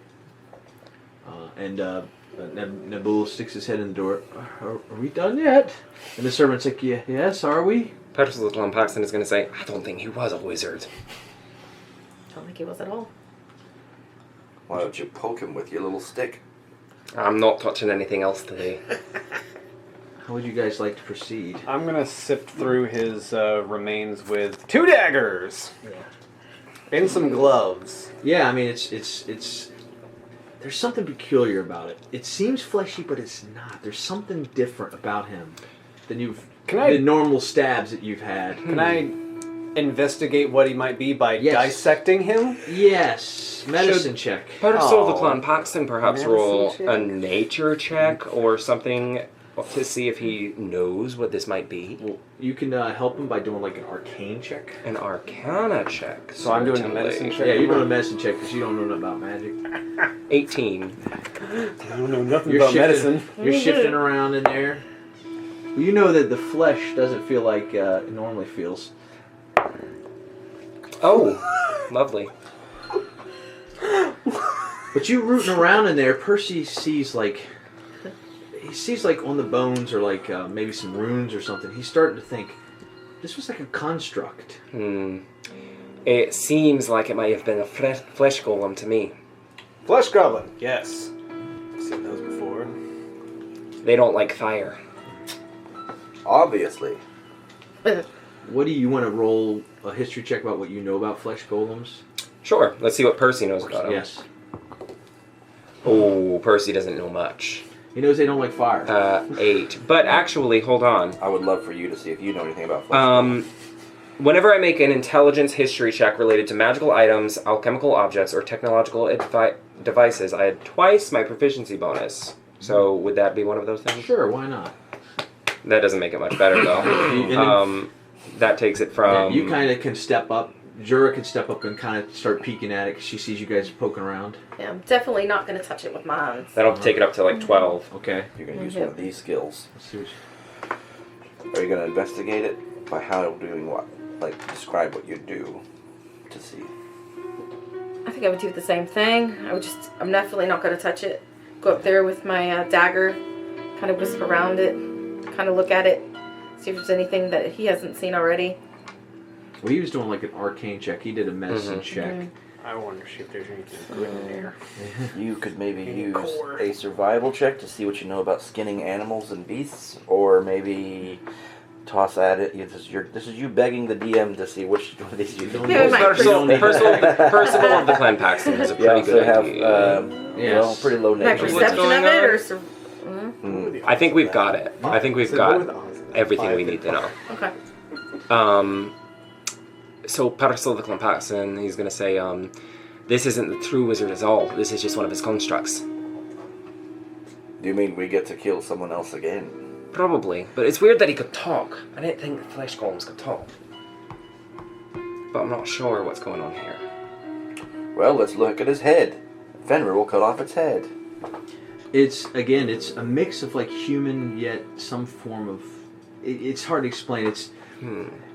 Nabul sticks his head in the door. Are we done yet? And the servant's like, yes, are we? Petrus Paxton is going to say, I don't think he was a wizard. Don't think he was at all. Why don't you poke him with your little stick? I'm not touching anything else today. How would you guys like to proceed? I'm gonna sift through his remains with 2 daggers and some gloves. Yeah, I mean, it's there's something peculiar about it. It seems fleshy, but it's not. There's something different about him than the normal stabs that you've had. Can I investigate what he might be by Yes. dissecting him? Yes, medicine check. Petrus Oh. Paxton perhaps Medicine roll check? a nature check or something to see if he knows what this might be. Well, you can help him by doing like an arcane check. An arcana check. So I'm doing a certainly. medicine check? Yeah, you're doing a medicine check because you don't know nothing about magic. 18. I don't know nothing You're about shifting, medicine. You're shifting around in there. Well, you know that the flesh doesn't feel like it normally feels. Oh, lovely. But you rooting around in there, Percy sees like on the bones or like maybe some runes or something. He's starting to think this was like a construct. It seems like it might have been a flesh golem to me. Flesh Goblin, yes. I've seen those before. They don't like fire. Obviously. What do you want to roll a history check about what you know about flesh golems? Sure, let's see what Percy knows about them. Yes. Oh, Percy doesn't know much. He knows they don't like fire. 8. But actually, hold on. I would love for you to see if you know anything about flesh. Whenever I make an intelligence history check related to magical items, alchemical objects, or technological devices, I add twice my proficiency bonus. So would that be one of those things? Sure, why not? That doesn't make it much better, though. That takes it from... you kind of can step up. Jura can step up and kind of start peeking at it because she sees you guys poking around. Yeah, I'm definitely not going to touch it with my hands. That'll take it up to like 12. Okay. You're going to use one of these skills. Let's see what Are you going to investigate it by how doing what? Like, describe what you do to see. I think I would do the same thing. I'm definitely not going to touch it. Go up there with my dagger, kind of whisper around it, kind of look at it, see if there's anything that he hasn't seen already. Well, he was doing like an arcane check. He did a medicine check. I wonder if there's anything good in there. You could maybe use core. a survival check to see what you know about skinning animals and beasts, or maybe toss at it. This is you begging the DM to see which one of these you don't Yeah, we use. might Percival of the Clan Paxton is a You pretty also good have Yes. well, pretty low My nature. What's perception going of it, on? or I think we've got it. I think we've So go with got Ozzy. everything we need to know. Okay. So Parcel the Clampaxon, he's going to say, this isn't the true wizard at all. This is just one of his constructs. Do you mean we get to kill someone else again? Probably, but it's weird that he could talk. I didn't think the flesh golems could talk. But I'm not sure what's going on here. Well, let's look at his head. Fenrir will cut off its head. It's a mix of like human yet some form of. It's hard to explain.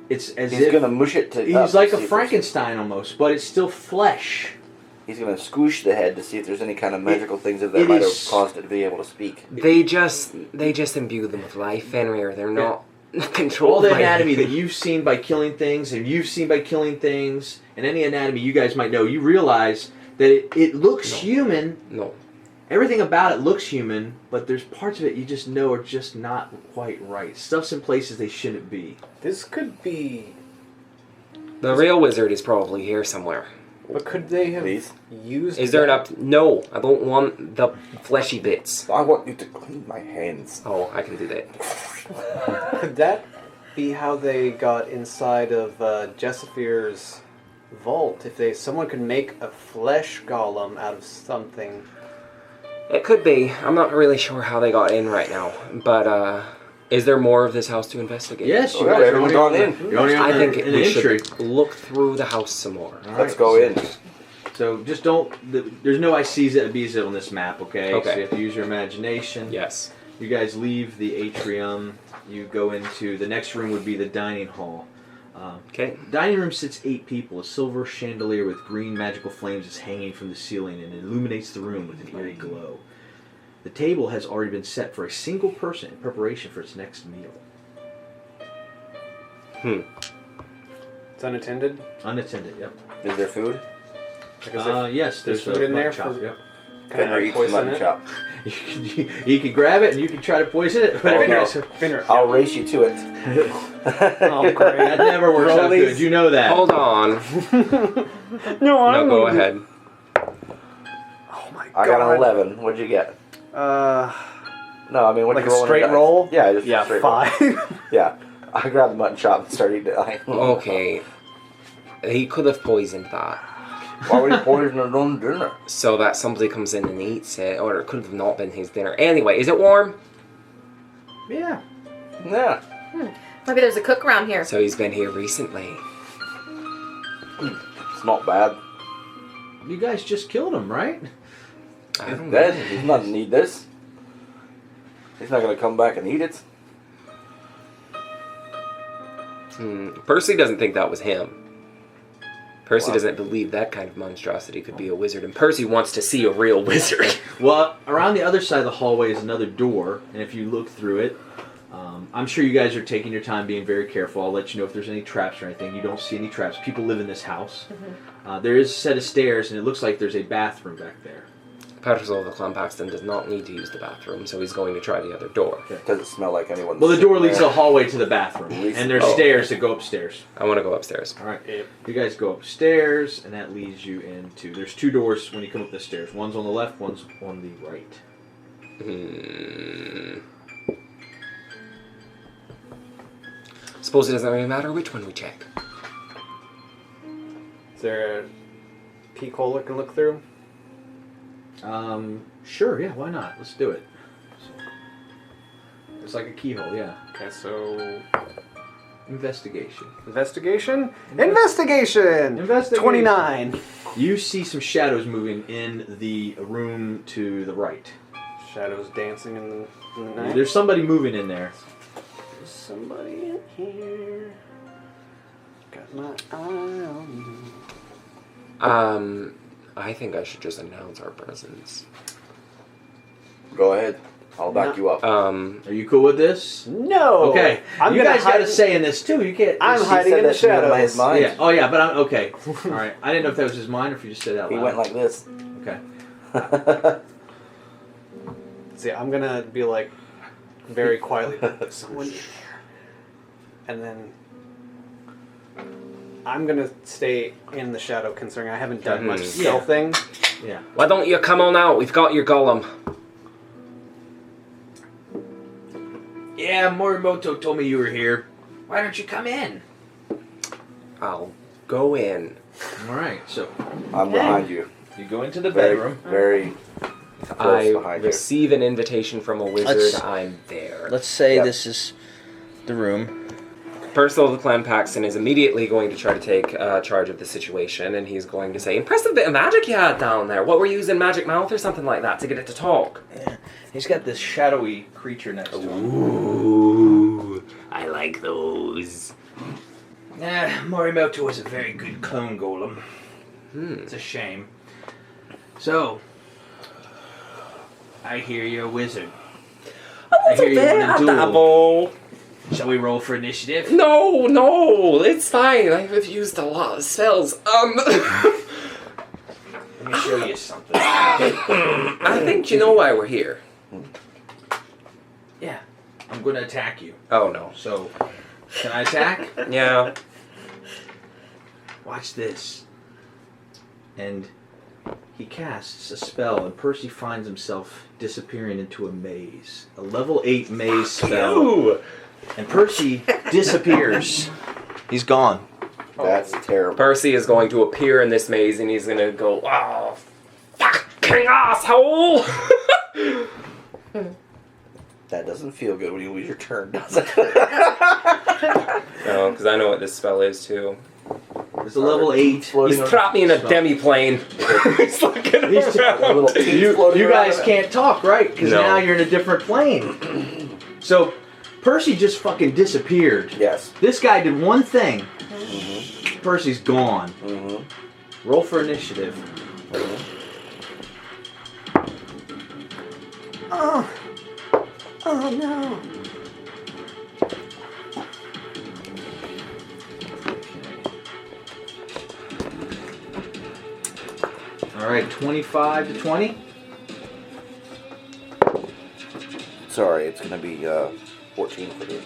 It's as He's if gonna mush it to. he's like a Frankenstein almost, but it's still flesh. He's gonna squish the head to see if there's any kind of magical things that might have caused it to be able to speak. They just imbue them with life, Fenrir. They're not controlled All the by anatomy that you've seen by killing things, and you've seen by killing things, and any anatomy you guys might know, you realize that it looks human. No. Everything about it looks human, but there's parts of it you just know are just not quite right. Stuff's in places they shouldn't be. This could be... The real wizard is probably here somewhere. But could they have Please? used... Is there enough? No, I don't want the fleshy bits. I want you to clean my hands. Oh, I can do that. Could that be how they got inside of Decipher's vault? If someone could make a flesh golem out of something... It could be. I'm not really sure how they got in right now. But, is there more of this house to investigate? Yes, you Oh, guys everyone's gone in. You're only on I think an we entry. should look through the house some more. All Let's right, go in. So just don't. There's no ICs and Bs on this map, okay? Okay. So you have to use your imagination. Yes. You guys leave the atrium. You go into the next room. Would be the dining hall. Okay. Dining room sits 8 people. A silver chandelier with green magical flames is hanging from the ceiling and illuminates the room with an eerie glow. The table has already been set for a single person in preparation for its next meal. It's unattended? Unattended, yep. Is there food? Yes, there's food in there chop, for- yep. Fenrir eats the poison mutton it? chop. You can grab it and you can try to poison it. But Oh, no. Fenrir. I'll race you to it. Oh, great. that never works out Rollies. good. You know that. Hold on. No, go ahead. Oh my god. I got an 11. What'd you get? No, I mean, what Like you a roll on straight the dice? roll? Yeah, just a straight roll. 5. Yeah. I grabbed the mutton chop and started eating it. Okay. He could have poisoned that. Why would he poison his own dinner? So that somebody comes in and eats it, or it could have not been his dinner. Anyway, is it warm? Yeah. Yeah. Maybe there's a cook around here. So he's been here recently. It's not bad. You guys just killed him, right? I don't know. Dead. He doesn't need this. He's not going to come back and eat it. Percy doesn't think that was him. Percy Wow. doesn't believe that kind of monstrosity could be a wizard, and Percy wants to see a real wizard. Well, around the other side of the hallway is another door, and if you look through it, I'm sure you guys are taking your time being very careful. I'll let you know if there's any traps or anything. You don't see any traps. People live in this house. There is a set of stairs, and it looks like there's a bathroom back there. Paterson the Clampaxton does not need to use the bathroom, so he's going to try the other door. Doesn't smell like anyone. Well, the door leads to the hallway to the bathroom, and there's Oh. stairs that go upstairs. I want to go upstairs. All right, you guys go upstairs, and that leads you into. There's 2 doors when you come up the stairs. One's on the left, one's on the right. Suppose it doesn't really matter which one we check. Is there a peek hole I can look through? Sure, yeah, why not? Let's do it. It's like a keyhole, yeah. Okay, so... Investigation. Investigation? Investigation! Investigation. 29. You see some shadows moving in the room to the right. Shadows dancing in the night. There's somebody moving in there. There's somebody in here. Got my eye on you. I think I should just announce our presence. Go ahead. I'll back you up. Are you cool with this? No! Okay. I'm you gonna guys got hide- a say in this too. You can't. I'm just- hiding said in the that to me out of shadows. his mind. Yeah. Oh yeah, but I'm okay. All right. I didn't know if that was his mind or if you just said it out He loud. went like this. Okay. See, I'm gonna be like, very quietly, someone in here. And then I'm gonna stay in the shadow considering I haven't done much Yeah. stealthing. Yeah. Why don't you come on out? We've got your golem. Yeah, Morimoto told me you were here. Why don't you come in? I'll go in. All right, so I'm behind you. you go into the Very, bedroom. very close I behind you. receive an invitation from a wizard. Let's- I'm there. Let's say Yep. this is the room. Percival the Clan Paxton is immediately going to try to take charge of the situation, and he's going to say, "Impressive bit of magic you had down there. What were you using, magic mouth or something like that, to get it to talk?" Yeah. He's got this shadowy creature next to him. Ooh, I like those. Morimoto was a very good clone golem. It's a shame. So, I hear you're a wizard. I hear you want to duel. Double. Shall we roll for initiative? No, it's fine. I've used a lot of spells. Let me show you something. I think you know why we're here. Yeah, I'm going to attack you. Oh no. So, can I attack? Yeah. Watch this. And he casts a spell, and Percy finds himself disappearing into a maze. A level 8 maze spell. Ooh. And Percy disappears. He's gone. That's terrible. Percy is going to appear in this maze, and he's going to go, "Oh, fucking asshole!" That doesn't feel good when you lose your turn, does it? No, because I know what this spell is too. It's a level 8. He's trapped me in a demi-plane. He's looking He's around. You guys can't talk, right? Because No. now you're in a different plane. So, Percy just fucking disappeared. Yes. This guy did one thing. Mm-hmm. Percy's gone. Mm-hmm. Roll for initiative. Oh no. All right, 25 to 20. Sorry, it's gonna be 14 for me.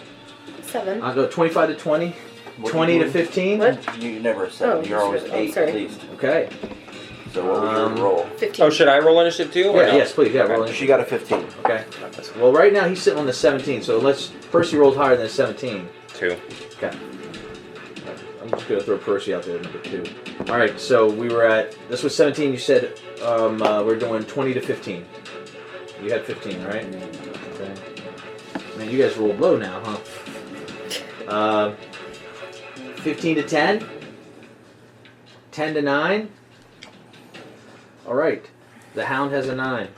7. I'll go 25 to 20. What 20 you to doing? 15. What? You never said. Oh, You're always oh, 8 sorry. at least. Okay. So what would you roll? 15. Oh, should I roll initiative too? or Yeah, no? yes, please. Yeah, Okay. roll She initiative. got a 15. Okay. Well, right now he's sitting on the 17, so unless Percy rolls higher than a 17. 2. Okay. I'm just going to throw Percy out there, number 2. All right, so we were at, this was 17, you said we're doing 20 to 15. You had 15, right? Okay. Man, you guys rolled low now, huh? 15 to 10? 10 to 9? All right. The Hound has a 9.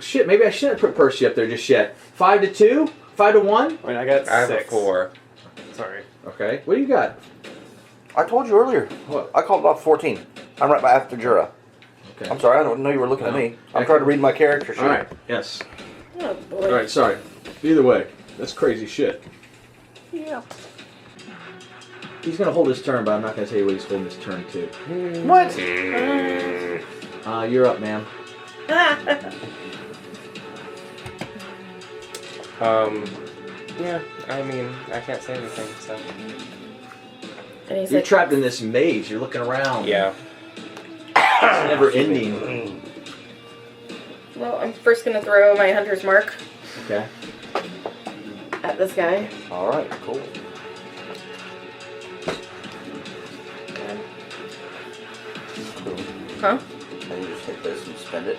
Shit, maybe I shouldn't put Percy up there just yet. 5 to 2? 5 to 1? I mean, I got I have 6. a 4. Sorry. Okay. What do you got? I told you earlier. What? I called off 14. I'm right by after Jura. Okay. I'm sorry, I didn't know you were looking at me. I'm Okay. trying to read my character sheet. All right. Yes. Oh, boy. All right. Sorry. Either way, that's crazy shit. Yeah. He's gonna hold his turn, but I'm not gonna tell you what he's holding his turn to. What? You're up, ma'am. Yeah, I mean, I can't say anything, so. And he's You're like, trapped in this maze. You're looking around. Yeah. It's never ending. well, I'm first going to throw my hunter's mark Okay. at this guy. All right, cool. Huh? And you just hit this and spend it.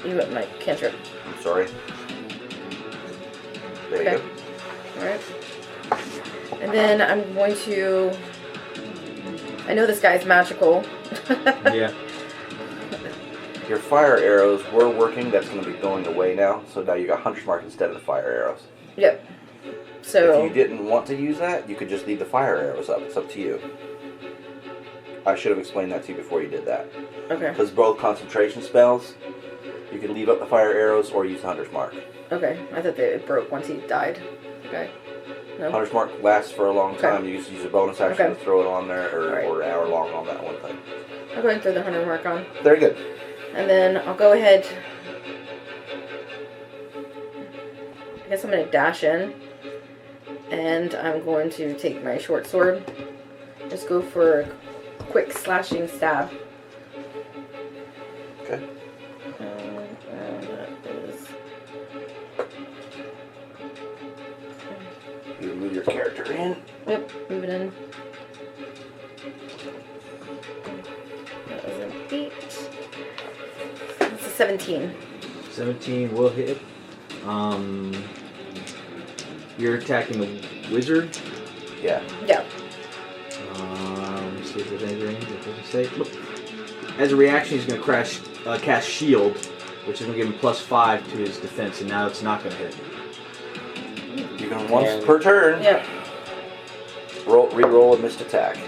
You got my cantrip. I'm sorry. There Okay. you go. Alright. And then I'm going to... I know this guy's magical. Yeah. Your fire arrows were working. That's going to be going away now. So now you got Hunter's Mark instead of the fire arrows. Yep. If So... you didn't want to use that, you could just leave the fire arrows up. It's up to you. I should have explained that to you before you did that. Okay. Because both concentration spells, you could leave up the fire arrows or use the Hunter's Mark. Okay. I thought it broke once he died. Okay. No? Hunter's Mark lasts for a long Okay. time. You just use a bonus action Okay. to throw it on there Alright. or an hour long on that one thing. I'll go ahead and throw the hunter mark on. Very good. And then I'll go ahead... I guess I'm going to dash in. And I'm going to take my short sword. Just go for a quick slashing stab. Okay. And that Factor in. Yep, move it in. That was an 8. It's a 17. 17 will hit. You're attacking the wizard. Yeah. Yeah. Let me see if there's anything that doesn't say. Look. As a reaction, he's going to cast shield, which is going to give him +5 to his defense, and now it's not going to hit. You can once per turn. Yep. Re-roll a missed attack.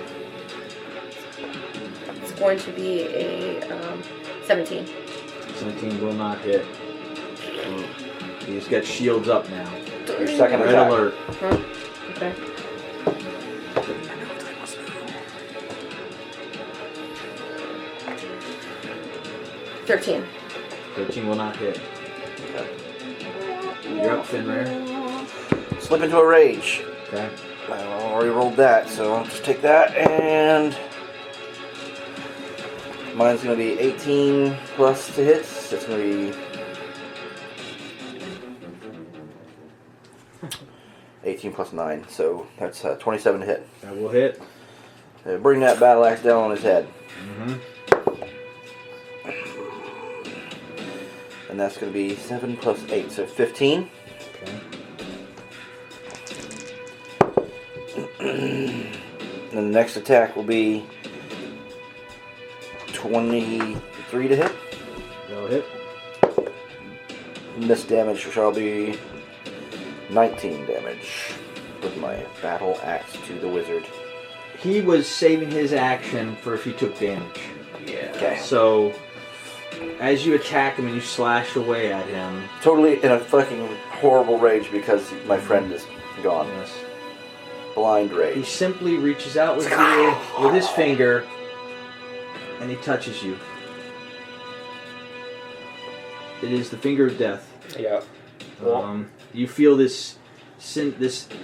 It's going to be a 17. 17 will not hit. He's got shields up now. Your second Red attack. alert. Huh? Okay. $13. 13 will not hit. You're up, Finrare. Slip into a rage. Okay. I already rolled that, so I'll just take that, and mine's going to be 18 plus to hits. It's going to be 18 plus 9, so that's 27 to hit. That will hit. Bring that battle axe down on his head. Mm-hmm. And that's going to be 7 plus 8, so 15. Okay. And the next attack will be 23 to hit. That'll hit. Miss damage shall be 19 damage with my battle axe to the wizard. He was saving his action for if he took damage. Yeah. Okay. So, as you attack him and you slash away at him, Totally in a fucking horrible rage because my friend is gone. yes, Blind he rage. simply reaches out with his finger and he touches you. It is the finger of death. Yeah. You feel this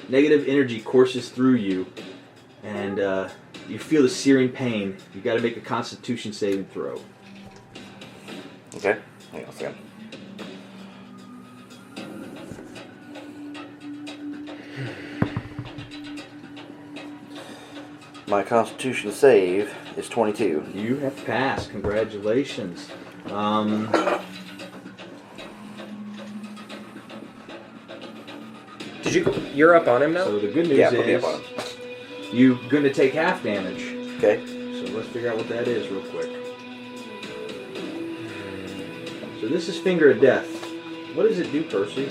negative energy courses through you, and you feel the searing pain. You got to make a Constitution saving throw. Okay. Hang on a second. My Constitution save is 22. You have passed. Congratulations. You're up on him now? So the good news Yeah, put me is up on him. you're going to take half damage. Okay. So let's figure out what that is real quick. So this is Finger of Death. What does it do, Percy?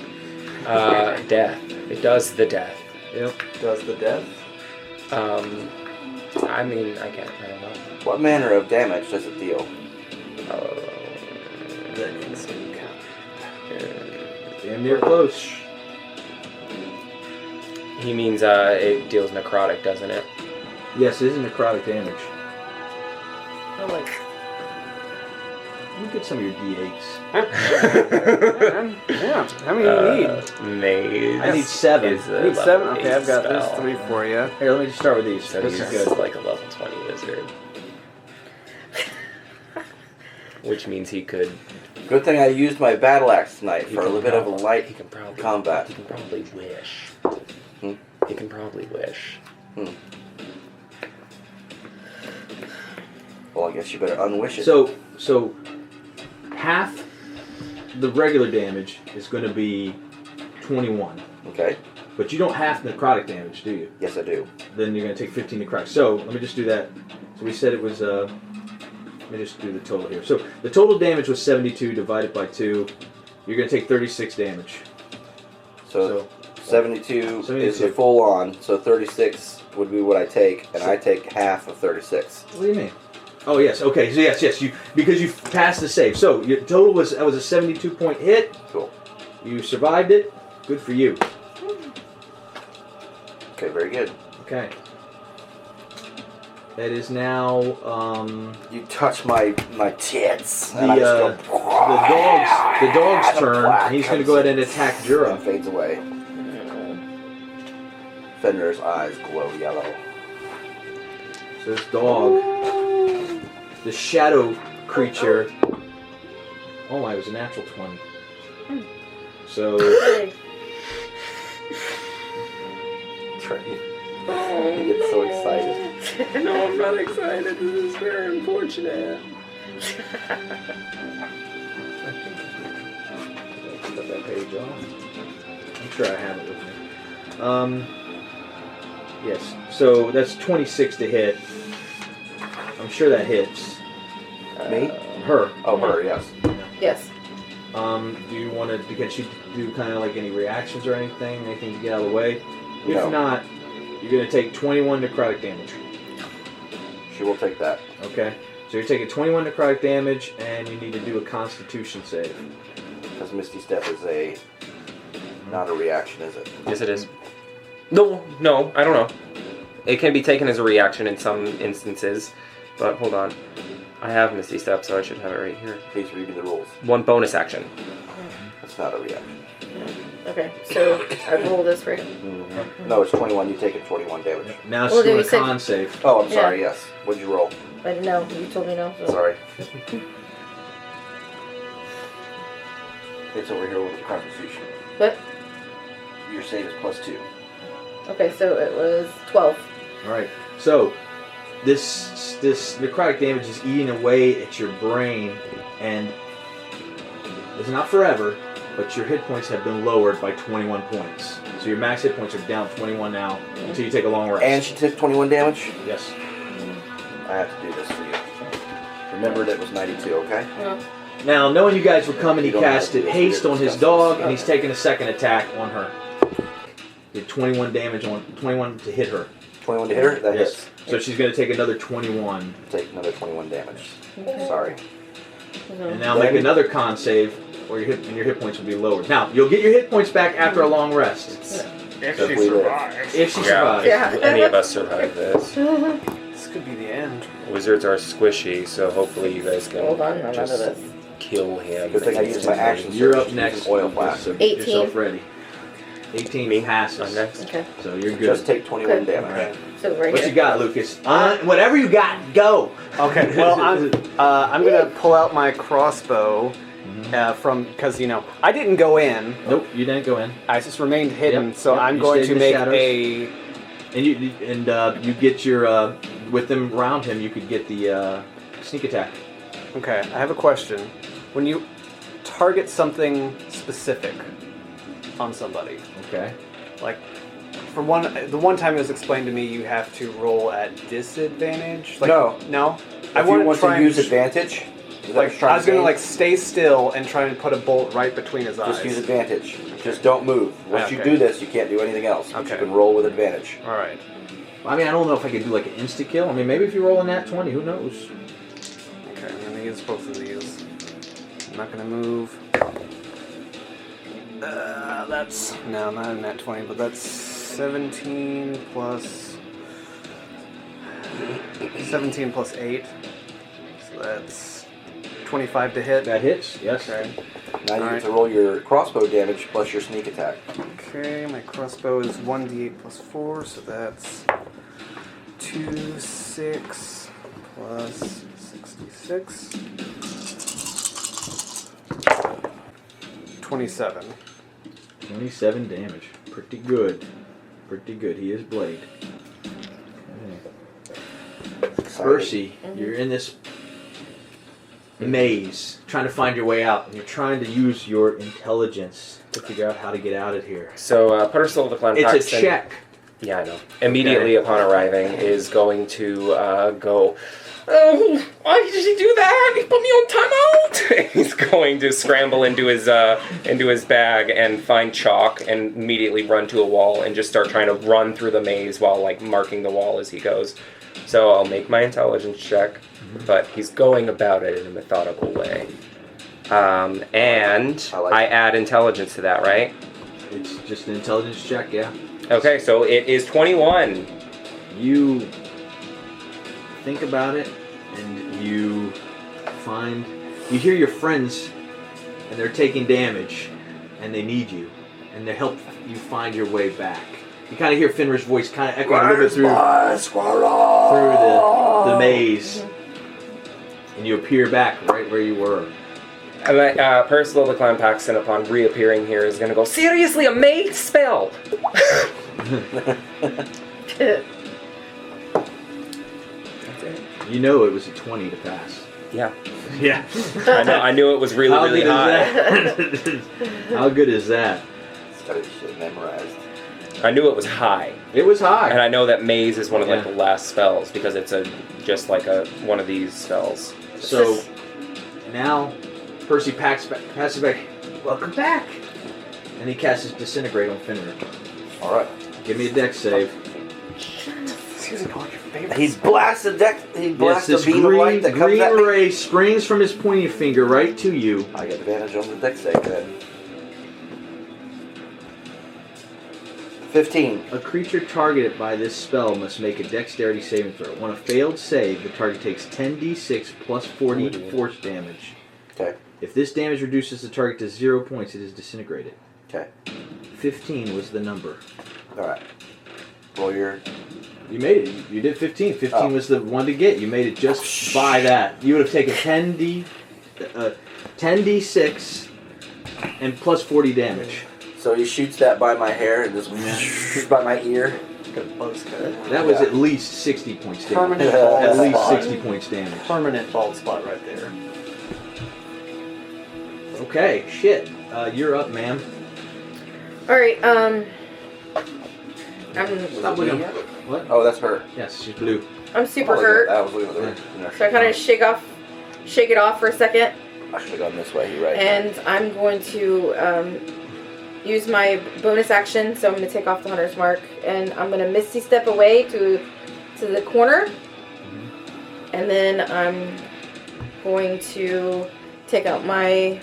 Death. It does the death. Yep. Does the death? I mean, I don't know. What manner of damage does it deal? Damn near close. He means it deals necrotic, doesn't it? Yes, it is necrotic damage. Oh, like. You get some of your D8s. Yeah. How many do you need? Maze. I need 7. Is a You need 7? level Okay, 8 I've got spell. those 3 for you. Here, let me just start with these. So This he's is good. like a level 20 wizard. Which means he could... Good thing I used my battle axe tonight for a little bit of a He light can probably... combat. He can probably wish. Hmm? He can probably wish. Well, I guess you better unwish it. So half the regular damage is going to be 21. Okay. But you don't have necrotic damage, do you? Yes, I do. Then you're going to take 15 necrotic. So let me just do that. So we said it was... let me just do the total here. So the total damage was 72 divided by 2. You're going to take 36 damage. So 72 is 72. the full on. So 36 would be what I take, and So- I take half of 36. What do you mean? Oh yes, okay. So yes, because you passed the save. So your total was a 72 point hit. Cool. You survived it. Good for you. Okay, very good. Okay. That is now You touch my tits, the and I just go. the dog's The turn. black And he's going to go ahead and attack and Jura. fades away. Fenrir's eyes glow yellow. So this dog, the shadow creature. Oh my! It was a natural 20. So Hey. Trey. He gets so excited. No, I'm not excited. This is very unfortunate. Put that page off. I'm sure I have it with me. Yes. So that's 26 to hit. I'm sure that hits. Me? Her. Oh, her, yes. Yes. Do you want to? Can she do kind of like any reactions or anything? Anything to get out of the way? If No. not, you're going to take 21 necrotic damage. She will take that. Okay. So you're taking 21 necrotic damage, and you need to do a Constitution save. Because Misty Step is not a reaction, is it? Yes, it is. No, I don't know. It can be taken as a reaction in some instances, but hold on. I have Misty Step, so I should have it right here. Please read me the rules. 1 bonus action. It's not a reaction. Okay, so I roll this for him. Mm-hmm. No, it's 21. You take it 21 damage. Now it's Well, doing then a you said- con save. Oh, I'm sorry, yes. What'd you roll? I didn't know. You told me no. So. Sorry. It's over here with the Constitution. What? Your save is +2. Okay, so it was 12. All right. So this necrotic damage is eating away at your brain, and it's not forever, but your hit points have been lowered by 21 points. So your max hit points are down 21 now until you take a long rest. And she took 21 damage? Yes. I have to do this for you. Remember that it was 92, okay? Yeah. Now, knowing you guys were coming, he You don't have casted to do haste this. on his dog, and he's taking a second attack on her. Did 21 damage on 21 to hit her. 21 to hit her? That Yes. hits. So she's going to take another 21, Take another 21 damage. Okay. Sorry. and now make another con save, or your hit points will be lowered. Now you'll get your hit points back after a long rest, If So she if we live. survives. if she survives. Yeah. If any of us survive this. This could be the end. Wizards are squishy, so hopefully you guys can Hold on, I'm out of just this. kill him. Good thing I used my action. You're surge up to next. use an oil flask. So 18. get yourself ready. 18 Me? passes. I'm next. Okay, So you're good. Just take 21 Okay. damage. Alright. so right What here. you got, Lucas? Whatever you got, go. Okay, well, I'm gonna pull out my crossbow because I didn't go in. Nope, you didn't go in. I just remained hidden, Yep, so yep, I'm you going stayed to in the make shadows. a. And you get your with them around him. You could get the sneak attack. Okay, I have a question. When you target something specific on somebody, Okay. like the one time it was explained to me, you have to roll at disadvantage. Like, No. no. If you want to use advantage, is that what you're Like, trying I was to gonna say? like stay still and try and put a bolt right between his eyes. Just use advantage. Just don't move. Once you Okay. do this, you can't do anything else. But Okay. you can roll with advantage. All right. I mean, I don't know if I could do like an insta kill. I mean, maybe if you roll a nat 20, who knows? Okay, I'm gonna use both of these. I'm not gonna move. That's no, not a nat 20, but that's 17 plus 8. So that's 25 to hit. That hits. Yes. Okay. Now you Alright. get to roll your crossbow damage plus your sneak attack. Okay, my crossbow is 1d8 plus 4, so that's 2d6 plus 66. 27. 27 damage. Pretty good. Pretty good. He is Blade. Okay. Percy, you're in this maze, trying to find your way out, and you're trying to use your intelligence to figure out how to get out of here. So, Puttersoul of the Clan It's a Paxton- check. Yeah, I know. Immediately upon arriving, is going to go, "Oh, why did he do that? He put me on timeout!" He's going to scramble into his bag and find chalk and immediately run to a wall and just start trying to run through the maze while like marking the wall as he goes. So I'll make my intelligence check, but he's going about it in a methodical way. And I add intelligence to that, right? It's just an intelligence check, yeah. Okay, so it is 21. You think about it, and you hear your friends, and they're taking damage, and they need you, and they help you find your way back. You kind of hear Fenrir's voice kind of echoing a little bit through the maze, and you appear back right where you were. Percival the Clown Paxton, upon reappearing here, is going to go, "Seriously, a maid spell?" You know it was a 20 to pass. Yeah. Yeah. I knew it was really, How really good high. is that? How good is that? Study shit memorized. I knew it was high. It was high. And I know that Maze is one of like Yeah. the last spells because it's just like one of these spells. So now Percy passes it back. Welcome back. And he casts his disintegrate on Fenrir. All right. Give me a dex save. He blasts a Yes, this beam of light that comes green at me. ray springs from his pointing finger right to you. I get advantage on the dex save then. 15. A creature targeted by this spell must make a dexterity saving throw. On a failed save, the target takes 10d6 plus 40 force damage. Okay. If this damage reduces the target to 0 points, it is disintegrated. Okay. 15 was the number. All right. Roll your. You made it. You did 15. 15 was the one to get. You made it just by that. You would have taken 10d6 and plus 40 damage. So he shoots that by my hair and just by my ear. That was at least 60 points damage. Permanent bald At least spot. 60 points damage. Permanent bald spot right there. Okay, shit. You're up, ma'am. Alright, Stop looking. What? Oh, that's her. Yes, she's blue. I'm super Oh, hurt. I was looking at the. So I kind of shake it off for a second, I should have gone this way. You're right. and I'm going to use my bonus action. So I'm going to take off the hunter's mark, and I'm going to misty step away to the corner, and then I'm going to take out my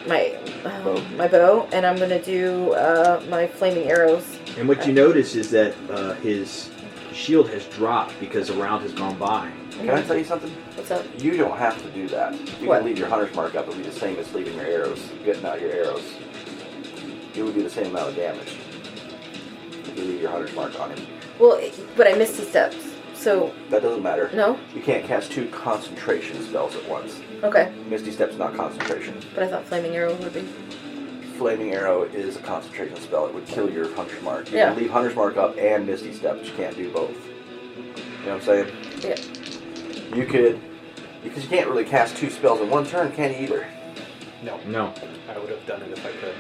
bow, and I'm going to do my flaming arrows. And what you notice is that his shield has dropped because a round has gone by. Can I tell you something? What's up? You don't have to do that. You What? can leave your hunter's mark up. It'll be the same as leaving your arrows, getting out your arrows. You would do the same amount of damage if you leave your hunter's mark on him. Well, but I misty stepped, so That doesn't matter. no. You can't cast 2 concentration spells at once. Okay, Misty Step's not concentration. but I thought flaming arrow would be. Flaming Arrow is a concentration spell. It would kill your hunter's mark. You Yeah. can leave hunter's mark up and Misty Step, but you can't do both. You know what I'm saying? Yeah. You could, because you can't really cast 2 spells in one turn, can you either? No, No. I would have done it if I could.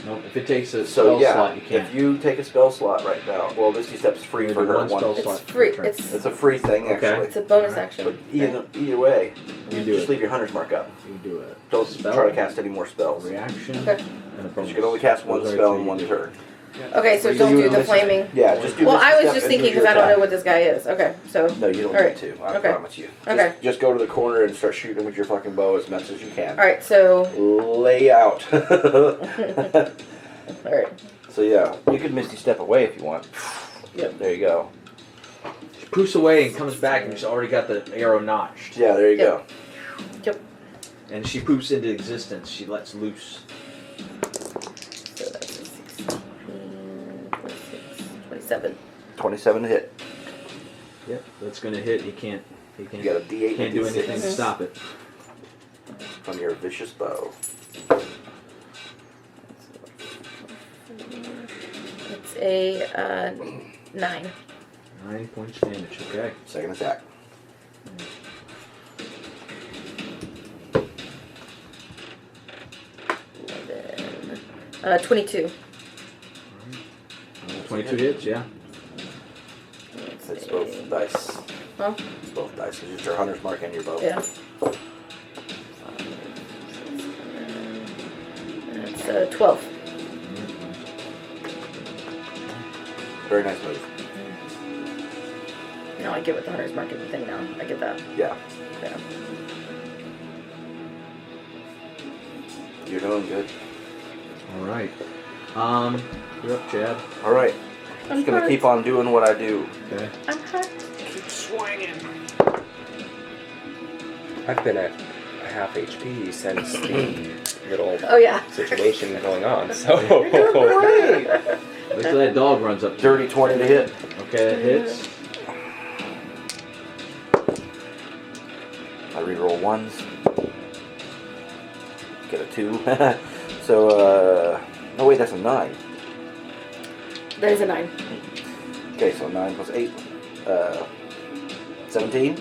No. If it takes a So spell yeah, slot, you can't. if you take a spell slot right now, well, Misty Step's free You for do her one spell It's slot per free. turn. It's a free thing, Okay. actually. It's a bonus Alright. action. But either way, You do just it. leave your hunter's mark up. You do it. Don't Spell, try to cast any more spells. reaction, Okay. and a bonus. Because you can only cast one Those are spell three in one you do. turn. Okay, so So don't you do would the miss- flaming. Yeah, just do Well, Misty I was Step just and thinking use your because I don't attack. know what this guy is. Okay, so No, you don't Alright. need to. I Okay. promise you. Okay. Just go to the corner and start shooting with your fucking bow as much as you can. all right, so Lay out. all right. So yeah, you could Misty Step away if you want. Yep. There you go. She poofs away and comes back, and she's already got the arrow notched. Yeah, there you Yep. go. And she poofs into existence. She lets loose. So that's a 16, 26, 27. 27 to hit. Yep, that's gonna hit. He can't. He You got a D8 can't and do a anything to D6 stop it. from your vicious bow. It's a 9. 9 points damage. Okay. Second attack. Then 22. 22 hits. Yeah. It's both dice. Huh? It's both dice. It's your hunter's mark and your bow. Yeah. That's 12. Very nice move. No, I get what the hunter's market thing now. I get that. Yeah. Yeah. You're doing good. All right. You're up, Chad. All right. I'm Just gonna hurt. keep on doing what I do. Okay. I'm hurt. I've been at half HP since the little Oh, yeah. situation going on, so... Wait till that dog runs up. Dirty 20 to hit. Okay, that hits. I reroll ones. Get a 2. So, no wait, that's a 9. That is a 9. Okay, so 9 plus 8. 17.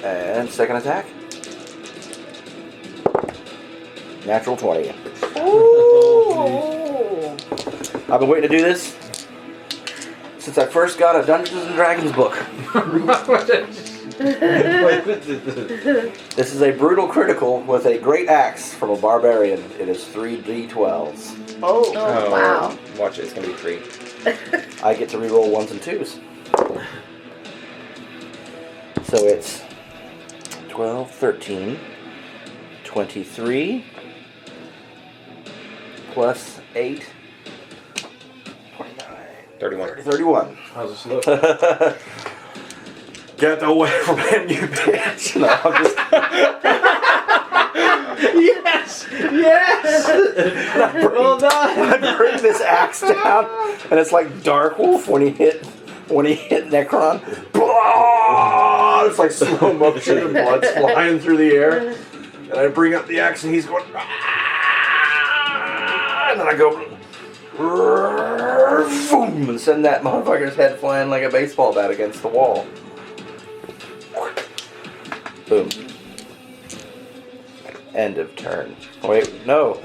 And second attack. Natural 20. Ooh. I've been waiting to do this since I first got a Dungeons and Dragons book. This is a brutal critical with a great axe from a barbarian. It is 3d12s. Oh, wow. Watch it, it's gonna be 3. I get to reroll 1s and 2s. So it's 12, 13, 23, plus 8, 29, 31. 31. How's this look? Get away from him, you bitch! No, I'm just... Yes! Yes! Well done! I bring this axe down, and it's like Dark Wolf when he hit Necron. Blah! It's like slow motion and blood's flying through the air. And I bring up the axe, and he's going... "Ah!" And then I go... Boom! And send that motherfucker's head flying like a baseball bat against the wall. Boom. End of turn. Wait, no.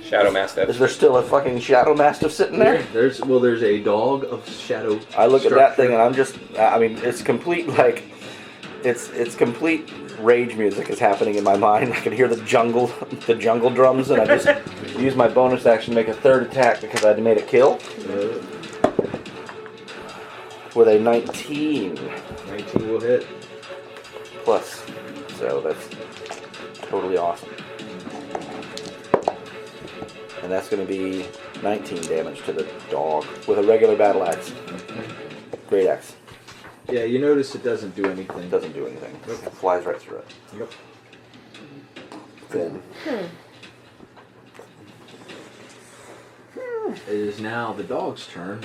Shadow Mastiff. Is there still a fucking Shadow Mastiff sitting there? There's a dog of shadow. I look at that thing and structure. I'm just, it's complete, like, it's complete rage music is happening in my mind. I can hear the jungle drums, and I just use my bonus action to make a third attack because I made a kill. With a 19. 19 will hit. Plus, so that's totally awesome. And that's going to be 19 damage to the dog with a regular battle axe. Great axe. Yeah, you notice it doesn't do anything. It doesn't do anything. Nope. It flies right through it. Yep. Then It is now the dog's turn.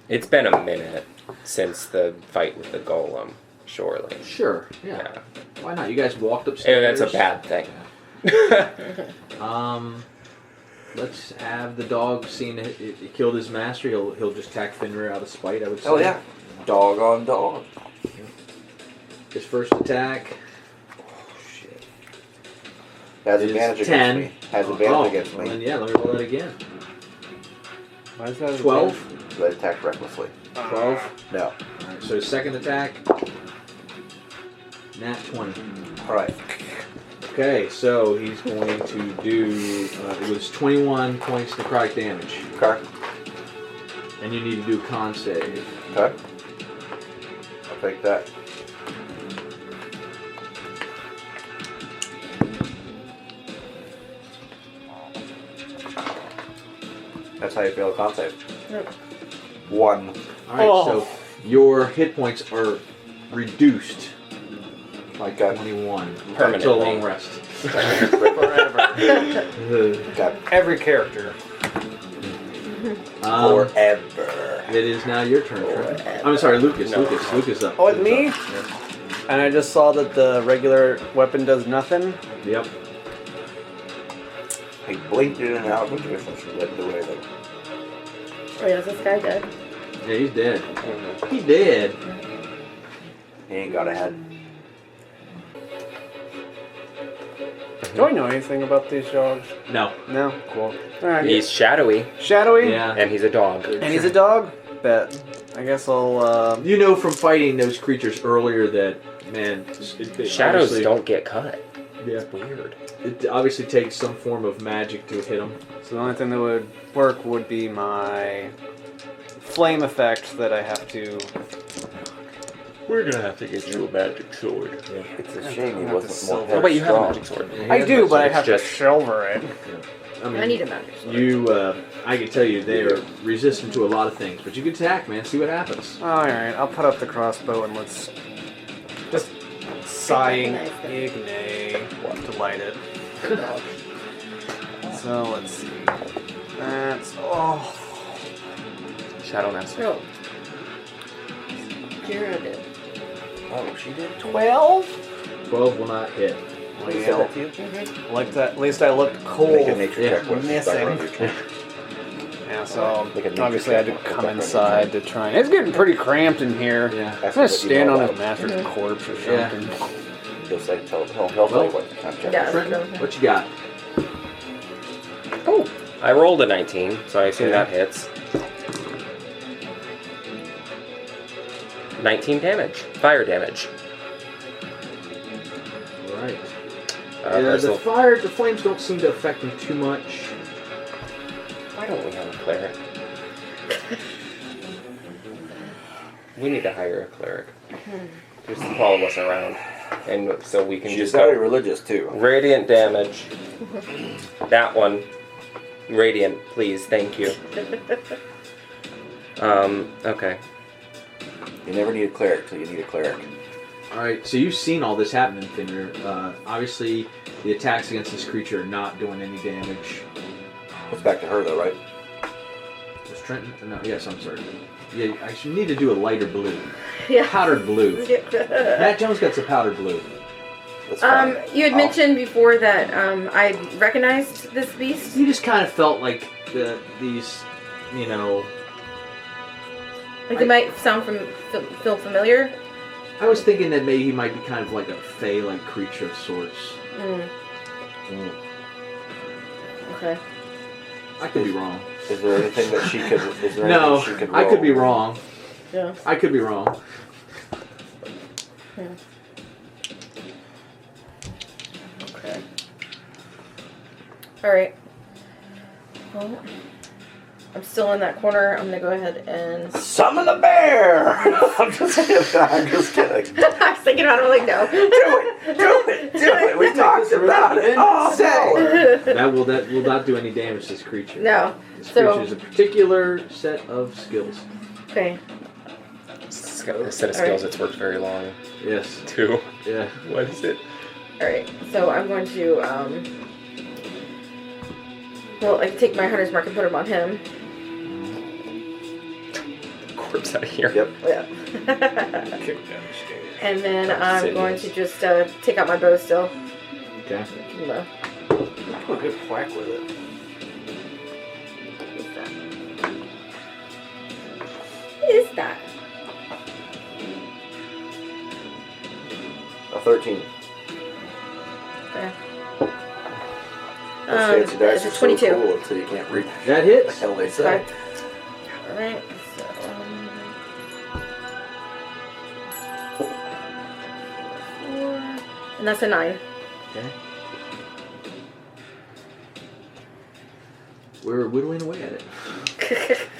It's been a minute since the fight with the golem, surely. Sure. Yeah. Yeah. Why not? You guys walked And upstairs. that's a bad thing. Let's have the dog. Seeing it killed his master, he'll just attack Fenrir out of spite. I would say. hell yeah, dog on dog. His first attack. Oh shit. Has It is advantage 10. against me. Has advantage against Well, me. then, yeah, let me roll that again. Why is that 12. So I attacked recklessly. 12. No. Alright, so his second attack. Nat 20. Alright. Okay, so he's going to do. It was 21 points necrotic damage, Okay. and you need to do a con save. Okay. I'll take that. That's how you fail a con save. 1. All right, so your hit points are reduced by Okay. 21 Permanently. until a long rest. Forever. Okay. Every character. Forever. It is now your turn, Trent. I'm sorry, Lucas. No. Lucas up. Oh, it's Lucas me? up. And I just saw that the regular weapon does nothing. Yep. He blinked in and out, but the difference led the way though. Oh, yeah, is this guy dead? Yeah, he's dead. He dead. He ain't got a head. Do I know anything about these dogs? No. No? Cool. Alright. He's shadowy, Shadowy? Yeah. and he's a dog. And he's a dog? Bet. I guess I'll, You know from fighting those creatures earlier that, man, it Shadows obviously- don't get cut. Yeah. It's weird. It obviously takes some form of magic to hit them. So the only thing that would work would be my flame effect that I have to... We're gonna have to get you a magic sword. It's a shame he Not wasn't the more silver. Oh wait, you have a strong. magic sword. I do, but I have to just- silver it. I mean, I need a magic sword. you, I can tell you, they are resistant to a lot of things, but you can attack, man. See what happens. Alright, I'll put up the crossbow and let's... Just sighing Ignay to light it. So let's see. That's... Oh... Shadow Master. No. Kira did. Oh, she did 12? 12 will not hit. Well, Like that. At least I looked cool. make a nature Yeah. check with Missing. background. Yeah, so Like a obviously I had to ninja come step. inside to try. It's getting pretty cramped in here. Yeah. I'm That's gonna what you stand know on his about. master's corpse or Yeah. something. He'll say, he'll tell you what kind of check. Yeah. Trenton, what you got? Oh, I rolled a 19, so I assume Okay. that hits. 19 damage. Fire damage. All right. Uh, Yeah, first the of- fire, the flames don't seem to affect him too much. Why don't we have a cleric? We need to hire a cleric. Just to follow us around. And so we can She's just very go religious too. radiant damage. That one. Radiant, please, thank you. Okay. You never need a cleric till you need a cleric. All right, so you've seen all this happen in Fenrir. Obviously, the attacks against this creature are not doing any damage. It's back to her though, right? Was Trenton? No, yes, I'm sorry. Yeah, I should need to do a lighter blue. Yeah. Powdered blue. Matt Jones got some powdered blue. That's fine. You had mentioned before that I recognized this beast. You just kind of felt like these, you know. Like they might sound feel familiar. I was thinking that maybe he might be kind of like a fey-like creature of sorts. Okay. I could be wrong. Is there anything that she could? Is there No, anything she could I roll? could be wrong. Yeah. I could be wrong. Okay. All right. Well, I'm still in that corner. I'm gonna go ahead and. Summon the bear! I'm just kidding. I'm just kidding. I was thinking about it. I'm like, no. Do it! We talked about it all day. That will not do any damage to this creature. No. This So- creature is a particular set of skills. Okay. A set of skills that's worked very long. Yes. Too. Yeah. What is it? All right. So I'm going to. Well, I can take my hunter's mark and put him on him. Corpse out of here. Yep. Yeah. Kick downstairs. And then I'm Insidious. going to just take out my bow still. Okay. Give him a- Do a good whack with it. What's that? What is that? A 13. Okay. Those fancy dice it's are a so 22. cool until you can't read That what the hits. hell they say. Okay. Alright, so. 4. And that's a 9. Okay. We're whittling away at it.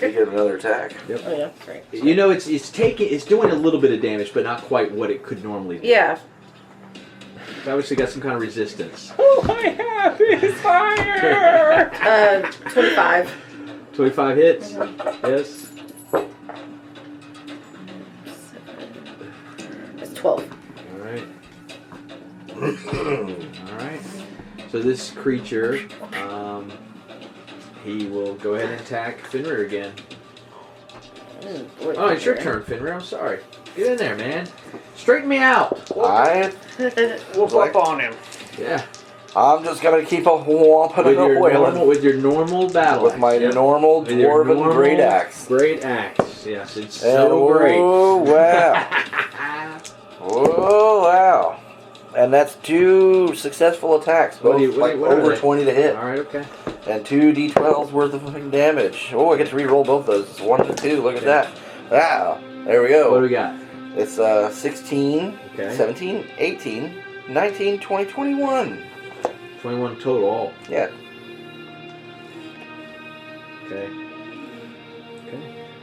You get another attack. Oh, yeah, right. You know, it's doing a little bit of damage, but not quite what it could normally do. Yeah. It's obviously got some kind of resistance. All I have is fire! 25. 25 hits. Yes. That's 12. All right. All right. So this creature, he will go ahead and attack Fenrir again. Oh, it's your turn, Fenrir. I'm sorry. Get in there, man. Straighten me out. I Whoop up on him. Yeah. I'm just gonna keep a whomping With and a your wailing normal, with your normal battle with axe. my Yep. normal With your dwarven normal great axe. Great axe. Yes, it's And so great. oh wow! Oh wow! And that's 2 successful attacks, What both do you- what are over they? 20 to hit, All right. Okay. and 2 d12s worth of fucking damage. Oh, I get to re-roll both those. It's 1 and 2. Look at that! Wow! There we go. What do we got? It's 16, Okay. 17, 18, 19, 20, 21. 21 total. Yeah. Okay. Okay.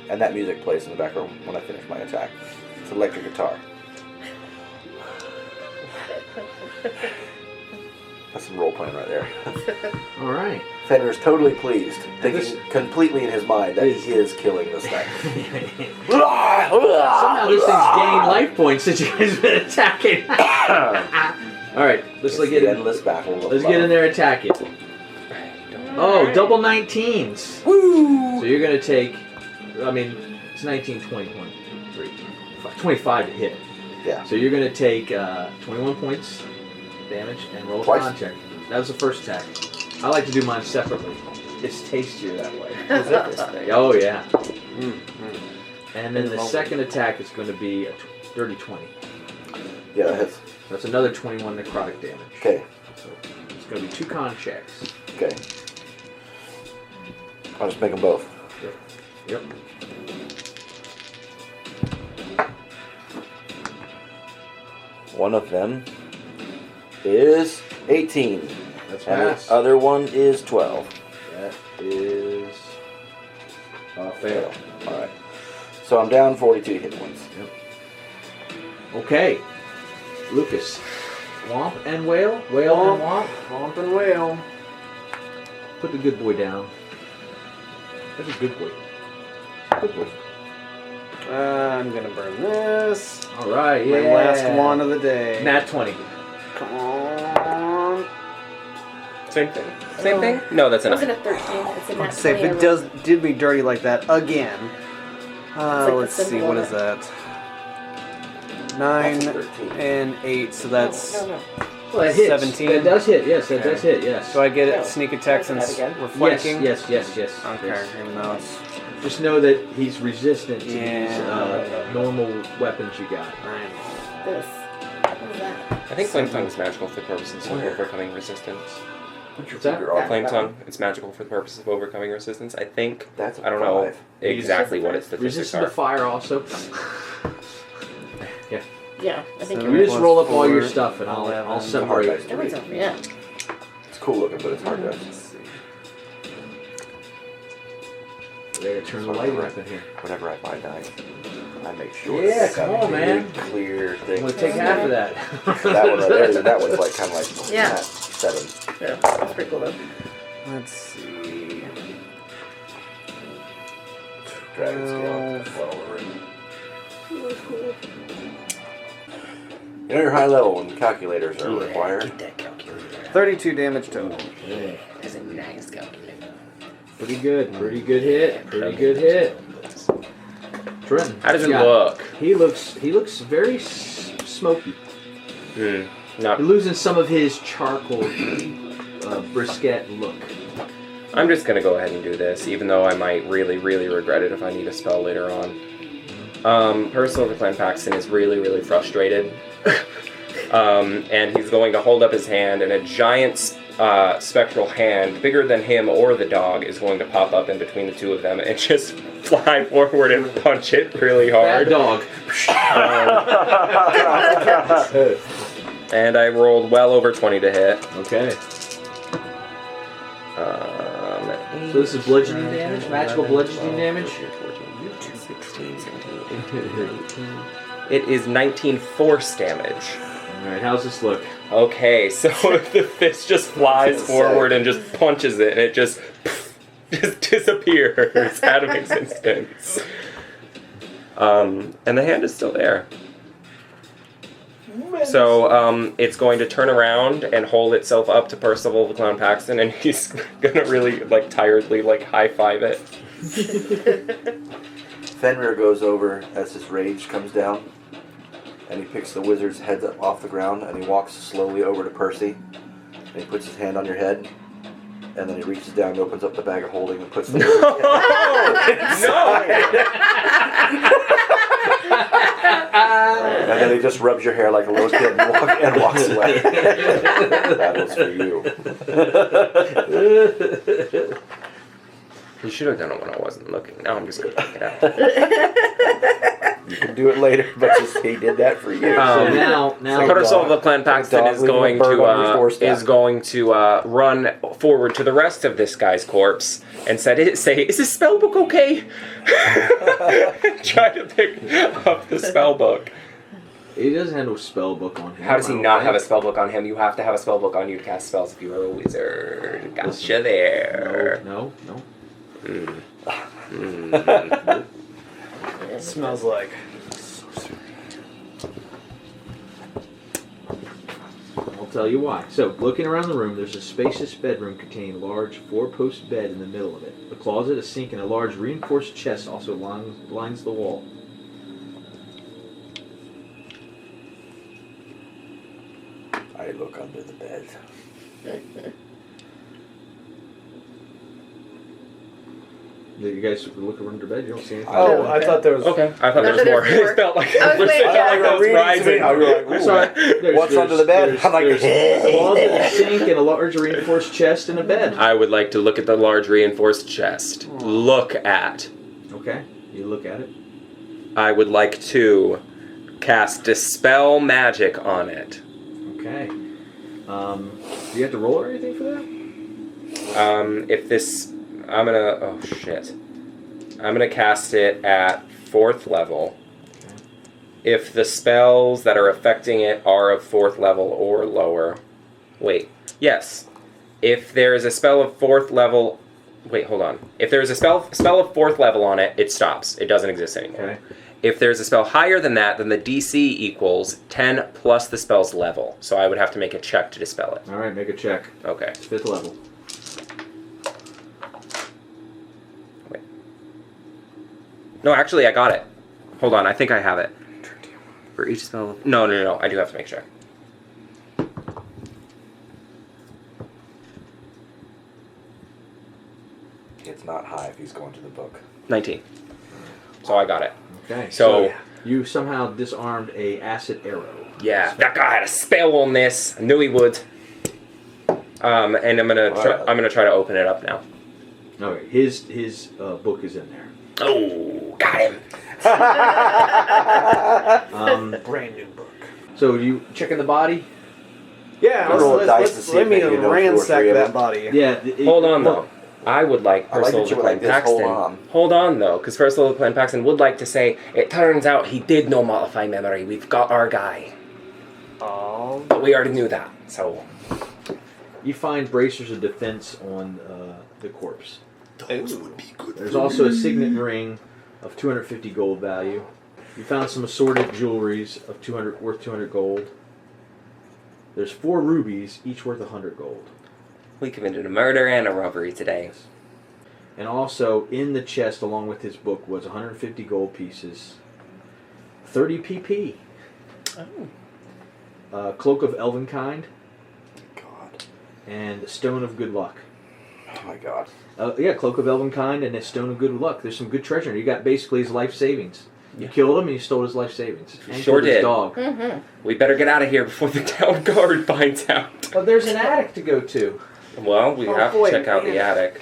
And that music plays in the background when I finish my attack. It's electric guitar. That's some role playing right there. All right. Fenrir's totally pleased, thinking This- completely in his mind that he is killing this thing. Somehow this thing's gained life points since you guys have been attacking. All right. Let's It's get the in. endless battle. Of Let's love. get in there, attack it. Oh, double 19s. Woo! So you're gonna take. I mean, it's 19, 20, 23, 25 to hit. Yeah. So you're gonna take 21 points damage and roll a Twice. con check. That was the first attack. I like to do mine separately. It's tastier that way. Is it this big? Oh yeah. Mm. And then the second attack is going to be a dirty 20. Yeah, that hits. That's another 21 necrotic damage. Okay. So it's going to be 2 con checks. Okay. I'll just make them both. Yep. One of them is 18. That's And pass. the other one is 12. That is fail. Alright. So I'm down 42 hit points. Okay. Lucas. Womp and whale. Whale and womp. Womp and whale. Put the good boy down. That's a good boy. Good boy. I'm gonna burn this. All right. My Yeah. last one of the day. Nat 20. Come on. Same thing. Same thing? No, that's a Wasn't 9. a 13. It's a nat Say if 20 it did me dirty like that again. like the Let's see, symbol what of is it. that? 9 That's a 13. and 8, so that's. No. Well, that hits. 17. That does hit. Yes, that Okay. does hit. Yes. Do I get it? No. Sneak attack Can I since have it again? we're flanking? Yes. Okay, Yes. even though it's. Just know that he's resistant to these Yeah. normal weapons you got. This. What is that? I think Flame Tongue is magical for the purposes of overcoming resistance. Put your What's that? finger off. Flame Tongue, it's magical for the purposes of overcoming resistance. I think. That's a I don't know 5. exactly what its statistics Resistant to are. fire also. Yeah, I think So- you're You just roll up all your 4, stuff and I'll 11. I'll It's a hard separate. dice. Everyone's over. Yeah. It's cool looking, but it's hard dice. Let's see. They gotta turn the light up in here. Whenever I buy dice, I make sure Yeah, it's got come on, a man. big, clear I'm thing. gonna take half of that. That one right there, that one's like kind of like Yeah. 7. Yeah, that's pretty cool though. Let's see. Dragon scale. Well over it. You know you're high level when calculators are required. 32 damage total. That's a nice calculator. Pretty good hit. Pretty good hit. Trenton. How does it yeah. look? He looks very smoky. Not. He's losing some of his charcoal brisket look. I'm just gonna go ahead and do this, even though I might really, really regret it if I need a spell later on. Percival the Clan Paxton is really, really frustrated. And he's going to hold up his hand, and a giant spectral hand, bigger than him or the dog, is going to pop up in between the two of them and just fly forward and punch it really Bad hard. dog. And I rolled well over 20 to hit. Okay. So this is bludgeoning damage, magical bludgeoning damage. 16, 17, 18. It is 19 force damage. Alright, how's this look? Okay, so the fist just flies forward and just punches it, and it just disappears out of existence. And the hand is still there. So it's going to turn around and hold itself up to Percival the Clown Paxton, and he's gonna really tiredly high five it. Fenrir goes over as his rage comes down, and he picks the wizard's head up off the ground, and he walks slowly over to Percy, and he puts his hand on your head, and then he reaches down and opens up the bag of holding and puts the No! and then he just rubs your hair like a little kid and walks away. That was for you. You should have done it when I wasn't looking. Now I'm just gonna pick it out. You can do it later, but he did that for you. So now Percival the Clan Paxton dog is leaving a going bird on your doorstep. to run forward to the rest of this guy's corpse and say, "Is this spell book okay?" Try to pick up the spell book. he doesn't have no spell book on him. How does he I don't not think. have a spell book on him? You have to have a spell book on you to cast spells if you are a wizard. Gotcha Listen, there. No. It smells like. I'll tell you why. So, looking around the room, there's a spacious bedroom containing a large 4-post bed in the middle of it. A closet, a sink, and a large reinforced chest also lines the wall. I look under the bed. You guys look under bed. You don't see anything. Oh, I thought there was. Okay, I thought there Not was that more. there's more. It felt like I was waiting. I was rising. I was like, ooh, Sorry. what's under the bed? I'm like, closet, a sink, and a large reinforced chest and a bed. I would like to look at the large reinforced chest. Look at. Okay, you look at it. I would like to cast Dispel Magic on it. Okay. Do you have to roll or anything for that? If this... I'm gonna... Oh, shit. I'm gonna cast it at 4th level. Okay. If the spells that are affecting it are of 4th level or lower... Wait. Yes. If there is a spell of 4th level... Wait, hold on. If there's a spell of 4th level on it, it stops. It doesn't exist anymore. Okay. If there's a spell higher than that, then the DC equals 10 plus the spell's level. So I would have to make a check to dispel it. All right, make a check. Okay. 5th level. Wait. No, actually, I got it. Hold on, I think I have it. For each spell... No. I do have to make a check. it's not high if he's going to the book. 19. So I got it. Okay. So you somehow disarmed a acid arrow. yeah, that guy had a spell on this. I knew he would. And I'm gonna try to open it up now. Okay. His book is in there. Oh, got him. Brand new book. So you checking the body? Yeah, Roll a dice to let's see let if me maybe you know two or ransack three of that them. body. Yeah. Hold on though. I would like I like First that Level you were Clan like this, Paxton. hold on. Hold on though, because First Level Clan Paxton would like to say, it turns out he did know Modify Memory. We've got our guy. Oh. But we already knew that, so... You find bracers of defense on the corpse. Those would be good. There's also a signet ring of 250 gold value. You found some assorted jewelries of worth 200 gold. There's 4 rubies, each worth 100 gold. We committed a murder and a robbery today. And also in the chest, along with his book, was 150 gold pieces, 30 PP, cloak of elvenkind, God. and stone of good luck. Oh my God. Yeah, cloak of elvenkind and a stone of good luck. There's some good treasure. You got basically his life savings. You Yeah. killed him and you stole his life savings. And Sure killed his did. dog. Mm-hmm. We better get out of here before the town guard finds out. But there's an attic to go to. Well, we Oh, have boy, to check out the man. attic.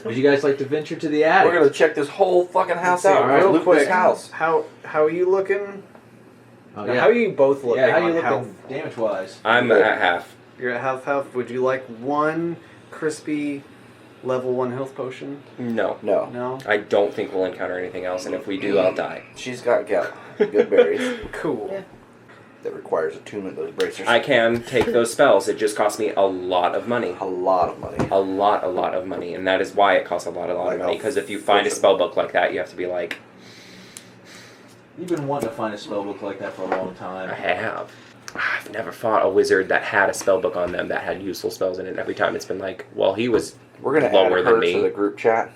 Would you guys like to venture to the attic? We're gonna check this whole fucking house out. All right, Loot real quick. this house. How are you looking? Oh, Now, yeah. how are you both looking? Yeah, how you on health? looking damage-wise? I'm at half. You're at half. Would you like one crispy level 1 health potion? No. No. No. I don't think we'll encounter anything else, and if we do, I'll die. She's got good berries. Cool. Yeah. That requires attunement, those bracers. I can take those spells. It just costs me a lot of money. A lot of money. A lot of money. And that is why it costs a lot of Like money. a Because if you find a spell book like that, you have to be like, You've been wanting to find a spellbook like that for a long I time. have. I've never fought a wizard that had a spell book on them that had useful spells in it. Every time it's been like, well, he was We're gonna lower add than her me. to the group chat,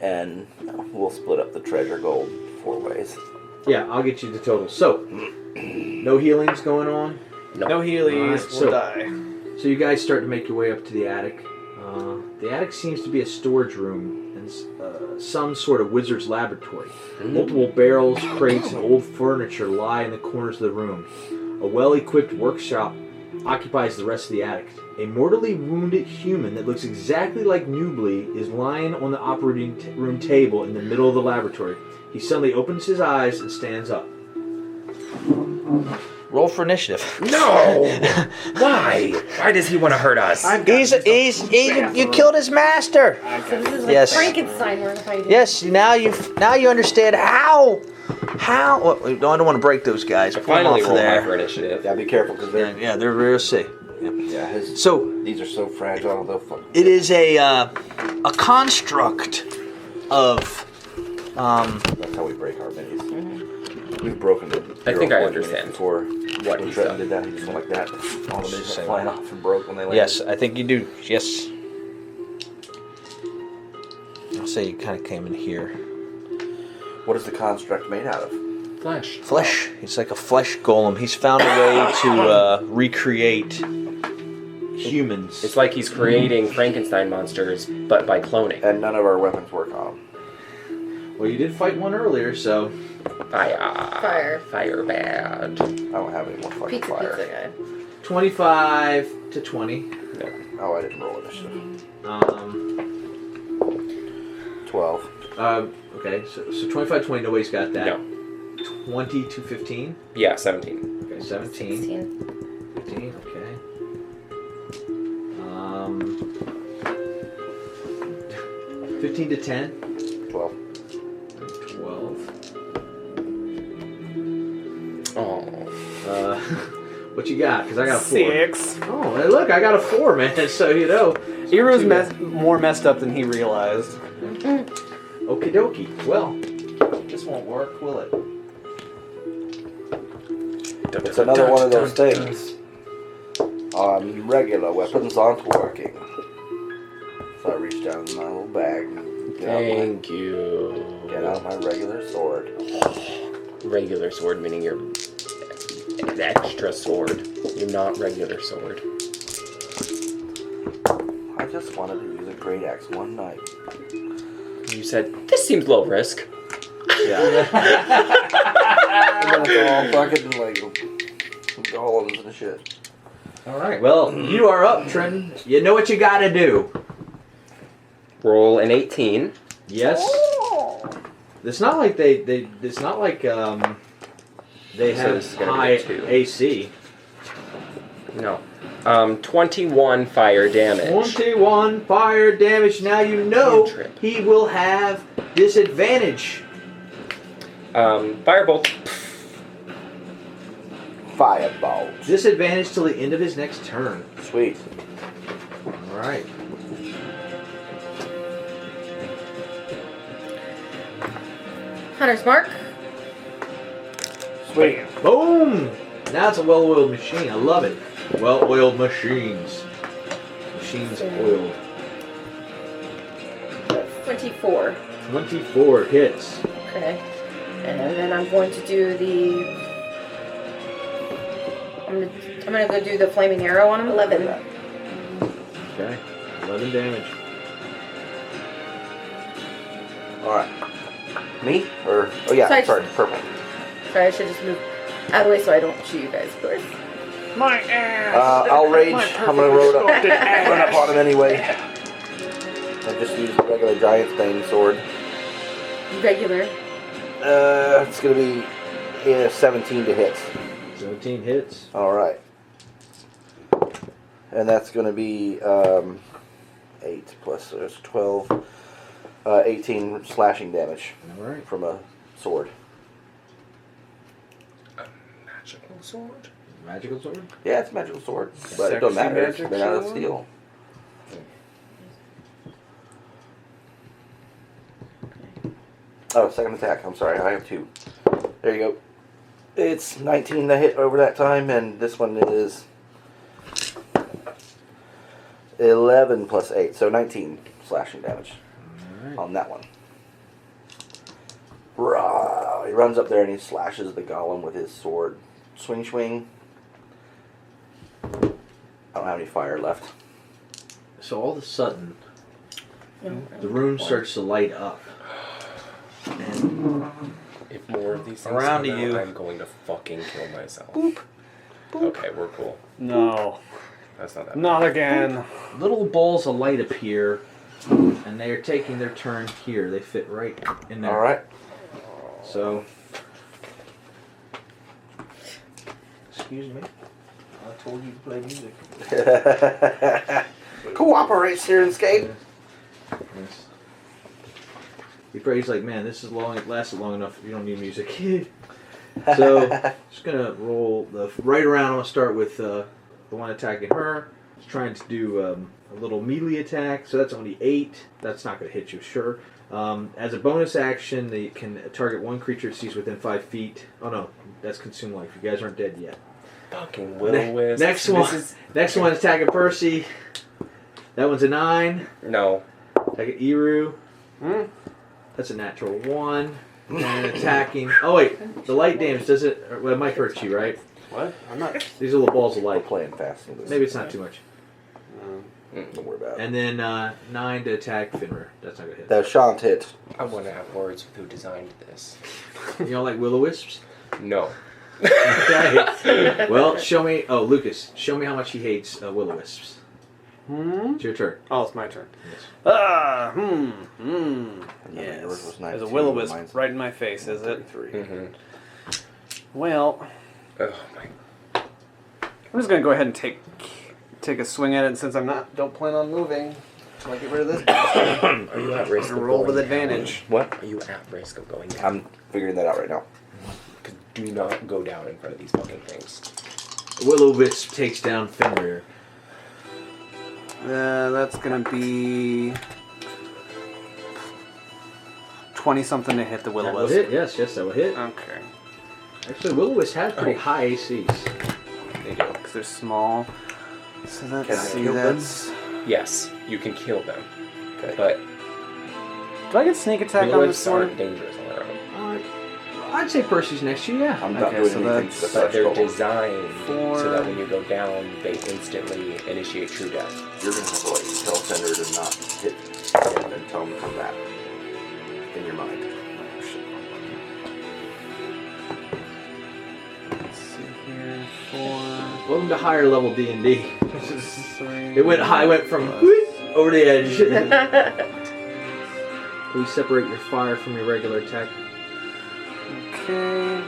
and we'll split up the treasure gold 4 ways. Yeah, I'll get you the total. So, no healings going on. No healies. Alright, We'll so- die. So you guys start to make your way up to the attic. The attic seems to be a storage room and some sort of wizard's laboratory. Multiple barrels, crates, and old furniture lie in the corners of the room. A well-equipped workshop occupies the rest of the attic. A mortally wounded human that looks exactly like Newbly is lying on the operating room table in the middle of the laboratory. He suddenly opens his eyes and stands up. Roll for initiative. No! Why? Why does he want to hurt us? You killed his master. So this is like Yes. Frankenstein we're fighting. Yes, now you understand how. Well, I don't want to break those guys. I Pull them finally off roll high there. for initiative. Yeah, be careful because Yeah, they're real sick. So these are so fragile. They'll fuck. it is a construct of That's how we break our minis. We've broken the. I think I 0.4 understand before. what When he's Trenton done. did that, he just went like that. All the minis Same went flying way. off and broke when they landed. yes, I think you do. Yes. I'll say you kind of came in here. What is the construct made out of? Flesh. Flesh. He's like a flesh golem. He's found a way to recreate humans. It's like he's creating Frankenstein monsters, but by cloning. And none of our weapons work on them. Well, you did fight one earlier, so Fire. Fire bad. I don't have any more fucking Pizza fire. guy. 25 to 20. No. Oh, I didn't roll initiative. 12. Okay, so 25, 20. Nobody's got that. No. 20 to 15. Yeah, 17. Okay, 17. 16. 15. Okay. 15 to 10. 12. 12. Oh. What you got? Because I got a 4. 6. Oh, hey, look, I got a 4, man. So, you know. Iru's more messed up than he realized. Okie dokie. Well, this won't work, will it? It's another one of those things. Regular weapons aren't working. So I reach down in my little bag and Thank you. get out my regular sword. Regular sword, meaning you're an extra sword. You're not regular sword. I just wanted to use a great axe one night. You said, this seems low risk. Yeah. And then it's all fucking like golems and shit. All right. Well, you are up, Trenton. You know what you got to do. Roll an 18. Yes. It's not like they it's not like they So have this is gonna be high a 2. AC. No. 21 fire damage. 21 fire damage. Now you know Cantrip. he will have disadvantage. Firebolt. Fireball. Disadvantage till the end of his next turn. Sweet. All right. Hunter's mark. Sweet. Boom! Now it's a well-oiled machine. I love it. Well-oiled machines. Machines oiled. 24. 24 hits. Okay. And then I'm going to do the... I'm gonna go do the flaming arrow on him. 11. Okay. 11 damage. Alright. Me? Or oh yeah, Sorry. purple. Sorry, I should just move out of the way so I don't shoot you guys, of course. My ass. I'll rage. I'm gonna run up ass. on him anyway. I just use the regular giant stone sword. Regular. It's gonna be 17 to hit. 17 hits. Alright. And that's gonna be 8 plus there's 12. 18 slashing damage All right. from a sword. Magical sword? Magical sword? Yeah, it's a magical sword, but it don't Sexy matter. It's magic made out of sword? steel. Oh, second attack. I'm sorry, I have 2. There you go. It's 19 to hit over that time, and this one is 11 plus 8, so 19 slashing damage on that one. Rah! He runs up there and he slashes the golem with his sword. Swing, swing. I don't have any fire left. So all of a sudden, the room starts to light up. And If more of these things Around come out, you. I'm going to fucking kill myself. Boop. Okay, we're cool. No. That's not that Not again. little balls of light appear, and they are taking their turn here. They fit right in there. Alright. So, excuse me. I told you to play music. Cooperate, Syrinscape. Yes. He's like, man, this is long. It lasted long enough. You don't need music. So, just gonna roll the right around. I'm gonna start with the one attacking her. Just trying to do a little melee attack. So that's only 8. That's not gonna hit you, sure. As a bonus action, they can target one creature it sees within 5 feet. Oh no, that's consume life. You guys aren't dead yet. fucking will-o-wisp. Next one. Next one attacking Percy. That one's a 9. No. Attacking Eru. That's a natural 1. And attacking. Oh wait, the light damage does it? Well, it might hurt you, right? What? I'm not. These are little balls of We're light. playing fast. and loose. Maybe it's not too much. Don't worry about it. And then 9 to attack Finrir. That's not gonna hit. That shan't hit. I want to have words with who designed this. You don't like will-o-wisps? No. Okay. Well, show me. Oh, Lucas, show me how much he hates will-o-wisps. It's your turn. Oh, it's my turn. Yes. Yes. Yours was There's a 19, will-o-wisp mine's right in my face, is it? 33. Mm-hmm. Well, Oh my. I'm just gonna go ahead and take a swing at it, and since don't plan on moving until I get rid of this. Are you at risk I'm of gonna roll going with down? advantage. What? Are you at risk of going down? I'm figuring that out right now. Do not go down in front of these fucking things. Will-o-wisp takes down Fenrir. That's gonna be 20-something to hit the That will will-o-wisp. hit. Yes, that will hit. Okay. Actually, will-o-wisp has pretty high ACs. They do. Because they're small. So let's Can I see, kill them? that's... Yes, you can kill them, Okay. but Do I get sneak attack on will-o-wisps this aren't one? dangerous on their own. I'd say Percy's next to you, yeah. I'm not Okay, doing so anything that's- to the But they're flesh. designed Four. so that when you go down, they instantly initiate true death. You're going to have to like tell Fender to not hit him and tell him to come back. In your mind. Let's see here. 4, Welcome to higher level D&D. 3. It went high, went from over the edge. Please separate your fire from your regular attack. Okay.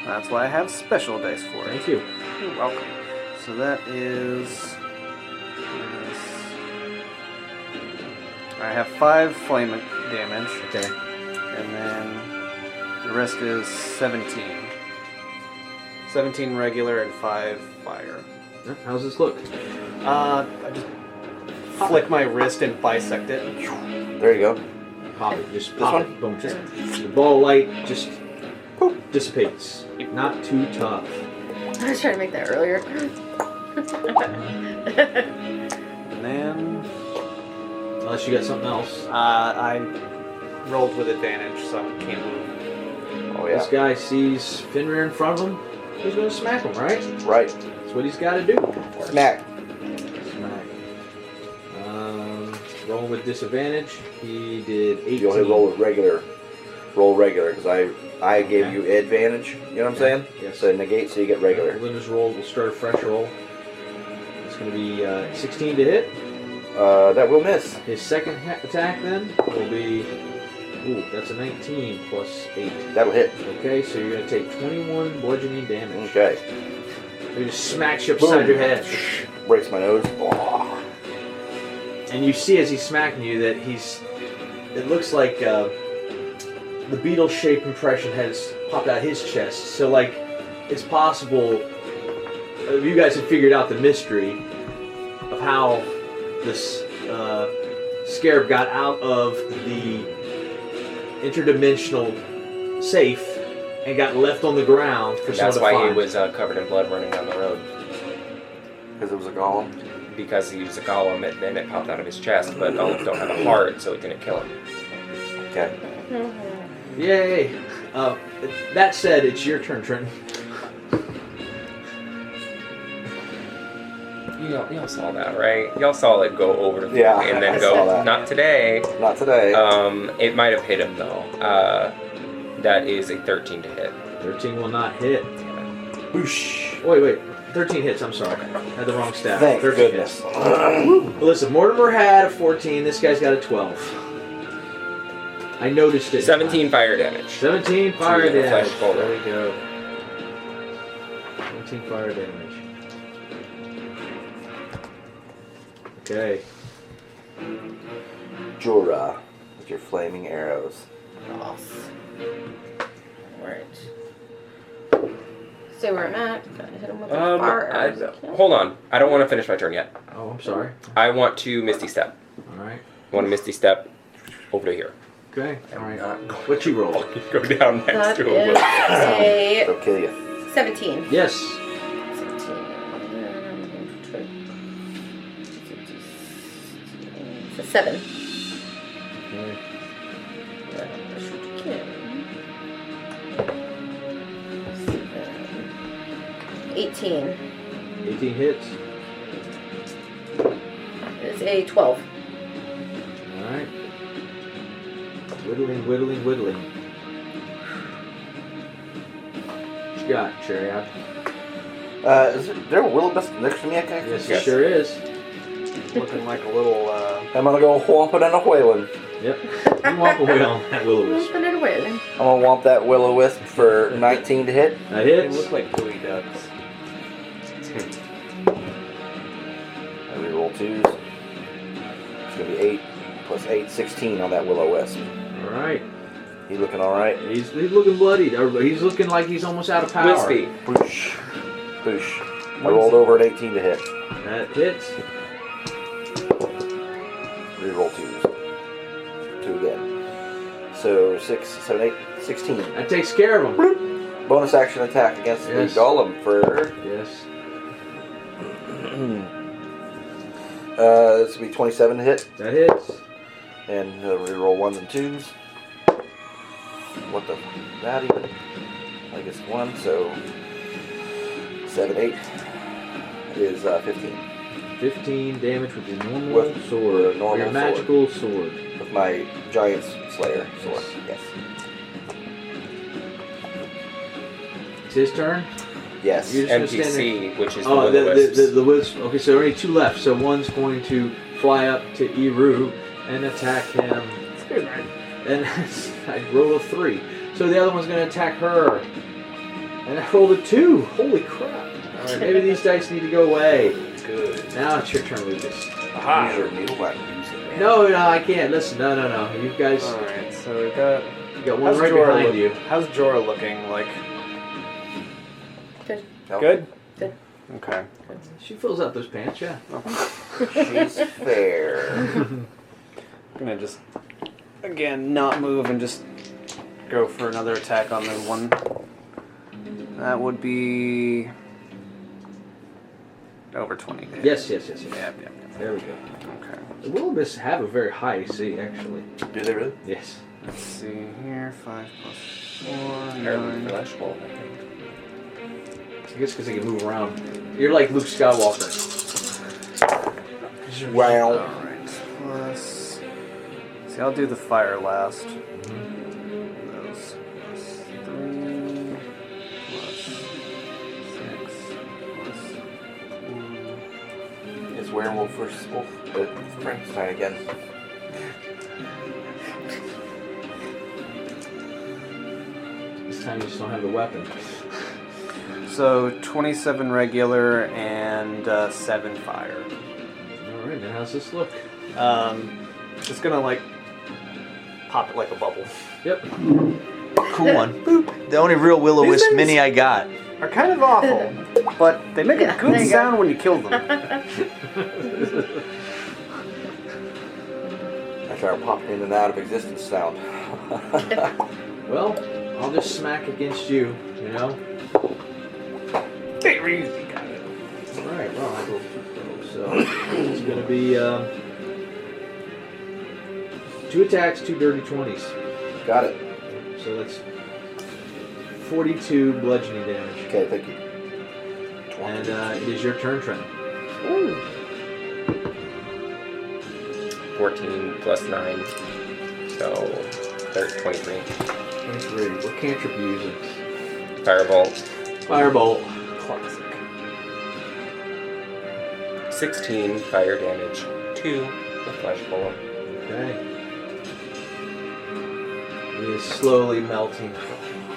That's why I have special dice for it. Thank you. You're welcome. So that is... I have 5 flame damage, Okay. and then the rest is 17. 17 regular and 5 fire. How's this look? I just flick my wrist and bisect it. There you go. Pop it. Just This pop one? it. Boom. Just the ball of light just dissipates. Not too tough. I was trying to make that earlier. And then Unless you got something else. I rolled with advantage, so I can't move. Oh This yeah. guy sees Fenrir in front of him. He's going to smack him, right? Right. That's what he's got to do. Smack. Smack. Rolling with disadvantage. He did 18. You only roll with regular. Roll regular, because I gave you advantage. You know what I'm saying? Yes. So negate, so you get regular. We'll just roll. We'll start a fresh roll. It's going to be 16 to hit. That will miss. His second attack then will be. Ooh, that's a 19 plus 8. That'll hit. Okay, so you're going to take 21 bludgeoning damage. Okay. He just smacks you upside your head. Breaks my nose. Oh. And you see as he's smacking you that he's. It looks like the beetle-shaped impression has popped out his chest. So, like, it's possible. You guys have figured out the mystery of how this Scarab got out of the interdimensional safe and got left on the ground for someone That's to why find. he was covered in blood running down the road. Because it was a golem. Because he was a golem, and it popped out of his chest, but golems don't have a heart, so it didn't kill him. Okay. Yay! That said, it's your turn, Trenton. Y'all saw that, right? Y'all saw it go over the Yeah, and then I go, saw that. not today. Not today. It might have hit him, though. That is a 13 to hit. 13 will not hit. Damn it. Boosh. Wait. 13 hits, I'm sorry. Had the wrong stat. Thank 13 goodness. hits. Well, listen, Mortimer had a 14, this guy's got a 12. I noticed it. 17 fire damage. 17 fire To the damage. flesh boulder. There we go. 17 fire damage. Okay. Jura, with your flaming arrows. Alright. So where I'm at, gotta hit him with the fire arrows. Hold on. I don't want to finish my turn yet. Oh, I'm sorry. I want to Misty Step. Alright. I want to Misty Step over to here. Okay. Alright. Not What you roll? go down next That to him. is a They'll kill you. 17. Yes. 17. It's a 7. Okay. 18. 18 hits. is a 12. Alright. Whittling, whittling, whittling. What you got, Chariot? Is there a will-o-wisp next to me? I can Yes, it sure is. Looking like a little. I'm gonna go whomping and a whaling. Yep. You walk away on that will-o-wisp. Open it away. I'm gonna whomp that will-o-wisp for 19 to hit. That They hits. look like gooey ducks. I reroll 2s. It's gonna be 8 plus 8, 16 on that will-o-wisp. Alright. He looking alright? He's looking bloodied. He's looking like he's almost out of power. Wispy. Boosh. Boosh. I rolled over an 18 to hit. That hits. Reroll 2s. 2 again. So 6, 7, 8, 16. That takes care of him. Bonus action attack against Yes. the golem for... Yes. This will be 27 to hit. That hits. And reroll 1s and 2s. What the... That even? I guess 1, so... 7, 8 is 15. 15 damage with your normal With sword. the normal your magical sword. With my giant slayer sword. Yes. It's his turn. Yes. You're just gonna stand there. NPC, which is the Oh, will-o-wisps. the wisp. Okay, so there are only 2 left. So one's going to fly up to Eru and attack him. And I rolled a 3. So the other one's going to attack her. And I rolled a 2. Holy crap. Alright, maybe these dice need to go away. Good. Now it's your turn, Lucas. Aha. Use your new weapon. Use it. No, I can't. Listen, no. You guys, Alright, so we got. you got one right behind you. How's Jorah looking? Like. Good. No. Good? Good. Okay. She fills out those pants, yeah. She's fair. I'm gonna just. Again, not move and just go for another attack on the one. That would be. Over 20. Yes. Yeah. There we go. Okay. The will-o-wisps have a very high AC, actually. Do they really? Yes. Let's see here. 5 plus 4. Fairly 9. fleshful, I think. I guess because they can move around. You're like Luke Skywalker. Wow. Alright. Plus. See, I'll do the fire last. Those. Plus 3. Plus 6. Plus 1. It's werewolf versus wolf. But it's Frankenstein again. This time you just don't have the weapon. So 27 regular and 7 fire. Alright, then how's this look? Just gonna like pop it like a bubble. Yep. Cool one. Boop. The only real will-o-wisp These things- mini I got. Are kind of awful, but they make a there good you sound when you kill them. That's our popping in and out of existence sound. Well, I'll just smack against you, you know? Very easy, got it. Alright, well, I rolled 2 so it's going to be 2 attacks, 2 dirty 20s. Got it. So that's 42 bludgeoning damage. Okay, thank you. And it is your turn, Trent. 14 plus 9. So 23. 23. What cantrip are you using? Firebolt. Firebolt. Classic. 16 fire damage. 2 with flesh golem. Okay. It is slowly melting.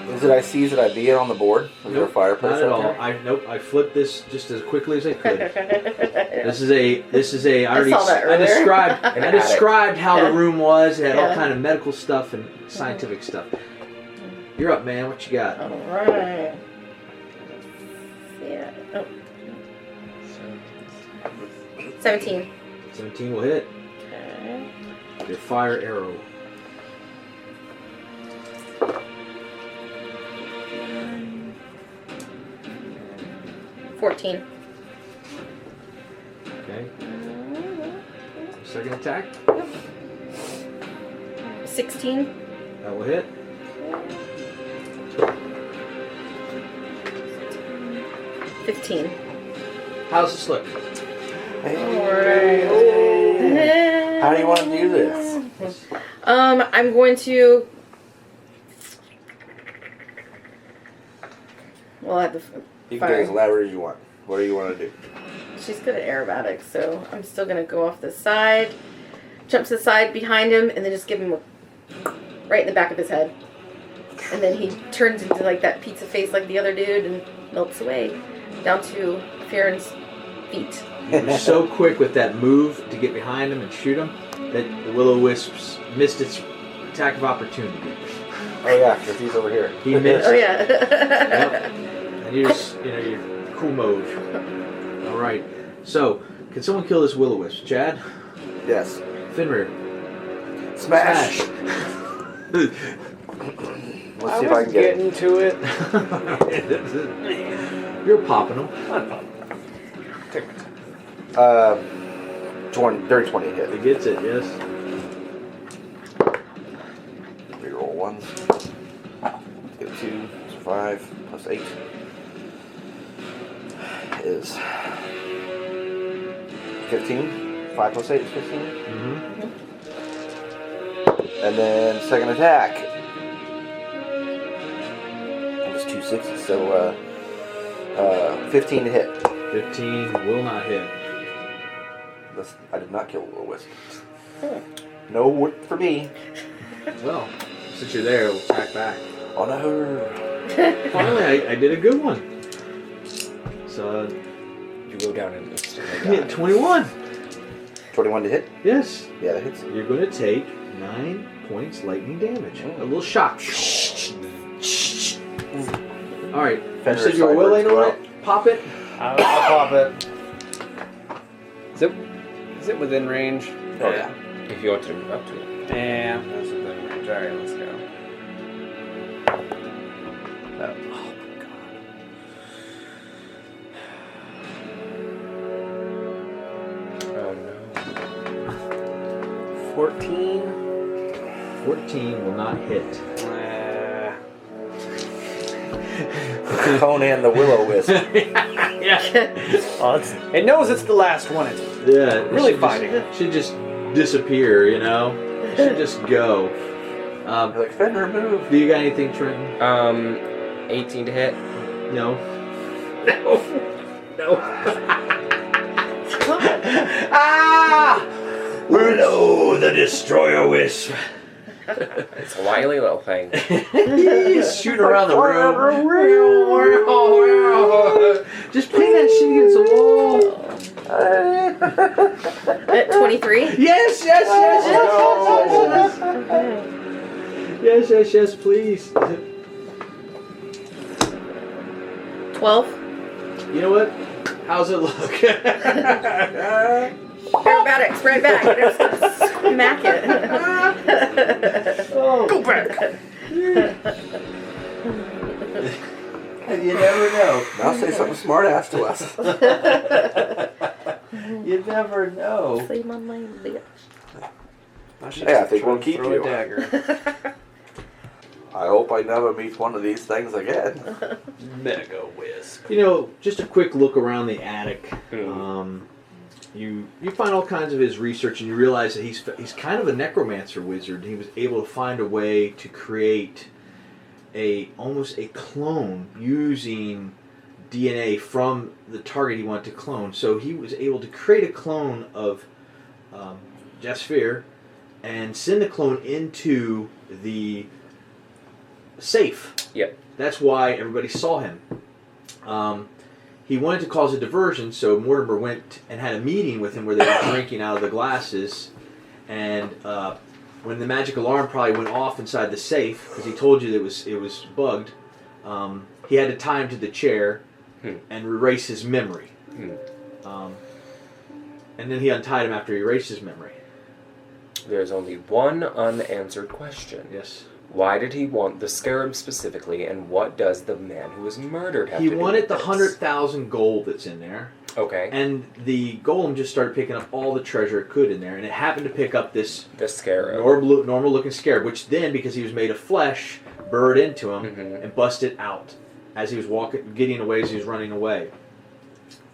Is it I see? Is it I be it on the board? Is there a fireplace Not at out all. there? I flipped this just as quickly as I could. This is a I already saw that earlier. I described how the room was. It had all Yeah. kind of medical stuff and scientific stuff. You're up, man. What you got? Alright. Yeah. Oh. 17. 17 will hit. Okay. Your fire arrow. Uh, 14. Okay. Second attack. 16. That will hit. 15. How's this look? Hey. Alright. How do you want to do this? I'm going to. We'll have to. You can get as elaborate as you want. What do you want to do? She's good at aerobatics, so I'm still gonna go off the side, jump to the side behind him, and then just give him a right in the back of his head. And then he turns into like that pizza face like the other dude and melts away down to Farron's feet. You're so quick with that move to get behind him and shoot him that the Will-O-Wisp missed its attack of opportunity. Oh yeah, because he's over here. He missed. Oh yeah. Yep. And you just, you're cool mode. All right. So, can someone kill this Will-O-Wisp? Chad? Yes. Fenrir? Smash. Let's see if I can get it. into it. You're popping them. Take my time. Dirty 20 hit. It gets it, yes. Reroll 1. Get 2. It's 5 plus 8 is 15. 5 plus 8 is 15. Mm-hmm. And then second attack. It was 2 6s, so 15 to hit. 15 will not hit. I did not kill Will-O-Wisp. No work for me. Well, since you're there, we'll attack back. On her. Finally, I did a good one. So, You go down and instantly hit die. 21. 21 to hit? Yes. Yeah, that hits. You're going to take 9 points lightning damage. A little shock. All right. You Fenrir said you were willing sideways, on it? Pop it. I'll pop it. Is it within range? Oh yeah. If you want to move up to it. Yeah, that's within range. Alright, let's go. Oh my Oh no. 14. 14 will not hit. Conan the Will-O-Wisp. It knows it's the last one. It's Yeah. it Really should fighting. Should just disappear, you know? It should just go. Like, Fenrir, move. Do you got anything, Trenton? 18 to hit. No. No. Ah! Hello, the Destroyer Wisp. It's a wily little thing. He's shooting around the room. Just ping that shit against the wall. At 23? Yes, yes, please. 12? You know what? How's it look? Aerobatics, right back. Smack it. go back. You never know. Now say something smart ass to us. You never know. Say my name, bitch. Yeah, I think we'll keep Throw you. a dagger. I hope I never meet one of these things again. Mega Wisp. You know, just a quick look around the attic. You find all kinds of his research, and you realize that he's kind of a necromancer wizard. He was able to find a way to create almost a clone using DNA from the target he wanted to clone. So he was able to create a clone of Jasfir and send the clone into the safe. Yep. That's why everybody saw him. He wanted to cause a diversion, so Mortimer went and had a meeting with him where they were drinking out of the glasses. And when the magic alarm probably went off inside the safe, because he told you that it was bugged, he had to tie him to the chair and erase his memory. And then he untied him after he erased his memory. There's only one unanswered question. Yes. Why did he want the scarab specifically, and what does the man who was murdered have He to do wanted with the this? 100,000 gold that's in there. Okay. And the golem just started picking up all the treasure it could in there, and it happened to pick up this The scarab. normal looking scarab, which then, because he was made of flesh, burrowed into him Mhm. and busted out as he was getting away, as he was running away.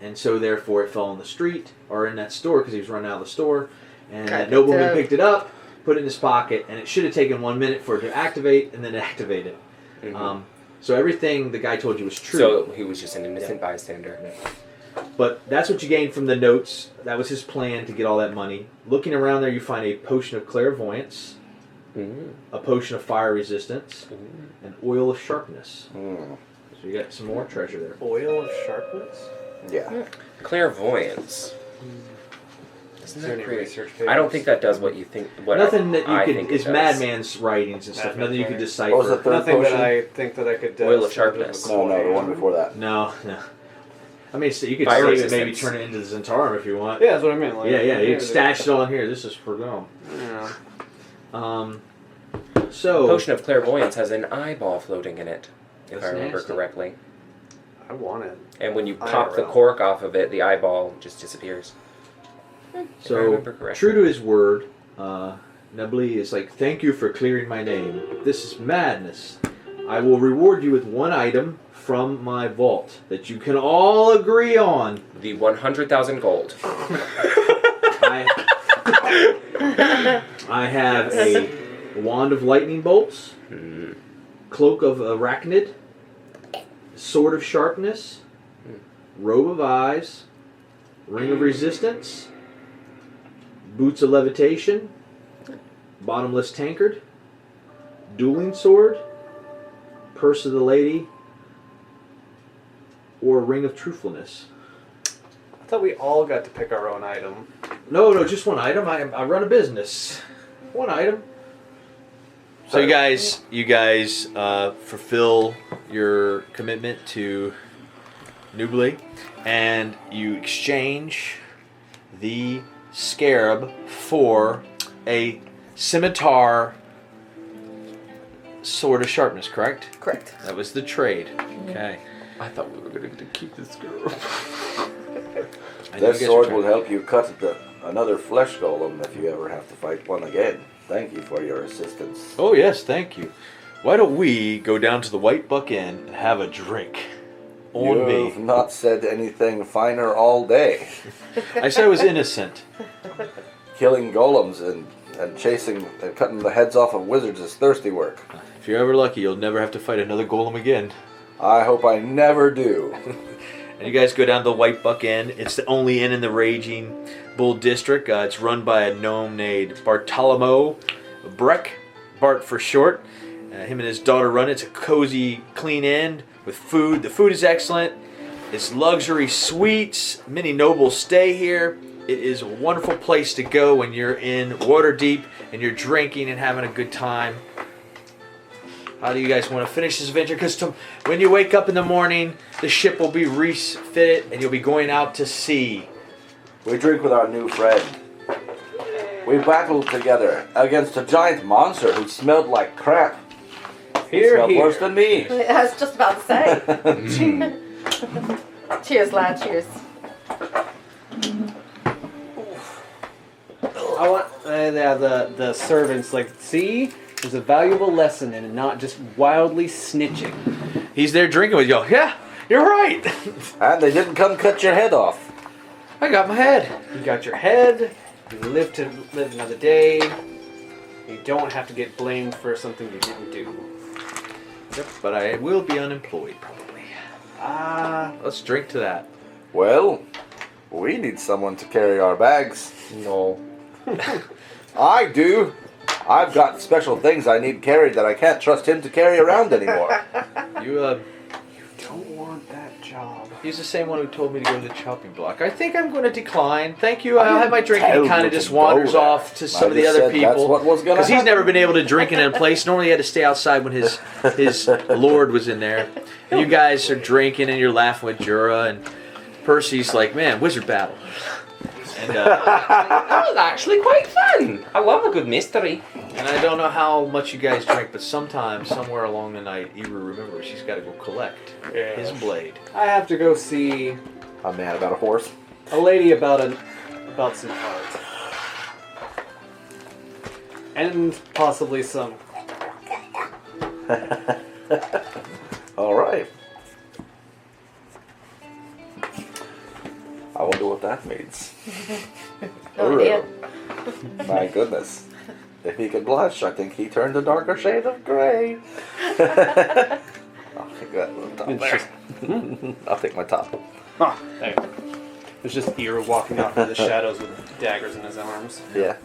And so therefore it fell in the street, or in that store, because he was running out of the store, And I that nobleman picked it up. picked it up, put it in his pocket, and it should have taken 1 minute for it to activate and then activate it. Mhm. So everything the guy told you was true. So he was just an innocent bystander. But that's what you gained from the notes. That was his plan to get all that money. Looking around there, you find a potion of clairvoyance, a potion of fire resistance, and oil of sharpness. Mm. So you got some more treasure there. Oil of sharpness? Yeah. Clairvoyance. Is there any research papers? I don't think that does what you think. What Nothing that I you think could it is does. Madman's writings and stuff. Madman's Nothing you could writings. decipher. What was the third Nothing potion? that I think that I could Oil of sort sharpness. No, the one before that. No. I mean, so you could Fire save it, maybe resistance. turn it into the Zentarum if you want. Yeah, that's what I meant. Like, Yeah. You here can stash it on here. This is for them. Yeah. So Potion of clairvoyance has an eyeball floating in it, if That's I remember nasty. correctly. I want it. And when you pop the IRL. cork off of it, the eyeball just disappears. If I So, remember correctly. true to his word, Nubly is like, thank you for clearing my name. This is madness. I will reward you with one item from my vault that you can all agree on. The 100,000 gold. I have a wand of lightning bolts, cloak of arachnid, sword of sharpness, robe of eyes, ring of resistance, boots of levitation, bottomless tankard, dueling sword, purse of the lady, or ring of truthfulness. I thought we all got to pick our own item. No, just one item. I run a business. One item. So you guys fulfill your commitment to Nubly, and you exchange the Scarab for a scimitar sword of sharpness, correct? Correct. That was the trade. Okay. I thought we were going to keep this girl. I know you This guys sword are will trying- help you cut another flesh golem if you ever have to fight one again. Thank you for your assistance. Oh yes, thank you. Why don't we go down to the White Buck Inn and have a drink? On You've me. not said anything finer all day. I said I was innocent. Killing golems and chasing and cutting the heads off of wizards is thirsty work. If you're ever lucky, you'll never have to fight another golem again. I hope I never do. And you guys go down to the White Buck Inn. It's the only inn in the Raging Bull District. It's run by a gnome named Bartolomeo Breck, Bart for short. Him and his daughter run it. It's a cozy, clean inn with food. The food is excellent. It's luxury suites. Many nobles stay here. It is a wonderful place to go when you're in Waterdeep and you're drinking and having a good time. How do you guys want to finish this adventure? Because when you wake up in the morning, the ship will be refitted and you'll be going out to sea. We drink with our new friend. We battled together against a giant monster who smelled like crap. He Here, smelled here. worse than me. I was just about to say. Cheers, lad. Cheers. I want the servants like, see, there's a valuable lesson in not just wildly snitching. He's there drinking with you. Yeah, you're right. And they didn't come cut your head off. I got my head. You got your head. You live to live another day. You don't have to get blamed for something you didn't do. Yep, but I will be unemployed probably. Let's drink to that. Well, we need someone to carry our bags. No. I do. I've got special things I need carried that I can't trust him to carry around anymore. You Don't want that job. he's the same one who told me to go to the chopping block. I think I'm going to decline. Thank you. I'll have my drink. And he kind of just wanders off to some of the other people. That's what was going to Because happen. he's never been able to drink in a place. Normally he had to stay outside when his lord was in there. And you guys are drinking and you're laughing with Jura. And Percy's like, man, wizard battle. And, That was actually quite fun. I love a good mystery. and I don't know how much you guys drink, but sometime, somewhere along the night, Eru remembers he's got to go collect his blade. I have to go see A man about a horse. a lady about some art. And possibly some. All right. I wonder what that means. No idea. My goodness. If he could blush, I think he turned a darker shade of gray. I'll take that little top It's there. just, I'll take my top. there you go. It's just Ear walking off in the shadows with daggers in his arms. Yeah.